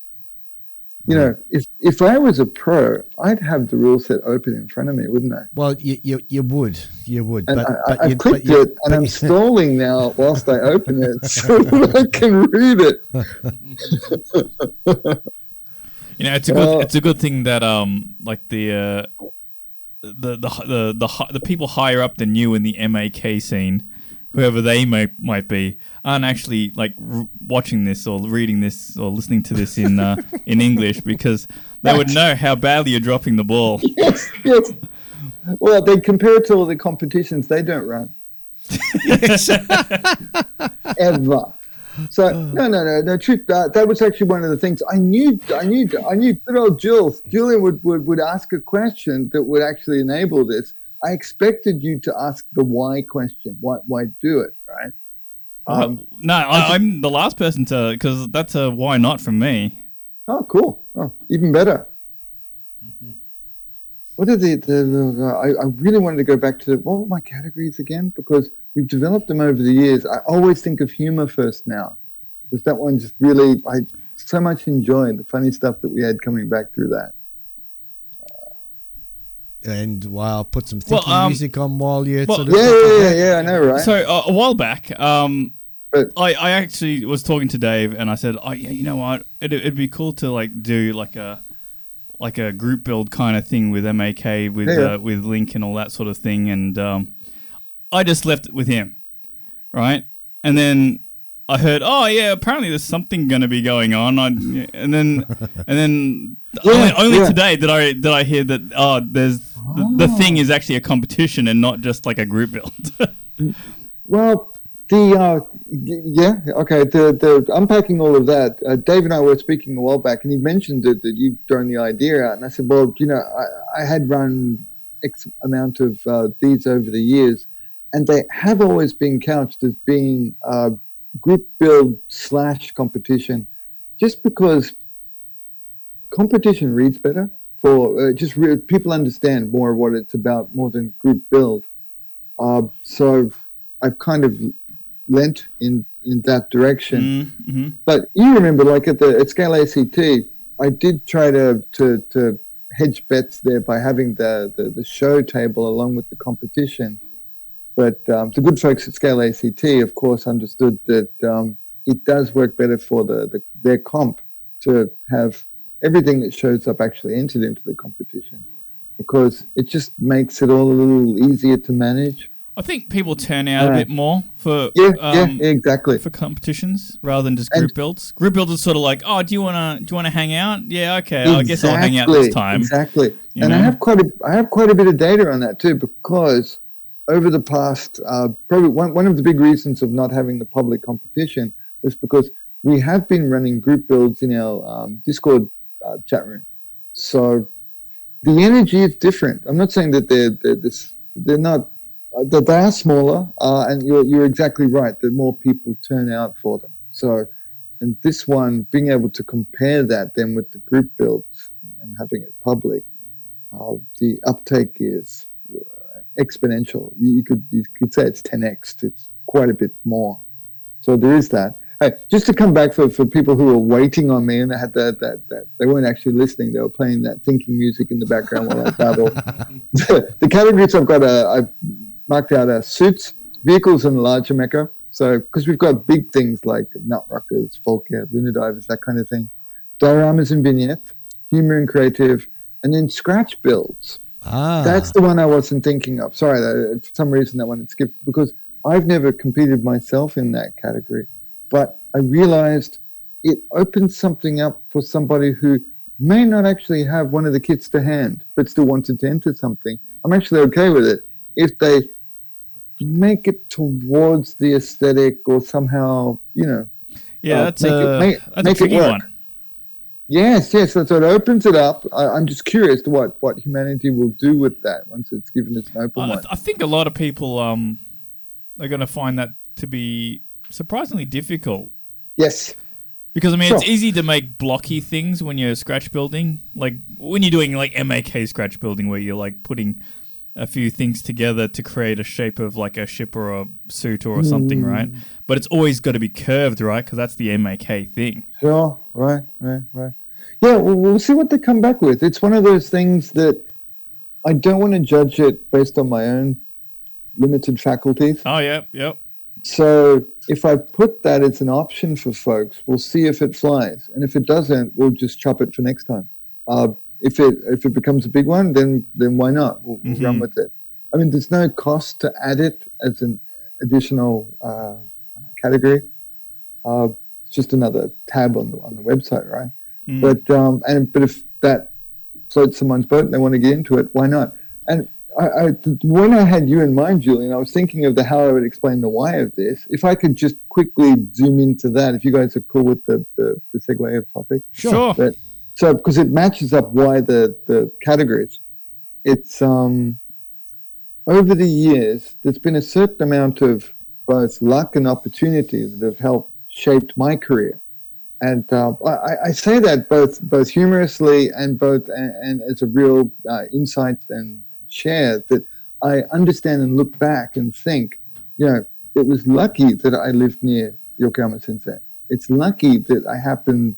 Speaker 7: You know, if I was a pro, I'd have the rule set open in front of me, wouldn't I?
Speaker 2: Well, you would.
Speaker 7: And I've clicked it, and I'm stalling now whilst I open it so that I can read it.
Speaker 5: You know, it's a good thing that like the people higher up than you in the MAK scene, whoever they might be, aren't actually like watching this or reading this or listening to this in English, because they would know how badly you're dropping the ball.
Speaker 7: Yes. Well, they compare it to all the competitions they don't run. Ever. So no. Truth, that was actually one of the things I knew. Good old Julian would ask a question that would actually enable this. I expected you to ask the why question. Why do it, right?
Speaker 5: I'm the last person to, because that's a why not from me.
Speaker 7: Oh, cool. Oh, even better. What are I really wanted to go back to, what were my categories again? Because we've developed them over the years. I always think of humor first now, because that one just really, I so much enjoyed the funny stuff that we had coming back through that.
Speaker 2: And I'll put some thinking music on while you're sort of...
Speaker 7: Yeah, I know, right?
Speaker 5: So a while back, I actually was talking to Dave, and I said, "Oh, yeah, you know what? It'd be cool to like do like a group build kind of thing with MAK with Link and all that sort of thing." And I just left it with him, right? And then I heard, "Oh yeah, apparently there's something going to be going on." Only today did I hear that there's the thing is actually a competition and not just like a group build.
Speaker 7: Well, the unpacking all of that. Dave and I were speaking a while back, and he mentioned that you'd thrown the idea out, and I said, well, you know, I had run X amount of these over the years, and they have always been couched as being group build / competition, just because competition reads better for people understand more of what it's about more than group build. So I've kind of lent in that direction.
Speaker 5: Mm-hmm.
Speaker 7: But you remember, like at Scale ACT, I did try to hedge bets there by having the show table along with the competition. But the good folks at Scale ACT, of course, understood that it does work better for their comp to have everything that shows up actually entered into the competition, because it just makes it all a little easier to manage.
Speaker 5: I think people turn out a bit more for
Speaker 7: exactly
Speaker 5: for competitions rather than just group builds. Group builds is sort of like, oh, do you wanna hang out? Yeah, okay. Exactly, I guess I'll hang out this time.
Speaker 7: Exactly. And I have quite a bit of data on that too, because over the past probably one of the big reasons of not having the public competition was because we have been running group builds in our Discord chat room. So the energy is different. I'm not saying that they're not. That they are smaller, and you're exactly right, that more people turn out for them. So, and this one, being able to compare that then with the group builds and having it public, the uptake is exponential. You could say it's 10x. It's quite a bit more. So there is that. Hey, just to come back for people who were waiting on me and they had that they weren't actually listening. They were playing that thinking music in the background while I battle. The categories I've marked out are suits, vehicles and larger mecha. So, because we've got big things like Nutrockers, Folker, Lunar Divers, that kind of thing. Dioramas and vignettes, humor and creative, and then scratch builds. That's the one I wasn't thinking of. Sorry, for some reason that one had skipped, because I've never competed myself in that category. But I realized it opens something up for somebody who may not actually have one of the kits to hand, but still wanted to enter something. I'm actually okay with it if they make it towards the aesthetic or somehow,
Speaker 5: that's a tricky one.
Speaker 7: Yes. So it opens it up. I'm just curious to what humanity will do with that once it's given its an open one.
Speaker 5: I think a lot of people are going to find that to be surprisingly difficult.
Speaker 7: Yes.
Speaker 5: Because, it's easy to make blocky things when you're scratch building. Like, when you're doing, like, MAK scratch building where you're, like, putting a few things together to create a shape of, like, a ship or a suit or something, right? But it's always got to be curved, right? Because that's the MAK thing.
Speaker 7: Sure, right. Yeah, we'll see what they come back with. It's one of those things that I don't want to judge it based on my own limited faculties.
Speaker 5: Oh, yep.
Speaker 7: So if I put that as an option for folks, we'll see if it flies. And if it doesn't, we'll just chop it for next time. If it becomes a big one, then why not? We'll run with it. There's no cost to add it as an additional category. It's just another tab on the website, right? But if that floats someone's boat and they want to get into it, why not? And when I had you in mind, Julian, I was thinking of how I would explain the why of this. If I could just quickly zoom into that, if you guys are cool with the segue of topic.
Speaker 5: Sure.
Speaker 7: So, because it matches up why the categories. It's over the years, there's been a certain amount of both luck and opportunity that have helped shaped my career. And I say that both humorously and as a real insight and share that I understand and look back and think, it was lucky that I lived near Yokoyama Sensei. It's lucky that I happened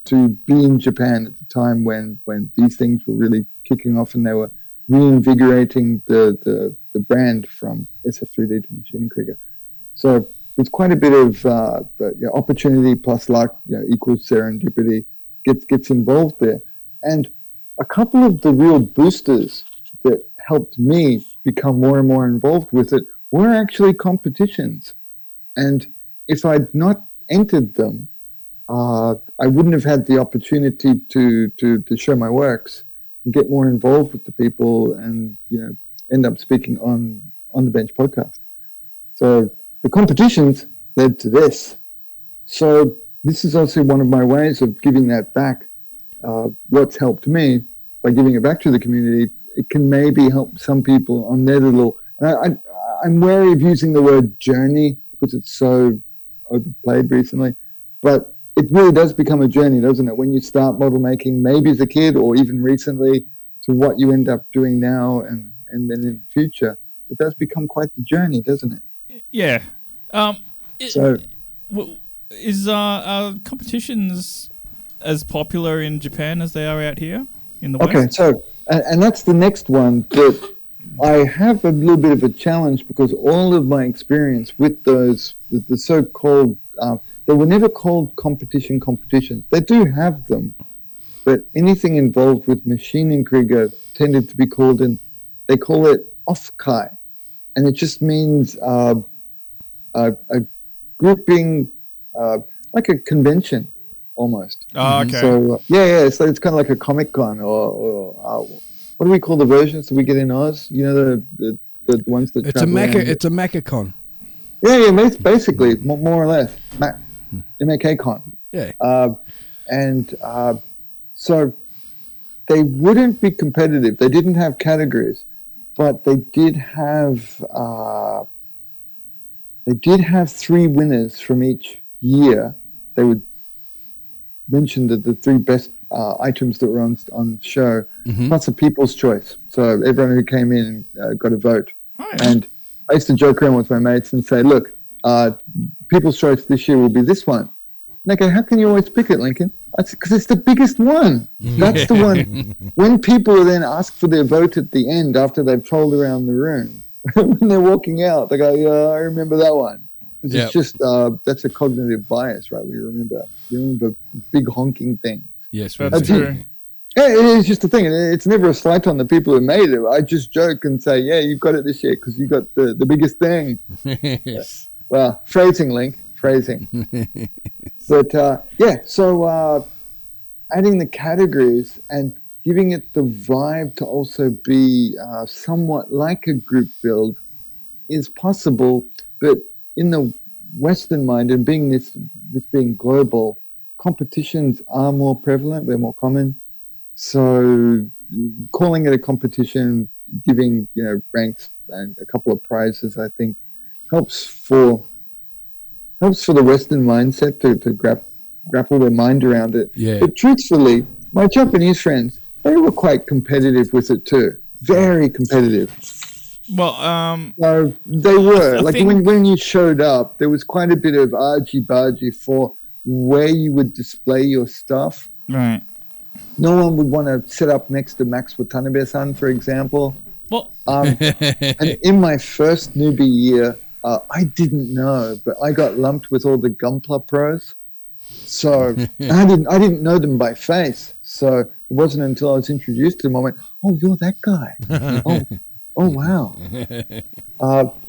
Speaker 7: to be in Japan at the time when these things were really kicking off and they were reinvigorating the brand from SF3D to Machining Krieger. So it's quite a bit of opportunity plus luck equals serendipity gets involved there. And a couple of the real boosters that helped me become more and more involved with it were actually competitions. And if I'd not entered them, I wouldn't have had the opportunity to show my works and get more involved with the people and end up speaking on the Bench podcast. So the competitions led to this. So this is also one of my ways of giving that back. What's helped me by giving it back to the community, it can maybe help some people on their little. And I'm wary of using the word journey because it's so overplayed recently, but it really does become a journey, doesn't it? When you start model making, maybe as a kid or even recently, to what you end up doing now and then in the future, it does become quite the journey, doesn't it?
Speaker 5: Yeah.
Speaker 7: So,
Speaker 5: is competitions as popular in Japan as they are out here in the West?
Speaker 7: Okay, so and that's the next one that I have a little bit of a challenge because all of my experience with those the so-called they were never called competitions. They do have them, but anything involved with Machining Krieger tended to be called they call it off-kai, and it just means a grouping, like a convention almost.
Speaker 5: Oh, okay.
Speaker 7: So so it's kind of like a Comic-Con or what do we call the versions that we get in Oz? The ones that
Speaker 4: it's a Macacon.
Speaker 7: Yeah, basically more or less MAK-Con.
Speaker 4: Yeah.
Speaker 7: So they wouldn't be competitive. They didn't have categories, but they did have 3 winners from each year. They would mention the 3 best items that were on show, plus a people's choice. So everyone who came in got a vote.
Speaker 5: Oh, yeah.
Speaker 7: And I used to joke around with my mates and say, look, people's choice this year will be this one. And they go, how can you always pick it, Lincoln? Because it's the biggest one. That's the one. When people then ask for their vote at the end after they've trolled around the room, when they're walking out, they go, yeah, I remember that one. It's just that's a cognitive bias, right? We remember big honking things.
Speaker 4: Yes,
Speaker 5: That's true.
Speaker 7: Yeah, it is just a thing. It's never a slight on the people who made it. I just joke and say, yeah, you've got it this year because you got the biggest thing.
Speaker 4: Yes.
Speaker 7: Well, phrasing, Link, phrasing. But so adding the categories and giving it the vibe to also be somewhat like a group build is possible, but in the Western mind and being this being global, competitions are more prevalent, they're more common. So calling it a competition, giving ranks and a couple of prizes, I think helps for the Western mindset to grapple their mind around it.
Speaker 4: Yeah.
Speaker 7: But truthfully, my Japanese friends, they were quite competitive with it too. Very competitive.
Speaker 5: Well,
Speaker 7: So they were.
Speaker 5: I
Speaker 7: Like
Speaker 5: think-
Speaker 7: when you showed up, there was quite a bit of argy-bargy for where you would display your stuff.
Speaker 5: right.
Speaker 7: No one would want to sit up next to Max Watanabe-san, for example.
Speaker 5: Well,
Speaker 7: And in my first newbie year, I didn't know, but I got lumped with all the Gunpla pros. So I didn't know them by face. So it wasn't until I was introduced to them I went, "Oh, you're that guy." Oh wow.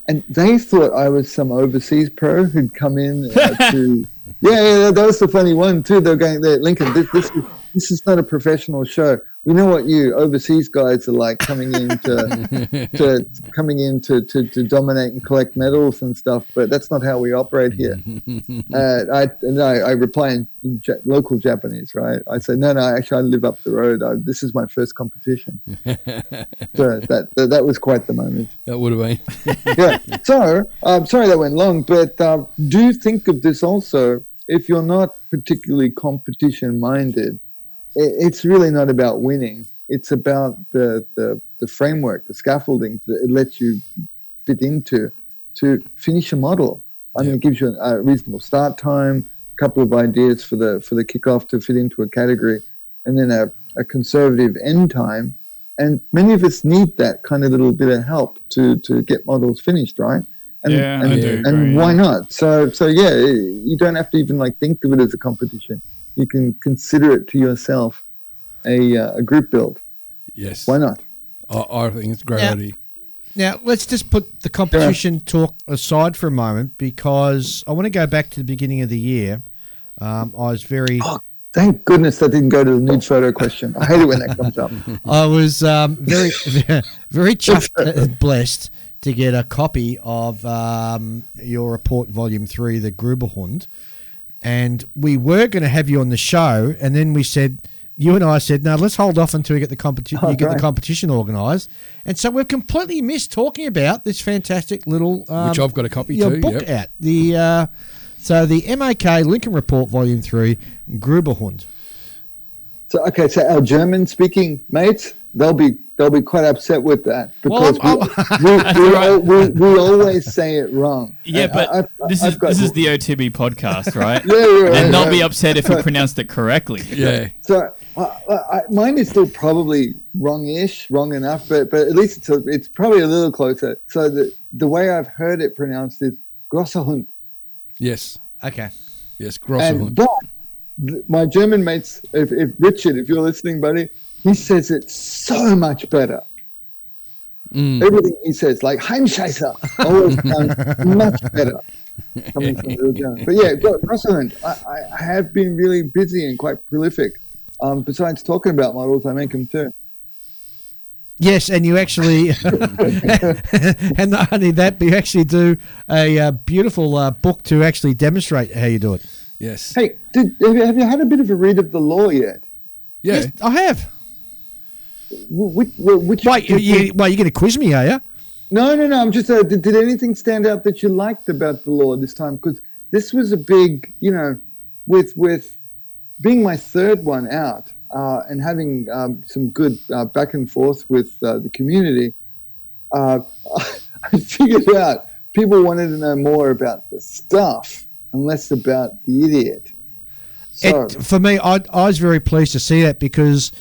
Speaker 7: And they thought I was some overseas pro who'd come in to. Yeah, that was the funny one too. They were going there, Lincoln. This is not a professional show. We know what you overseas guys are like, coming in to dominate and collect medals and stuff. But that's not how we operate here. I reply in local Japanese, right? I say no. Actually, I live up the road. This is my first competition. So that was quite the moment.
Speaker 4: That would have been.
Speaker 7: Yeah. So I'm sorry that went long, but do think of this also. If you're not particularly competition minded, it's really not about winning. It's about the framework, the scaffolding that it lets you fit into to finish a model. I mean, it gives you a reasonable start time, a couple of ideas for the kickoff to fit into a category, and then a conservative end time. And many of us need that kind of little bit of help to get models finished, right? And,
Speaker 5: Yeah, I do
Speaker 7: and
Speaker 5: agree,
Speaker 7: why
Speaker 5: yeah.
Speaker 7: not? So yeah, you don't have to even think of it as a competition. You can consider it to yourself a group build.
Speaker 4: Yes.
Speaker 7: Why not?
Speaker 4: I think it's a great idea.
Speaker 2: Now, let's just put the competition talk aside for a moment, because I want to go back to the beginning of the year. I was very...
Speaker 7: Thank goodness that didn't go to the nude photo question. I hate it when that comes up.
Speaker 2: I was very, very chuffed and blessed to get a copy of your report, Volume 3, the Gruberhund. And we were going to have you on the show, and then you and I said, no, let's hold off until we get the competition. You get the competition organised, and so we've completely missed talking about this fantastic little
Speaker 4: Which I've got a copy
Speaker 2: your
Speaker 4: too.
Speaker 2: book
Speaker 4: Yep.
Speaker 2: out. The MAK Lincoln Report Volume 3 Gruberhund.
Speaker 7: So our German-speaking mates, they'll be quite upset with that, because we always say it wrong.
Speaker 5: Yeah, but this is the OTB podcast, right?
Speaker 7: Yeah,
Speaker 5: And not be upset if we pronounced it correctly.
Speaker 4: Yeah.
Speaker 7: So mine is still probably wrong enough, but at least it's probably a little closer. So the way I've heard it pronounced is Grosserhund.
Speaker 4: Yes.
Speaker 2: Okay.
Speaker 4: Yes.
Speaker 7: And
Speaker 4: Grosserhund.
Speaker 7: but my German mates, if Richard, if you're listening, buddy, he says it so much better. Everything he says, like Heimscheißer, always sounds much better coming from the German. But yeah, Grosserhund, I have been really busy and quite prolific. Besides talking about models, I make them too.
Speaker 2: Yes, and you actually, and not only that, but you actually do a beautiful book to actually demonstrate how you do it.
Speaker 4: Yes.
Speaker 7: Hey, have you had a bit of a read of the law yet?
Speaker 4: Yeah.
Speaker 2: Yes, I have.
Speaker 7: Which
Speaker 2: Wait, you're going to quiz me, are you?
Speaker 7: No. I'm just. Did anything stand out that you liked about the law this time? Because this was a big, with being my third one out and having some good back and forth with the community. I figured out people wanted to know more about the stuff and less about the idiot. So,
Speaker 2: For me, I was very pleased to see that, because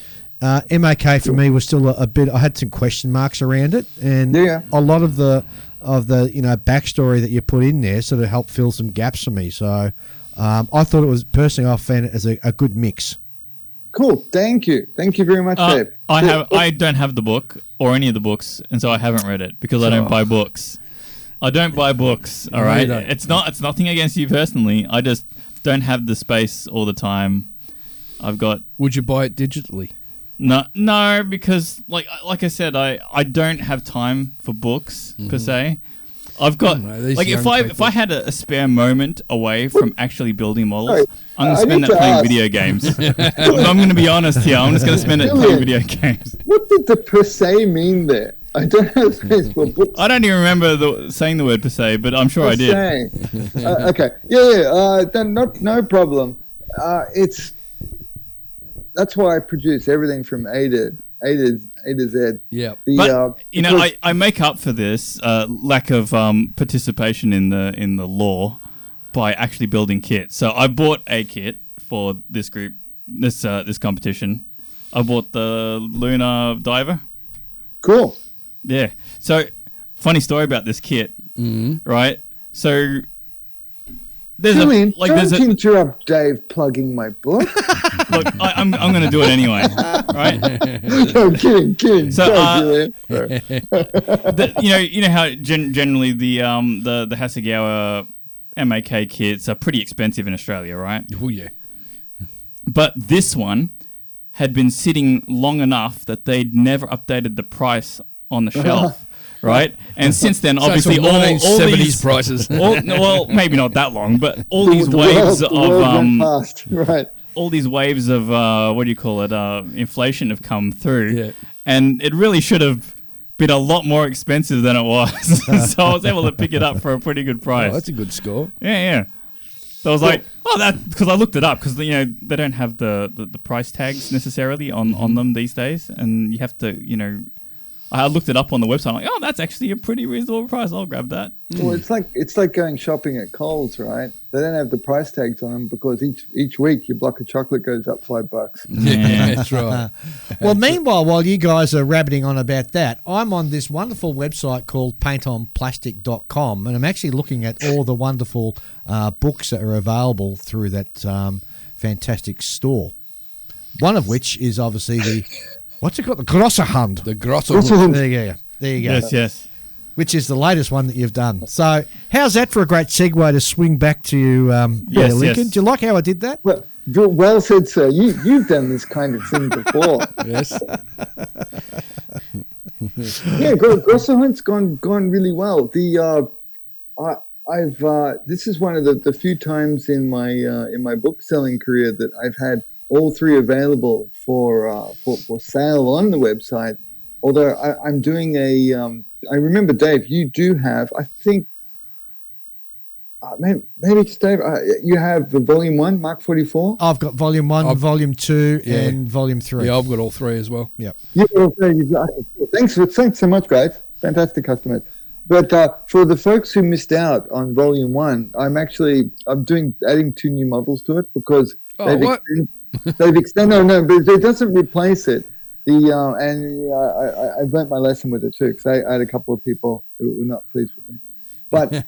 Speaker 2: MAK for me was still a bit. I had some question marks around it, and
Speaker 7: Yeah.
Speaker 2: a lot of the of the backstory that you put in there sort of helped fill some gaps for me. So I thought it was, personally, I found it as a good mix.
Speaker 7: Cool. Thank you very much, Dave.
Speaker 5: I don't have the book or any of the books, and so I haven't read it because I don't buy books. I don't buy books. All right, it's nothing against you personally. I just don't have the space all the time. I've got.
Speaker 4: Would you buy it digitally?
Speaker 5: No, because like I said, I don't have time for books per se. I've got like if I had a spare moment away from actually building models, I'm gonna spend that playing video games. I'm gonna be honest here. I'm just gonna spend it playing video games.
Speaker 7: What did the per se mean there? I don't have space for books.
Speaker 5: I don't even remember saying the word per se, but I'm sure I did.
Speaker 7: Okay. Yeah. No problem. That's why I produce everything from A to Z.
Speaker 4: Yeah.
Speaker 5: But I make up for this lack of participation in the lore by actually building kits. So I bought a kit for this group, this competition. I bought the Lunar Diver.
Speaker 7: Cool.
Speaker 5: Yeah. So funny story about this kit, right? So
Speaker 7: Julian, don't interrupt Dave plugging my book.
Speaker 5: Look, I'm going to do it anyway, right?
Speaker 7: No, kidding.
Speaker 5: So,
Speaker 7: Julian.
Speaker 5: you know how generally the Hasegawa MAK kits are pretty expensive in Australia, right?
Speaker 4: Oh yeah.
Speaker 5: But this one had been sitting long enough that they'd never updated the price on the shelf. Right, and since then, obviously,
Speaker 4: so
Speaker 5: all these
Speaker 4: prices.
Speaker 5: Well, maybe not that long, but all these waves all these waves of what do you call it? Inflation have come through, and it really should have been a lot more expensive than it was. So I was able to pick it up for a pretty good price.
Speaker 4: Oh, that's a good score.
Speaker 5: Yeah. So I was like, that because I looked it up because they don't have the price tags necessarily on them these days, and you have to I looked it up on the website. I'm like, that's actually a pretty reasonable price. I'll grab that.
Speaker 7: Well, it's like going shopping at Coles, right? They don't have the price tags on them because each week your block of chocolate goes up $5.
Speaker 4: Yeah, that's right.
Speaker 2: Well, meanwhile, while you guys are rabbiting on about that, I'm on this wonderful website called paintonplastic.com, and I'm actually looking at all the wonderful books that are available through that fantastic store. One of which is obviously the... What's it called? The Grosserhand.
Speaker 4: The Grosserhand.
Speaker 2: There you go.
Speaker 5: Yes.
Speaker 2: Which is the latest one that you've done. So how's that for a great segue to swing back to you, Lincoln?
Speaker 5: Yes.
Speaker 2: Do you like how I did that?
Speaker 7: Well said, sir. You've done this kind of thing before.
Speaker 4: Yes.
Speaker 7: Yeah, Grosserhand's gone really well. This is one of the few times in my book selling career that I've had all three available for sale on the website. Although I'm doing I remember, Dave, you do have, I think, maybe it's Dave, you have the Volume 1, Mark 44?
Speaker 2: I've got Volume 1, Volume 2, and Volume 3.
Speaker 4: Yeah, I've got all three as well.
Speaker 2: Yep.
Speaker 7: Thanks so much, guys. Fantastic customers. But for the folks who missed out on Volume 1, I'm adding 2 new models to it because they've extended. No, but it doesn't replace it. I've learnt my lesson with it too, because I had a couple of people who were not pleased with me. But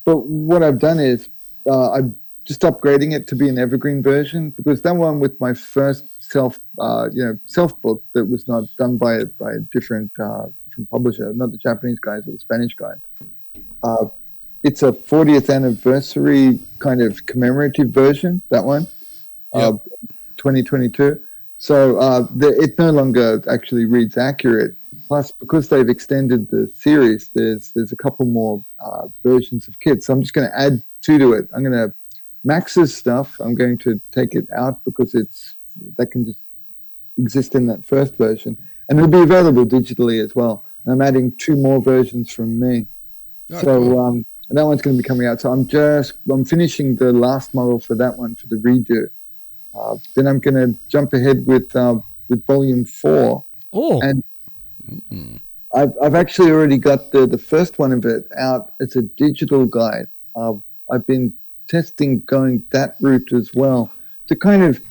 Speaker 7: what I've done is I'm just upgrading it to be an evergreen version, because that one with my first self book that was not done by a different publisher, not the Japanese guys or the Spanish guys. It's a 40th anniversary kind of commemorative version. That one. 2022, so it no longer actually reads accurate. Plus, because they've extended the series, there's a couple more versions of kits. So I'm just going to add 2 to it. I'm going to Max's stuff. I'm going to take it out because that can just exist in that first version, and it'll be available digitally as well. And I'm adding 2 more versions from me. Cool. And that one's going to be coming out. So I'm finishing the last model for that one for the redo. Then I'm going to jump ahead with Volume 4.
Speaker 2: Oh,
Speaker 7: and I've actually already got the first one of it out as a digital guide. I've been testing going that route as well to kind of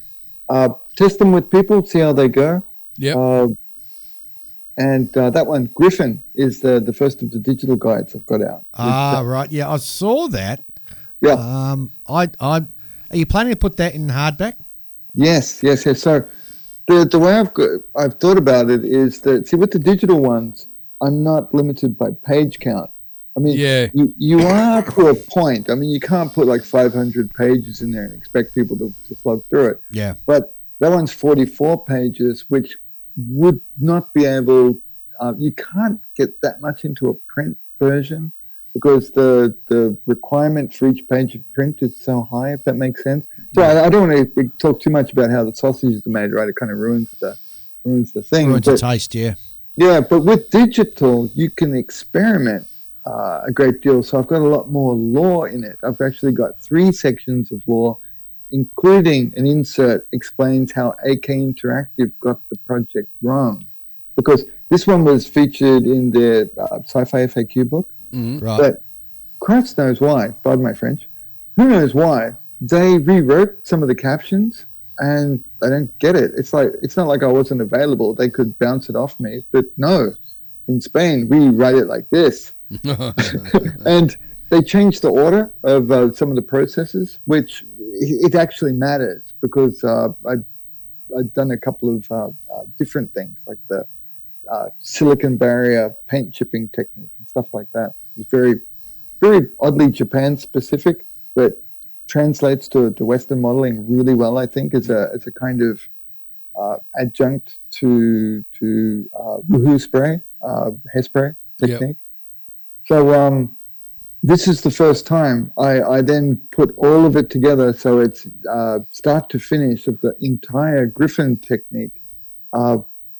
Speaker 7: test them with people, see how they go.
Speaker 4: Yeah.
Speaker 7: And that one, Griffin, is the first of the digital guides I've got out.
Speaker 2: Right. Yeah, I saw that.
Speaker 7: Yeah.
Speaker 2: Are you planning to put that in hardback?
Speaker 7: Yes. So the way I've thought about it is that, see, with the digital ones, I'm not limited by page count. I mean, you are to a point. I mean, you can't put like 500 pages in there and expect people to slog through it.
Speaker 2: Yeah.
Speaker 7: But that one's 44 pages, which would not be able, you can't get that much into a print version because the requirement for each page of print is so high, if that makes sense. So I don't want to talk too much about how the sausages are made, right? It kind of ruins the thing.
Speaker 2: Ruins the taste, yeah.
Speaker 7: Yeah, but with digital, you can experiment a great deal. So I've got a lot more law in it. I've actually got 3 sections of law, including an insert explains how AK Interactive got the project wrong. Because this one was featured in the Sci-Fi FAQ book.
Speaker 2: Right.
Speaker 7: But Christ knows why, pardon my French, who knows why, they rewrote some of the captions and I don't get it. It's not like I wasn't available. They could bounce it off me. But no, in Spain, we write it like this. And they changed the order of some of the processes, which it actually matters because I've done a couple of different things, like the silicon barrier paint chipping technique and stuff like that. It's very, very oddly Japan specific, but translates to Western modeling really well, I think, as a kind of adjunct to woohoo spray, hairspray technique. Yep. So this is the first time I then put all of it together, so it's start to finish of the entire Griffin technique.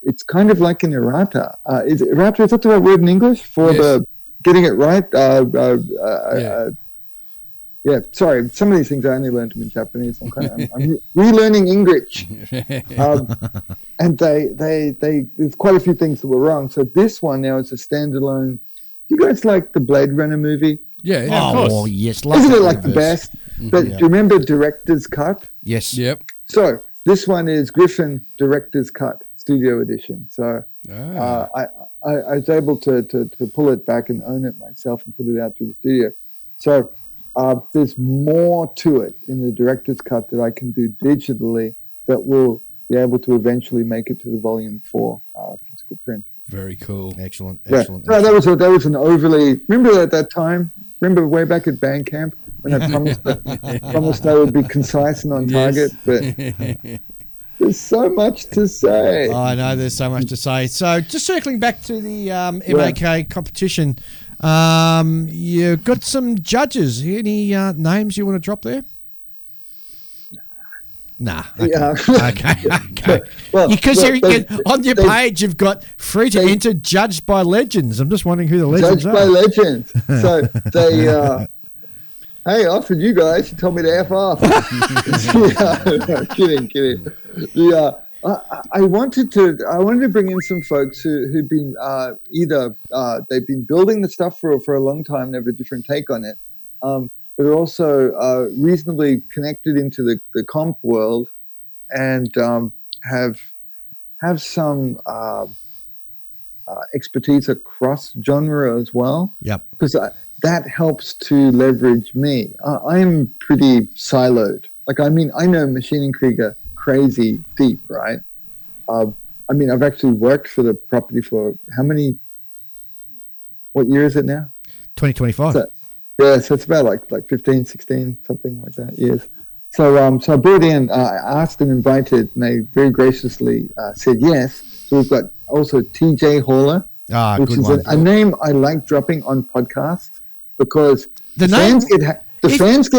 Speaker 7: It's kind of like an errata. Is that the right word in English for the getting it right? Yeah, sorry. Some of these things I only learned them in Japanese. I'm relearning English, and there's quite a few things that were wrong. So this one now is a standalone. You guys like the Blade Runner movie?
Speaker 4: Yeah,
Speaker 5: of course.
Speaker 2: Oh yes,
Speaker 7: isn't it like the best? But do you remember Director's Cut?
Speaker 2: Yes.
Speaker 4: Yep.
Speaker 7: So this one is Griffin Director's Cut Studio Edition. So I was able to pull it back and own it myself and put it out through the studio. So there's more to it in the Director's Cut that I can do digitally that will be able to eventually make it to the Volume 4 physical print.
Speaker 4: Very cool.
Speaker 2: Excellent.
Speaker 7: Yeah. No, that was an overly. Remember at that time? Remember way back at Bandcamp when I promised I would be concise and on target, but there's so much to say.
Speaker 2: I know there's so much to say. So just circling back to the MAK competition, you've got some judges. Any names you want to drop there? Nah. Okay.
Speaker 7: Yeah.
Speaker 2: Okay. Because on your page you've got free to enter, judged by legends. I'm just wondering who the legends are.
Speaker 7: Judged by legends. So they, hey, I offered you guys. You told me to F off. No, kidding. Yeah. I wanted to bring in some folks who've been either they've been building the stuff for a long time and have a different take on it. But are also reasonably connected into the comp world and have some expertise across genre as well.
Speaker 2: Yep.
Speaker 7: Because that helps to leverage me. I'm pretty siloed. Like, I mean, I know Maschinen Krieger crazy deep, right? I mean, I've actually worked for the property for what year is it now?
Speaker 2: 2025.
Speaker 7: Yeah, so it's about like 15, 16, something like that years. So I brought in, asked and invited, and they very graciously said yes. So we've got also TJ Haller, which is a name I like dropping on podcasts because fans get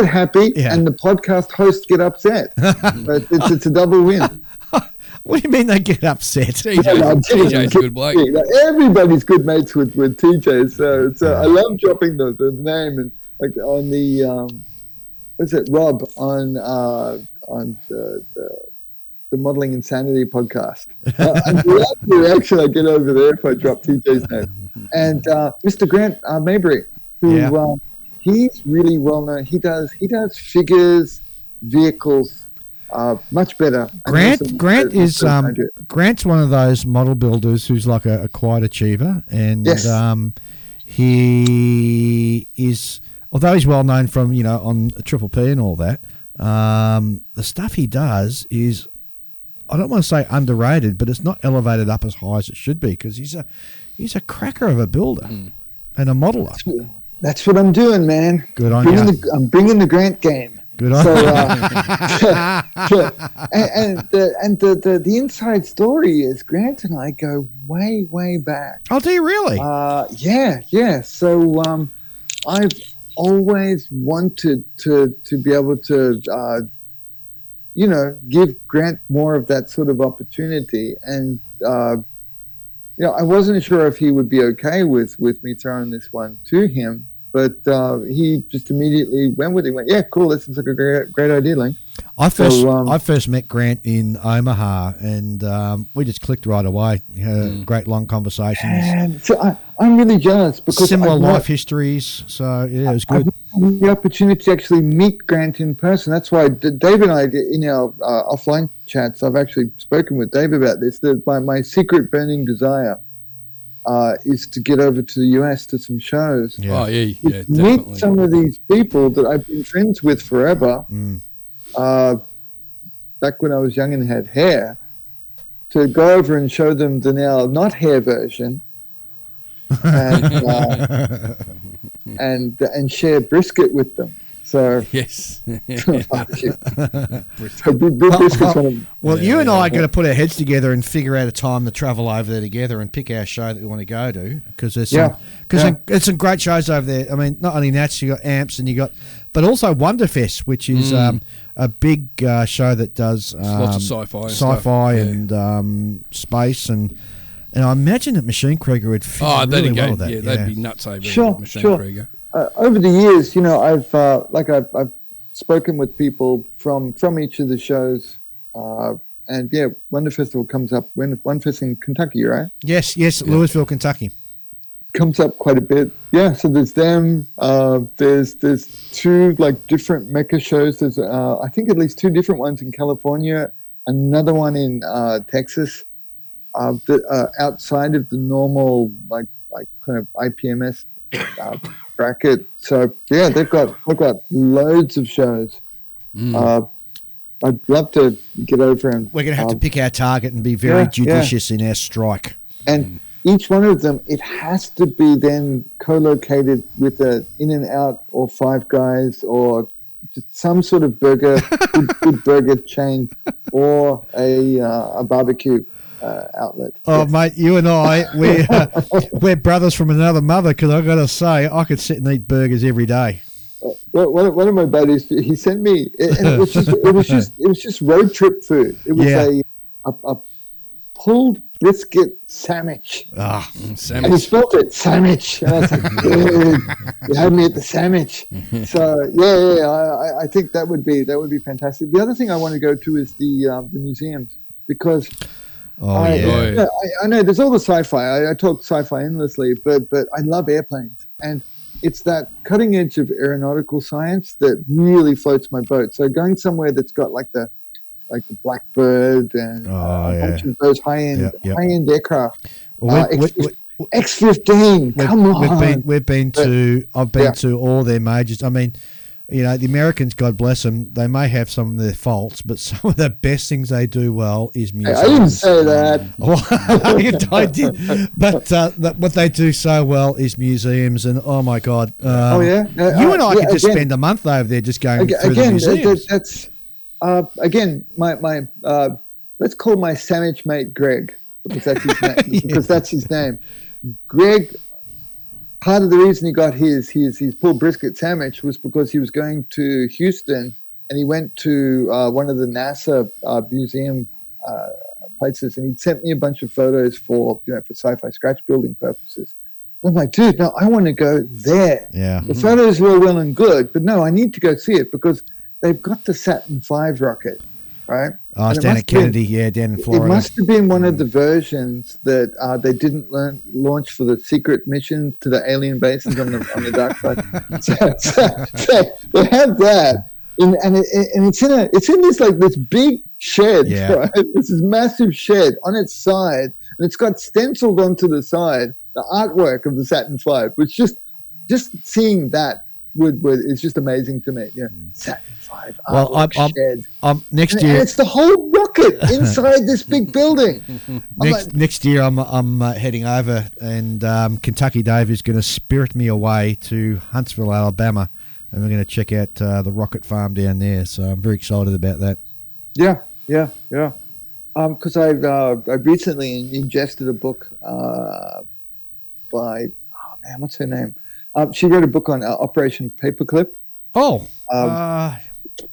Speaker 7: happy and the podcast hosts get upset. But it's a double win.
Speaker 2: What do you mean they get upset?
Speaker 4: TJ's a good bloke.
Speaker 7: Everybody's good mates with TJ, so I love dropping the name and like on the what's it, Rob on the Modeling Insanity podcast. I'm glad the reaction I get over there if I drop TJ's name. And Mr. Grant Mabry, who he's really well known. He does figures, vehicles, much better.
Speaker 2: Grant is Grant's one of those model builders who's like a quiet achiever, and
Speaker 7: Yes.
Speaker 2: He is, although he's well known from on Triple P and all that. The stuff he does is, I don't want to say underrated, but it's not elevated up as high as it should be, because he's a cracker of a builder and a modeler.
Speaker 7: That's what I'm doing, man.
Speaker 2: Good on you.
Speaker 7: I'm bringing the Grant game.
Speaker 2: Good on
Speaker 7: So,
Speaker 2: you.
Speaker 7: and the inside story is Grant and I go way back.
Speaker 2: Oh, do you really?
Speaker 7: Yeah. So I've always wanted to be able to give Grant more of that sort of opportunity, and I wasn't sure if he would be okay with me throwing this one to him. But he just immediately went with it. He went, yeah, cool. That sounds like a great idea, Link.
Speaker 2: I first met Grant in Omaha, and we just clicked right away. We had great long conversations.
Speaker 7: And so I'm really jealous because
Speaker 2: similar life histories. So yeah, it was good.
Speaker 7: I've had the opportunity to actually meet Grant in person. That's why Dave and I, in our offline chats, I've actually spoken with Dave about this. That my secret burning desire is to get over to the US to some shows.
Speaker 2: Yeah.
Speaker 4: Oh, yeah, definitely.
Speaker 7: Meet some of these people that I've been friends with forever. Back when I was young and had hair, to go over and show them the now not hair version, and share brisket with them. So
Speaker 4: Yes.
Speaker 2: Well, you and I are going to put our heads together and figure out a time to travel over there together and pick our show that we want to go to, because there's there's some great shows over there. I mean, not only Nats, you got Amps, and but also Wonderfest, which is a big show that does
Speaker 4: lots of sci-fi and
Speaker 2: sci-fi
Speaker 4: stuff.
Speaker 2: and space, and I imagine that Machine Krieger would fit really well with that.
Speaker 4: Yeah, they'd be nuts over
Speaker 7: Sure,
Speaker 4: Machine
Speaker 7: sure.
Speaker 4: Krieger.
Speaker 7: Over the years, I've spoken with people from each of the shows, and yeah, Wonder Festival comes up. Wonder Fest in Kentucky, right?
Speaker 2: Yes, Louisville, Kentucky.
Speaker 7: Comes up quite a bit. Yeah, so there's them. There's two different mecha shows. There's I think at least two different ones in California, another one in Texas. Outside of the normal kind of IPMS bracket. So yeah, they've got loads of shows. I'd love to get over and
Speaker 2: we're going to have to pick our target and be very judicious in our strike.
Speaker 7: And each one of them, it has to be then co-located with a In-N-Out or Five Guys or just some sort of good burger chain or a barbecue outlet.
Speaker 2: Oh, mate, you and I, we're brothers from another mother, because I've got to say, I could sit and eat burgers every day.
Speaker 7: One of my buddies, he sent me, and it was just road trip food. It was a pulled brisket sandwich.
Speaker 4: Sandwich.
Speaker 7: And he spelled it sandwich. And I was like, dude, you had me at the sandwich. So I think that would be fantastic. The other thing I want to go to is the museums, because I know there's all the sci-fi. I talk sci-fi endlessly, but I love airplanes, and it's that cutting edge of aeronautical science that really floats my boat. So going somewhere that's got the Blackbird and a bunch of those high-end aircraft.
Speaker 2: Well,
Speaker 7: X-15, come on.
Speaker 2: I've been to all their majors. I mean, the Americans, God bless them, they may have some of their faults, but some of the best things they do well is museums.
Speaker 7: I didn't say that.
Speaker 2: I did. But what they do so well is museums, and oh my God. You and I could just spend a month over there just going through the museums.
Speaker 7: That's again, my let's call my sandwich mate Greg, because that's his name. Because that's his name. Greg, part of the reason he got his pulled brisket sandwich was because he was going to Houston, and he went to one of the NASA museum places, and he'd sent me a bunch of photos for sci-fi scratch building purposes. I'm like, dude, no, I want to go there.
Speaker 2: Yeah.
Speaker 7: The photos were well and good, but no, I need to go see it, because they've got the Saturn V rocket, right?
Speaker 2: Oh, it's down at Kennedy, down in Florida.
Speaker 7: It must have been one of the versions that they didn't launch for the secret missions to the alien bases on the dark side. So they have that. it's in this big shed,
Speaker 2: Yeah.
Speaker 7: right? This is massive shed on its side, and it's got stenciled onto the side the artwork of the Saturn V, which just seeing that is just amazing to me. Yeah, Saturn V.
Speaker 2: Well,
Speaker 7: shed.
Speaker 2: Next
Speaker 7: And
Speaker 2: year.
Speaker 7: it's the whole rocket inside this big building.
Speaker 2: Next year, I'm heading over, and Kentucky Dave is going to spirit me away to Huntsville, Alabama, and we're going to check out the rocket farm down there. So I'm very excited about that.
Speaker 7: Yeah. Because I recently ingested a book by what's her name? She wrote a book on Operation Paperclip.
Speaker 2: Oh,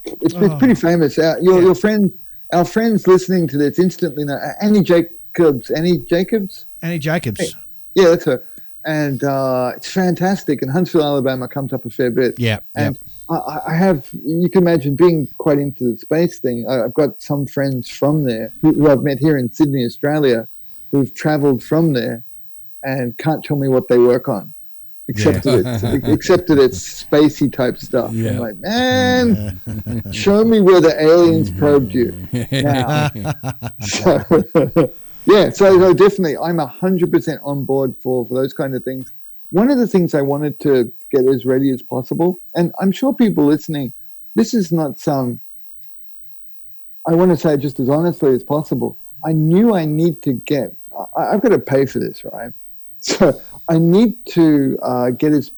Speaker 7: it's pretty famous. Your friend, our friends listening to this instantly know Annie Jacobs.
Speaker 2: Annie Jacobs.
Speaker 7: Yeah, that's her. And it's fantastic. And Huntsville, Alabama comes up a fair bit.
Speaker 2: Yeah.
Speaker 7: And I have, you can imagine being quite into the space thing. I've got some friends from there who I've met here in Sydney, Australia, who've traveled from there and can't tell me what they work on. Except that it's spacey type stuff.
Speaker 4: Yeah.
Speaker 7: I'm like, man, show me where the aliens probed you. Now. So definitely, I'm 100% on board for those kind of things. One of the things I wanted to get as ready as possible, and I'm sure people listening, this is not some, I want to say just as honestly as possible, I knew I need to get, I've got to pay for this, right? So I need to get as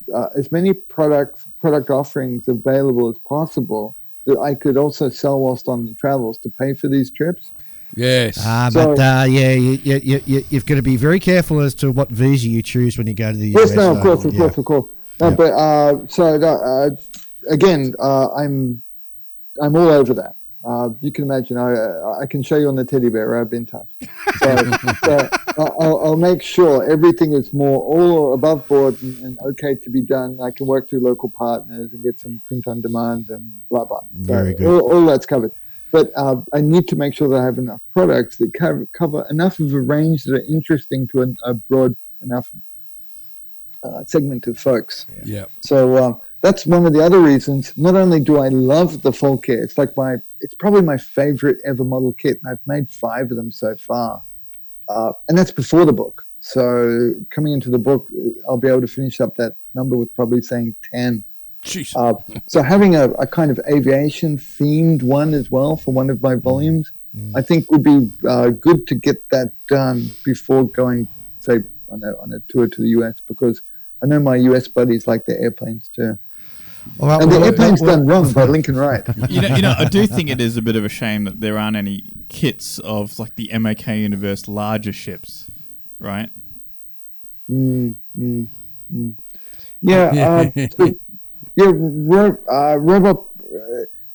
Speaker 7: many product offerings available as possible that I could also sell whilst on the travels to pay for these trips.
Speaker 4: Yes.
Speaker 2: You've got to be very careful as to what visa you choose when you go to the US.
Speaker 7: Yes, no, of course. No, but again, I'm all over that. You can imagine I can show you on the teddy bear. I've been touched. So I'll make sure everything is all above board and okay to be done. I can work through local partners and get some print on demand and blah blah.
Speaker 2: Very good.
Speaker 7: All that's covered. But I need to make sure that I have enough products that cover enough of a range that are interesting to a broad enough segment of folks.
Speaker 4: Yeah.
Speaker 7: So that's one of the other reasons. Not only do I love the full kit, it's probably my favorite ever model kit, and I've made 5 of them so far. And that's before the book. So coming into the book, I'll be able to finish up that number with probably saying 10. So having a kind of aviation themed one as well for one of my volumes, I think would be good to get that done before going, say, on a tour to the US, because I know my US buddies like their airplanes too. And the airplane's done wrong by Lincoln Wright.
Speaker 5: You know, I do think it is a bit of a shame that there aren't any kits of like the MOK universe larger ships, right?
Speaker 7: Yeah. Robot.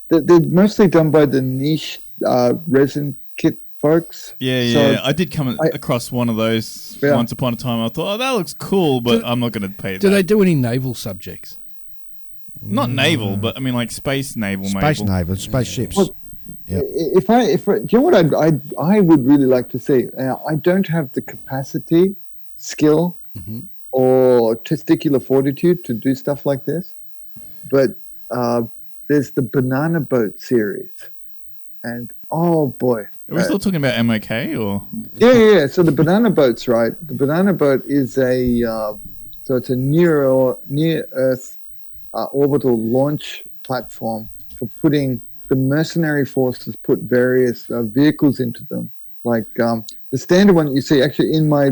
Speaker 7: They're mostly done by the niche resin kit folks.
Speaker 5: Yeah. I did come across one of those once upon a time. I thought, that looks cool, but I'm not going to pay that.
Speaker 4: Do they do any naval subjects?
Speaker 5: Not naval, but I mean like space naval.
Speaker 2: Space ships.
Speaker 7: Well, if do you know what I would really like to see? I don't have the capacity, skill, or testicular fortitude to do stuff like this, but there's the Banana Boat series, and oh boy,
Speaker 5: are we still talking about MOK or?
Speaker 7: Yeah. So the Banana Boat's right. The Banana Boat is so it's a near Earth orbital launch platform for putting the mercenary forces put various vehicles into them, like the standard one that you see actually in my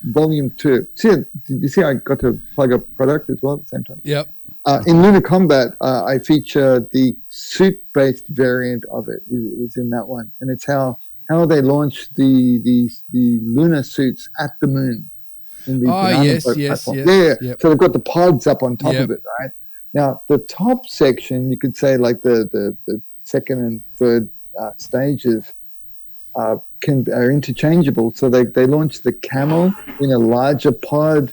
Speaker 7: volume 2. Did you see I got to plug a product as well at the same time?
Speaker 4: Yep.
Speaker 7: In Lunar Combat, I feature the suit-based variant of it is in that one, and it's how they launch the lunar suits at the moon. In the
Speaker 4: yes.
Speaker 7: Yep. So they've got the pods up on top of it, right? Now, the top section, you could say like the second and third stages are interchangeable. So they launch the Camel in a larger pod.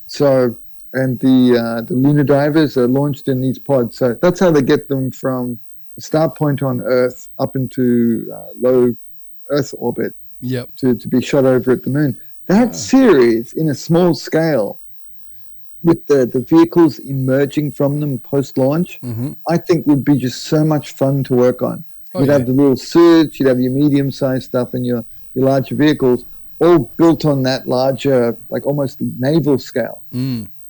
Speaker 7: So, and the lunar divers are launched in these pods. So that's how they get them from the start point on Earth up into low Earth orbit.
Speaker 4: Yep.
Speaker 7: To be shot over at the moon. That series in a small scale with the vehicles emerging from them post-launch, I think would be just so much fun to work on. You'd have the little suits, you'd have your medium-sized stuff and your larger vehicles, all built on that larger, like almost naval scale.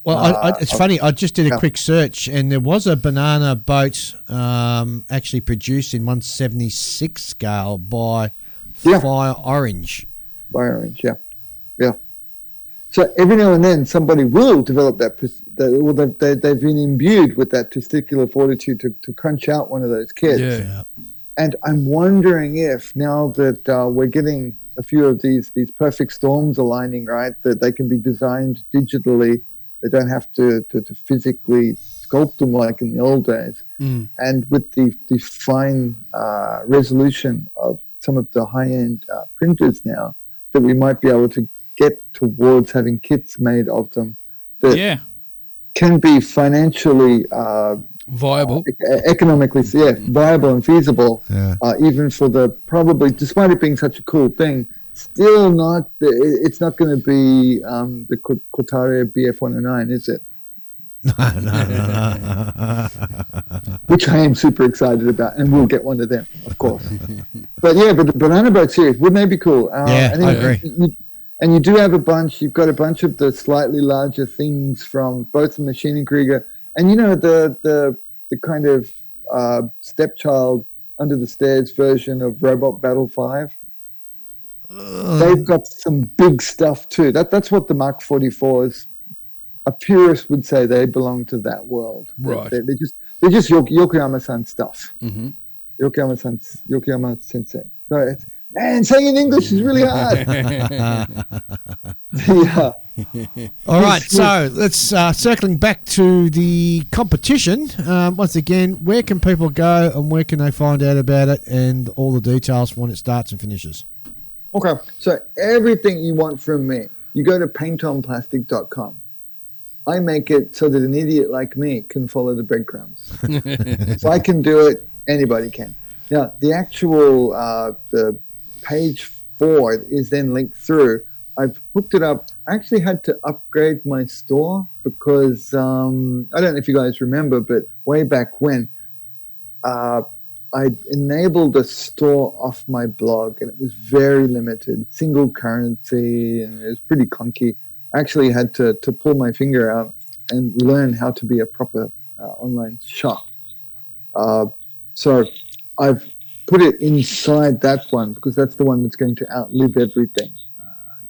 Speaker 2: Well, it's funny. I just did a quick search, and there was a banana boat actually produced in 1/76 scale by Fire Orange.
Speaker 7: Fire Orange, yeah. So every now and then, somebody will develop that. They've been imbued with that testicular fortitude to crunch out one of those kits.
Speaker 4: Yeah.
Speaker 7: And I'm wondering if now that we're getting a few of these perfect storms aligning, right, that they can be designed digitally. They don't have to physically sculpt them like in the old days. And with the fine resolution of some of the high-end printers now, that we might be able to get towards having kits made of them that can be financially
Speaker 4: viable,
Speaker 7: economically, viable and feasible, even for probably, despite it being such a cool thing, still not, it's not going to be the Cortaria BF109, is it?
Speaker 2: No.
Speaker 7: Which I am super excited about, and we'll get one of them, of course. But the banana boat series, wouldn't they be cool?
Speaker 2: I agree.
Speaker 7: And you do have you've got a bunch of the slightly larger things from both the Maschinen Krieger and, the kind of stepchild under the stairs version of Robot Battle 5. They've got some big stuff too. That's what the Mark 44s, a purist would say they belong to that world.
Speaker 4: Right.
Speaker 7: They're just Yokoyama-san stuff. Yokoyama Sensei. So man, saying in English is really hard.
Speaker 2: All right, so let's circling back to the competition. Once again, where can people go and where can they find out about it and all the details for when it starts and finishes?
Speaker 7: Okay, so everything you want from me, you go to paintonplastic.com. I make it so that an idiot like me can follow the breadcrumbs. If I can do it, anybody can. Now, the actual the page for it is then linked through. I've hooked it up. I actually had to upgrade my store because I don't know if you guys remember, but way back when, I enabled a store off my blog, and it was very limited, single currency, and it was pretty clunky. I actually had to pull my finger out and learn how to be a proper online shop. So I've put it inside that one because that's the one that's going to outlive everything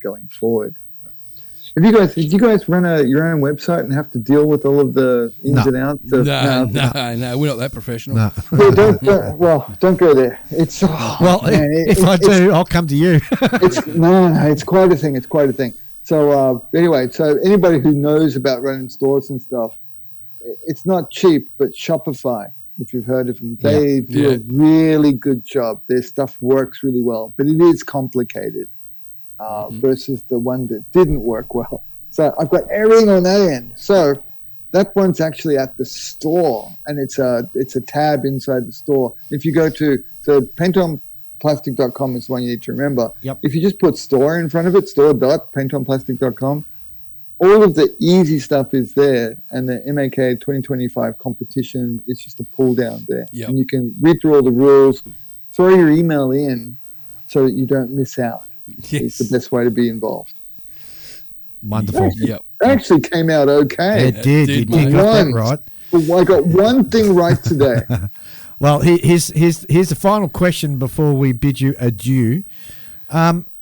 Speaker 7: going forward. Did you guys run your own website and have to deal with all of the ins and outs?
Speaker 4: No, we're not that professional.
Speaker 2: No.
Speaker 7: Don't go there. It's
Speaker 2: if I do, I'll come to you.
Speaker 7: It's quite a thing. It's quite a thing. So anyway, so anybody who knows about running stores and stuff, it's not cheap, but Shopify, if you've heard of them, they do a really good job. Their stuff works really well, but it is complicated versus the one that didn't work well. So I've got everything on that end. So that one's actually at the store, and it's a tab inside the store. If you go to paintonplastic.com is the one you need to remember.
Speaker 2: Yep.
Speaker 7: If you just put store in front of it, store.paintonplastic.com, all of the easy stuff is there, and the MAK 2025 competition is just a pull down there.
Speaker 4: Yep.
Speaker 7: And you can read through all the rules, throw your email in so that you don't miss out.
Speaker 4: Yes.
Speaker 7: It's the best way to be involved.
Speaker 2: Wonderful.
Speaker 7: It actually came out okay.
Speaker 2: It did. You got that right.
Speaker 7: Well, I got one thing right today.
Speaker 2: Well, here's the final question before we bid you adieu.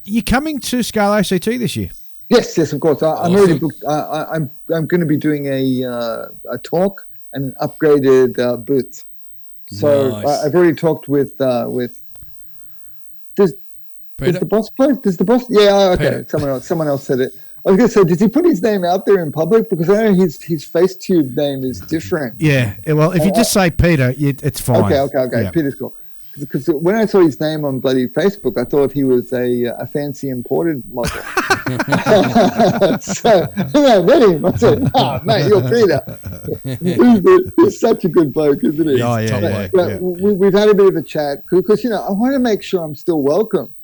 Speaker 2: You coming to Scale ACT this year?
Speaker 7: Yes, of course. I'm already booked. I'm going to be doing a talk and an upgraded booth. So
Speaker 4: Nice.
Speaker 7: I've already talked with Does the boss play? Does the boss? Yeah, okay.
Speaker 4: Peter.
Speaker 7: Someone else said it. I was going to say, did he put his name out there in public? Because I know his FaceTube name is different.
Speaker 2: Yeah. Well, if you just say Peter, it's fine.
Speaker 7: Okay.
Speaker 2: Yeah.
Speaker 7: Peter's cool. Because when I saw his name on bloody Facebook, I thought he was a fancy imported model. So when I met him, I said, mate, you're Peter. He's such a good bloke, isn't he?
Speaker 2: Oh, yeah.
Speaker 7: We've had a bit of a chat because, I want to make sure I'm still welcome.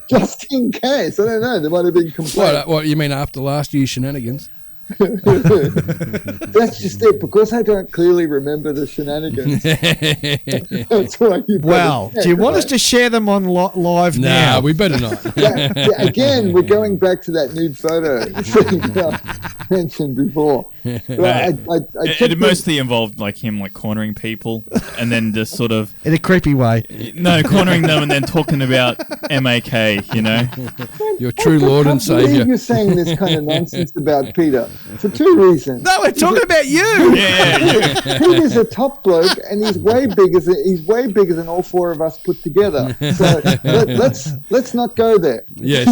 Speaker 7: Just in case. I don't know. There might have been complaints.
Speaker 4: What you mean after last year's shenanigans?
Speaker 7: That's just it. Because I don't clearly remember the shenanigans. That's why you.
Speaker 2: Well, do you want us to share them on live now?
Speaker 4: No, we better not.
Speaker 7: Again, we're going back to that nude photo thing I mentioned before.
Speaker 5: It mostly involved like him like cornering people and then just sort of
Speaker 2: in a creepy way.
Speaker 5: No, cornering them and then talking about MAK, you know.
Speaker 4: Your true Lord and Savior.
Speaker 7: You're saying this kind of nonsense about Peter for two reasons.
Speaker 2: No, we're talking about you.
Speaker 5: Yeah.
Speaker 7: Peter's a top bloke, and he's way bigger than all four of us put together. So let's not go there.
Speaker 4: Yes.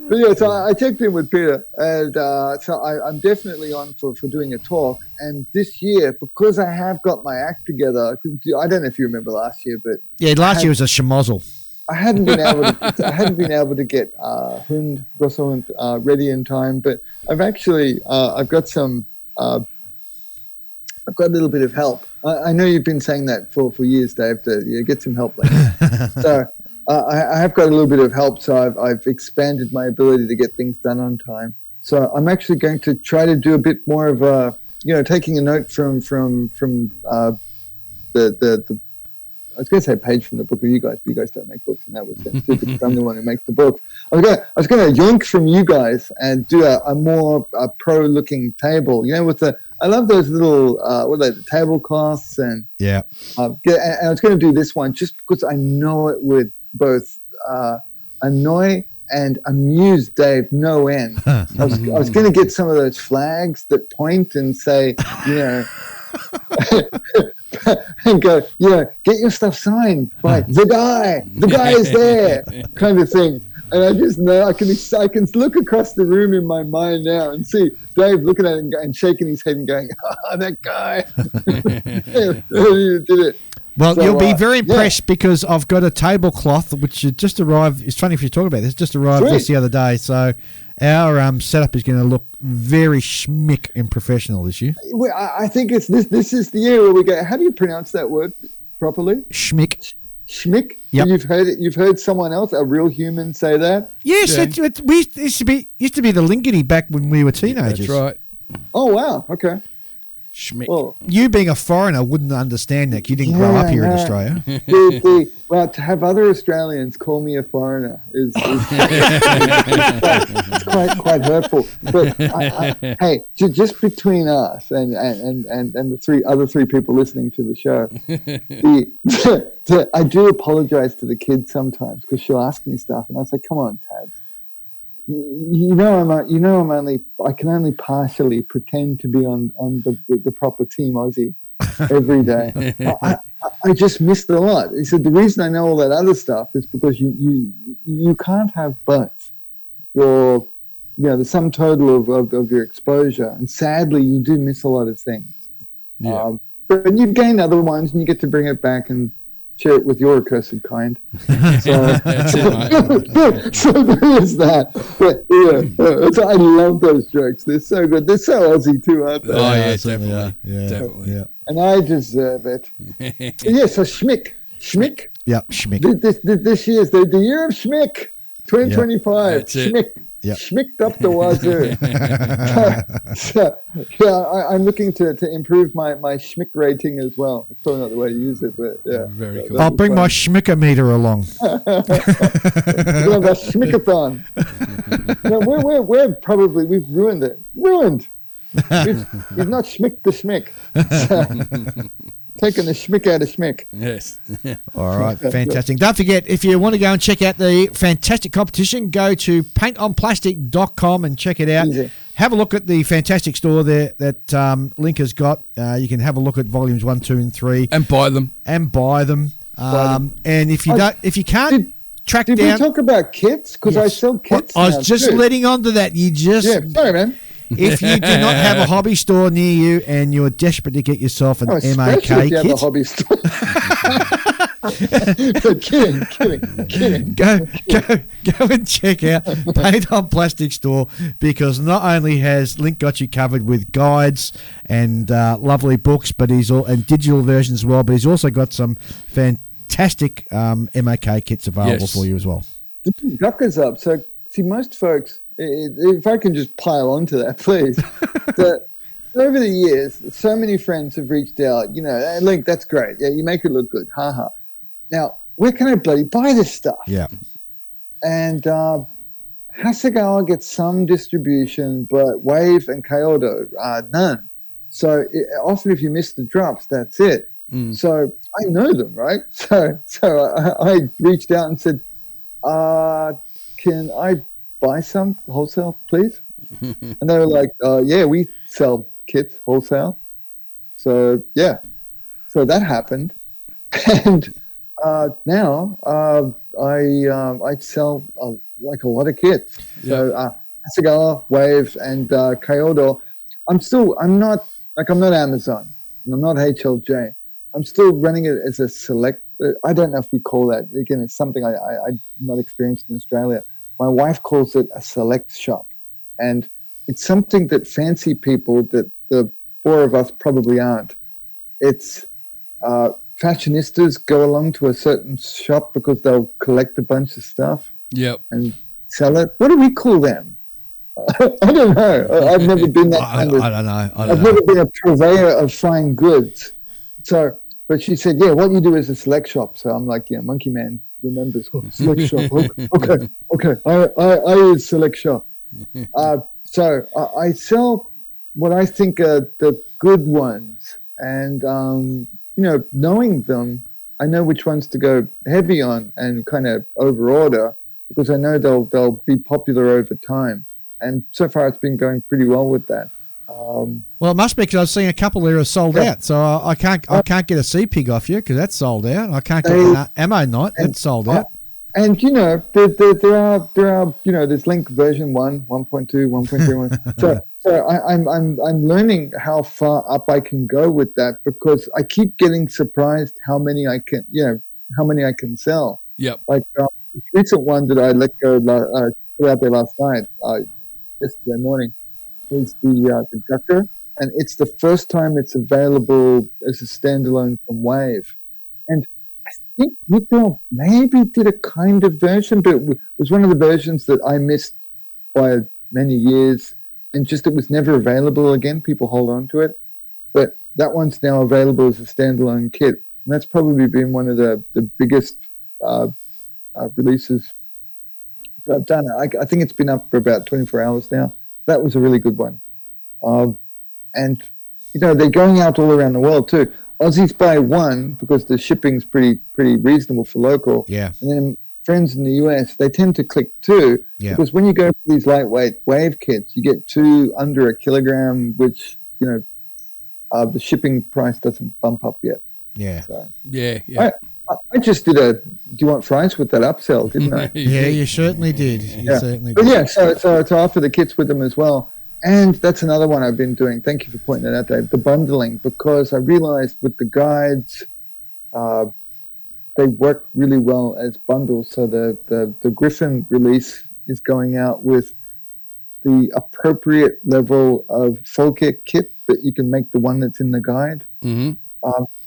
Speaker 7: But yeah, so I checked in with Peter, and so I'm definitely on for doing a talk. And this year, because I have got my act together, I don't know if you remember last year, but
Speaker 2: yeah, last year was a schmozzle.
Speaker 7: I hadn't been able to get Hund ready in time, but I've actually I've got a little bit of help. I know you've been saying that for years, Dave, to get some help. So I have got a little bit of help. So I've expanded my ability to get things done on time. So I'm actually going to try to do a bit more of a, taking a note from the I was going to say a page from the book of you guys, but you guys don't make books, and that would sound stupid because I'm the one who makes the book. I was going to yoink from you guys and do a more pro-looking table. I love those little the tablecloths and
Speaker 2: yeah.
Speaker 7: And I was going to do this one just because I know it would both annoy and amuse Dave no end. I was going to get some of those flags that point and say, and go, get your stuff signed by the guy is there, kind of thing. And I just know I can look across the room in my mind now and see Dave looking at it and shaking his head and going, that guy. You did it.
Speaker 2: Well, you'll be very impressed because I've got a tablecloth which just arrived. It's funny if you talk about this. Just arrived just the other day. So our setup is going to look very schmick and professional this year.
Speaker 7: Well, I think it's this. This is the year where we go. How do you pronounce that word properly?
Speaker 2: Schmick.
Speaker 7: Schmick.
Speaker 2: Yep.
Speaker 7: You've heard it. You've heard someone else, a real human, say that.
Speaker 2: Yes, we used to be the lingity back when we were teenagers.
Speaker 4: That's right.
Speaker 7: Oh wow. Okay.
Speaker 4: Schmick.
Speaker 7: Well,
Speaker 2: you being a foreigner wouldn't understand that. You didn't grow up here in Australia.
Speaker 7: Well, to have other Australians call me a foreigner is it's quite hurtful. But hey, just between us and the other three people listening to the show, I do apologize to the kids sometimes because she'll ask me stuff, and I say, "Come on, Tads. I can only partially pretend to be on the proper team Aussie every day. I just missed a lot." He said, "The reason I know all that other stuff is because you can't have both. The sum total of your exposure, and sadly, you do miss a lot of things.
Speaker 4: Yeah.
Speaker 7: But you gain other ones, and you get to bring it back and share it with your accursed kind." So there is that. But, I love those jokes. They're so good. They're so Aussie too, aren't they?
Speaker 4: Oh, yeah, definitely.
Speaker 2: Yeah.
Speaker 7: And I deserve it. So Schmick.
Speaker 2: Yep, Schmick.
Speaker 7: This year's the year of Schmick, 2025.
Speaker 4: That's it.
Speaker 7: Schmick.
Speaker 2: Yep.
Speaker 7: Schmicked up the wazoo. I'm looking to improve my Schmick rating as well. It's probably not the way to use it, but yeah.
Speaker 4: Very cool.
Speaker 2: I'll bring my Schmickometer along.
Speaker 7: We'll have a Schmickathon. We've ruined it. We've not schmicked the schmick. Taking the schmick out of schmick.
Speaker 4: Yes.
Speaker 2: All right, fantastic. Don't forget, if you want to go and check out the fantastic competition, go to paintonplastic.com and check it out.
Speaker 7: Easy.
Speaker 2: Have a look at the fantastic store there that Link has got. You can have a look at volumes 1, 2, and 3.
Speaker 4: And buy them.
Speaker 2: And if you can't track down...
Speaker 7: Did we talk about kits? Because I sell kits
Speaker 2: I was just letting on to that.
Speaker 7: Sorry, man.
Speaker 2: If you do not have a hobby store near you and you're desperate to get yourself an MAK
Speaker 7: if you
Speaker 2: kit,
Speaker 7: have a hobby store. kidding.
Speaker 2: Go and check out Paint on Plastic Store, because not only has Link got you covered with guides and lovely books, but and digital versions as well, but he's also got some fantastic MAK kits available for you as well.
Speaker 7: The duckers up. So see, most folks if I can just pile onto that, please. So, over the years, so many friends have reached out, "Hey, Link, that's great. Yeah, you make it look good. Ha ha. Now, where can I bloody buy this stuff?"
Speaker 2: Yeah.
Speaker 7: And Hasegawa gets some distribution, but Wave and Kyoto, none. So often if you miss the drops, that's it. So I know them, right? So I reached out and said, "Can I buy some wholesale, please?" And they were like, "Yeah, we sell kits wholesale." So yeah, so that happened, and now I sell like a lot of kits. Yeah. So Hasegawa, Wave, and Kyoto. I'm not Amazon, and I'm not HLJ. I'm still running it as a select. I don't know if we call that. Again, it's something I'm not experienced in Australia. My wife calls it a select shop, and it's something that fancy people, that the four of us probably aren't. It's fashionistas go along to a certain shop because they'll collect a bunch of stuff.
Speaker 4: Yep.
Speaker 7: And sell it. What do we call them? I don't know. I've never been that kind of.
Speaker 2: I don't know.
Speaker 7: I've never been a purveyor of fine goods. So, but she said, "Yeah, what you do is a select shop." So I'm like, "Yeah, Monkey Man remembers select shop." Okay. I use select shop. So I sell what I think are the good ones, and knowing them, I know which ones to go heavy on and kind of over order, because I know they'll be popular over time. And so far, it's been going pretty well with that.
Speaker 2: Well, it must be, because I've seen a couple there are sold out. So I can't get a sea pig off you because that's sold out. I can't get an ammo night. It's sold out.
Speaker 7: And there are there's Link version 1, 1.2, 1.3. So I'm learning how far up I can go with that, because I keep getting surprised how many I can sell.
Speaker 4: Yep.
Speaker 7: Like this recent one that I let go put out there last night, yesterday morning, is the Gucker, and it's the first time it's available as a standalone from Wave. And I think Nico maybe did a kind of version, but it was one of the versions that I missed by many years, and just it was never available again. People hold on to it, but that one's now available as a standalone kit, and that's probably been one of the biggest releases that I've done. I think it's been up for about 24 hours now. That was a really good one. And they're going out all around the world too. Aussies buy one because the shipping's pretty reasonable for local.
Speaker 2: Yeah.
Speaker 7: And then friends in the US, they tend to click two, because when you go for these lightweight Wave kits, you get two under a kilogram, which the shipping price doesn't bump up yet.
Speaker 2: Yeah.
Speaker 7: So,
Speaker 4: yeah.
Speaker 7: I just did do you want fries with that upsell, didn't I?
Speaker 2: Yeah, you certainly did. Certainly
Speaker 7: but
Speaker 2: did.
Speaker 7: yeah, so I offer the kits with them as well. And that's another one I've been doing. Thank you for pointing that out, Dave. The bundling, because I realized with the guides, they work really well as bundles. So the Griffin release is going out with the appropriate level of full kit that you can make the one that's in the guide.
Speaker 4: Mm-hmm.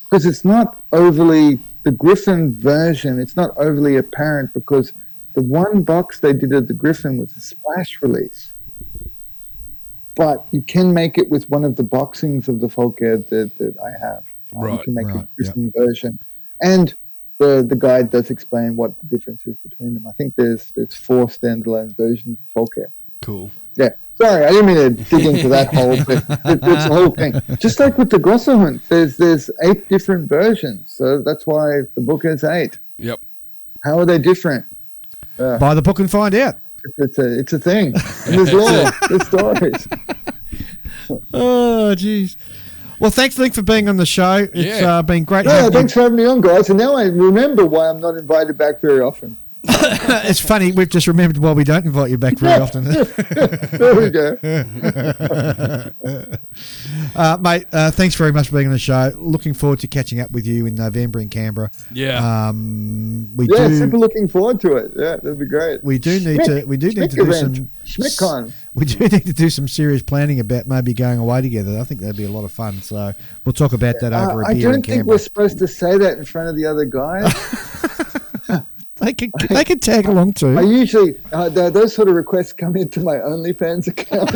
Speaker 7: Because it's not overly, the Griffin version, it's not overly apparent, because the one box they did of the Griffin was a splash release. But you can make it with one of the boxings of the Folker that I have.
Speaker 4: Right,
Speaker 7: you can make a Griffin version. And the guide does explain what the difference is between them. I think there's 4 standalone versions of Folker.
Speaker 4: Cool.
Speaker 7: Yeah. Sorry, I didn't mean to dig into that hole, but it's the whole thing. Just like with the Grosser Hunt, there's 8 different versions. So that's why the book has 8.
Speaker 4: Yep.
Speaker 7: How are they different?
Speaker 2: Buy the book and find out.
Speaker 7: It's a thing. And there's law. There's stories.
Speaker 2: Oh, jeez. Well, thanks, Link, for being on the show. It's been great.
Speaker 7: Yeah, thanks for having me on, guys. And now I remember why I'm not invited back very often.
Speaker 2: It's funny, we've just remembered why we don't invite you back very often.
Speaker 7: There we go.
Speaker 2: Mate, thanks very much for being on the show. Looking forward to catching up with you in November in Canberra.
Speaker 4: Yeah.
Speaker 7: Super looking forward to it. Yeah, that'd be great.
Speaker 2: We do need to do some
Speaker 7: Schmickcon.
Speaker 2: We do need to do some serious planning about maybe going away together. I think that'd be a lot of fun. So we'll talk about that over a beer in Canberra.
Speaker 7: I don't think we're supposed to say that in front of the other guys.
Speaker 2: They can tag along
Speaker 7: I
Speaker 2: too.
Speaker 7: usually those sort of requests come into my OnlyFans account.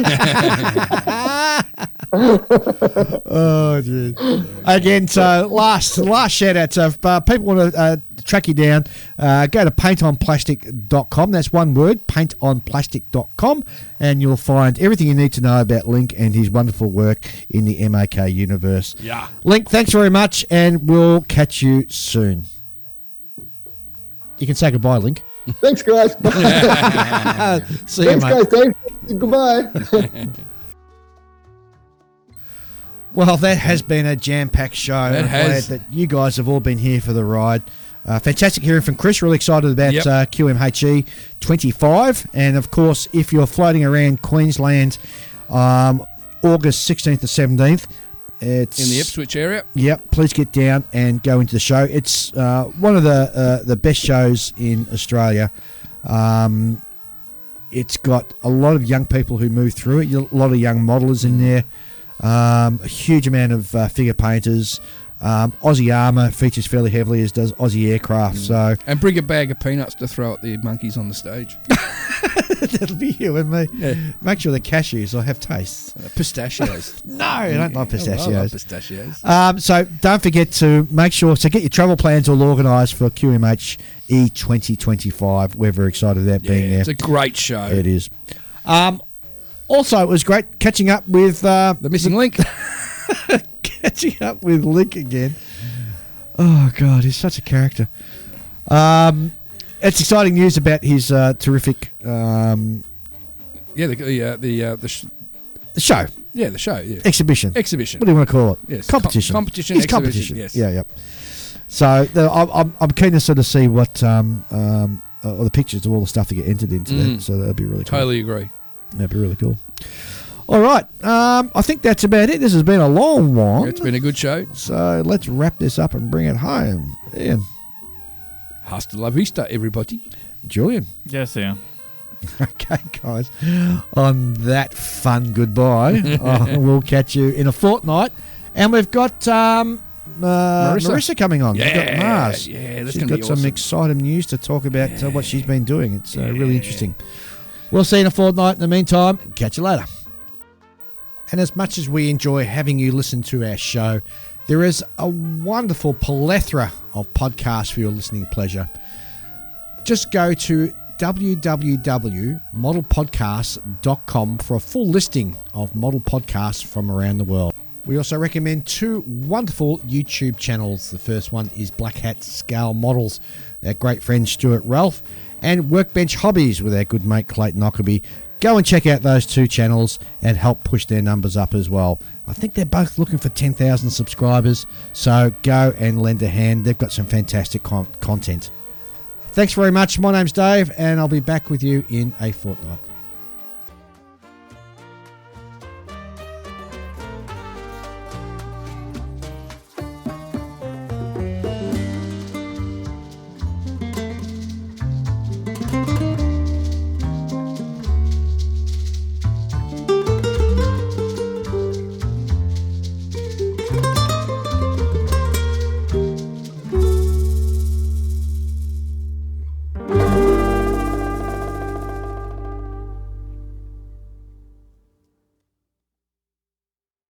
Speaker 2: Oh, dude. Again, so last shout out. So if people want to track you down, go to paintonplastic.com. That's one word, paintonplastic.com, and you'll find everything you need to know about Link and his wonderful work in the MAK universe.
Speaker 4: Yeah.
Speaker 2: Link, thanks very much, and we'll catch you soon. You can say goodbye, Link.
Speaker 7: Thanks, guys.
Speaker 2: See you,
Speaker 7: Thanks,
Speaker 2: mate.
Speaker 7: guys. Thanks. Goodbye.
Speaker 2: Well, that has been a jam-packed show.
Speaker 4: It
Speaker 2: I'm
Speaker 4: has.
Speaker 2: glad that you guys have all been here for the ride. Fantastic hearing from Chris. Really excited about QMHE 25. And, of course, if you're floating around Queensland August 16th to 17th, it's
Speaker 4: In the Ipswich area.
Speaker 2: Yep, please get down and go into the show. It's one of the best shows in Australia. It's got a lot of young people who move through it, a lot of young modelers in there, a huge amount of figure painters. Aussie Armour features fairly heavily, as does Aussie Aircraft. So
Speaker 4: And bring a bag of peanuts to throw at the monkeys on the stage.
Speaker 2: that'll be you and me.
Speaker 4: Yeah.
Speaker 2: Make sure the cashews will have tastes.
Speaker 4: Pistachios.
Speaker 2: No, I don't like
Speaker 4: I
Speaker 2: pistachios.
Speaker 4: love pistachios.
Speaker 2: So don't forget to make sure to get your travel plans all organised for QMHE 2025. We're very excited about being there.
Speaker 4: It's a great show.
Speaker 2: It is. Also, it was great catching up with
Speaker 4: The missing link.
Speaker 2: catching up with Link again. Oh God, he's such a character. It's exciting news about his terrific
Speaker 4: The
Speaker 2: show
Speaker 4: the show. Yeah.
Speaker 2: exhibition.
Speaker 4: Exhibition.
Speaker 2: What do you want to call it?
Speaker 4: Yes.
Speaker 2: Competition.
Speaker 4: Competition.
Speaker 2: It's
Speaker 4: Exhibition.
Speaker 2: competition.
Speaker 4: Yes.
Speaker 2: Yeah. Yep. So I'm keen to sort of see what all the pictures of all the stuff that get entered into that. So that'd be really cool.
Speaker 4: Totally agree.
Speaker 2: That'd be really cool. All right. I think that's about it. This has been a long one.
Speaker 4: It's been a good show.
Speaker 2: So let's wrap this up and bring it home. Ian.
Speaker 4: Hasta la vista, everybody.
Speaker 2: Julian.
Speaker 5: Yes, yeah.
Speaker 2: Okay, guys. On that fun goodbye, we'll catch you in a fortnight. And we've got Marissa coming on. We've got Mars.
Speaker 4: Yeah, that's
Speaker 2: She's
Speaker 4: going to
Speaker 2: got
Speaker 4: be
Speaker 2: some
Speaker 4: awesome.
Speaker 2: exciting news to talk about what she's been doing. It's really interesting. We'll see you in a fortnight. In the meantime, catch you later. And as much as we enjoy having you listen to our show, there is a wonderful plethora of podcasts for your listening pleasure. Just go to www.modelpodcasts.com for a full listing of model podcasts from around the world. We also recommend two wonderful YouTube channels. The first one is Black Hat Scale Models, our great friend Stuart Ralph, and Workbench Hobbies with our good mate Clayton Ockerby. Go and check out those two channels and help push their numbers up as well. I think they're both looking for 10,000 subscribers, so go and lend a hand. They've got some fantastic content. Thanks very much. My name's Dave, and I'll be back with you in a fortnight.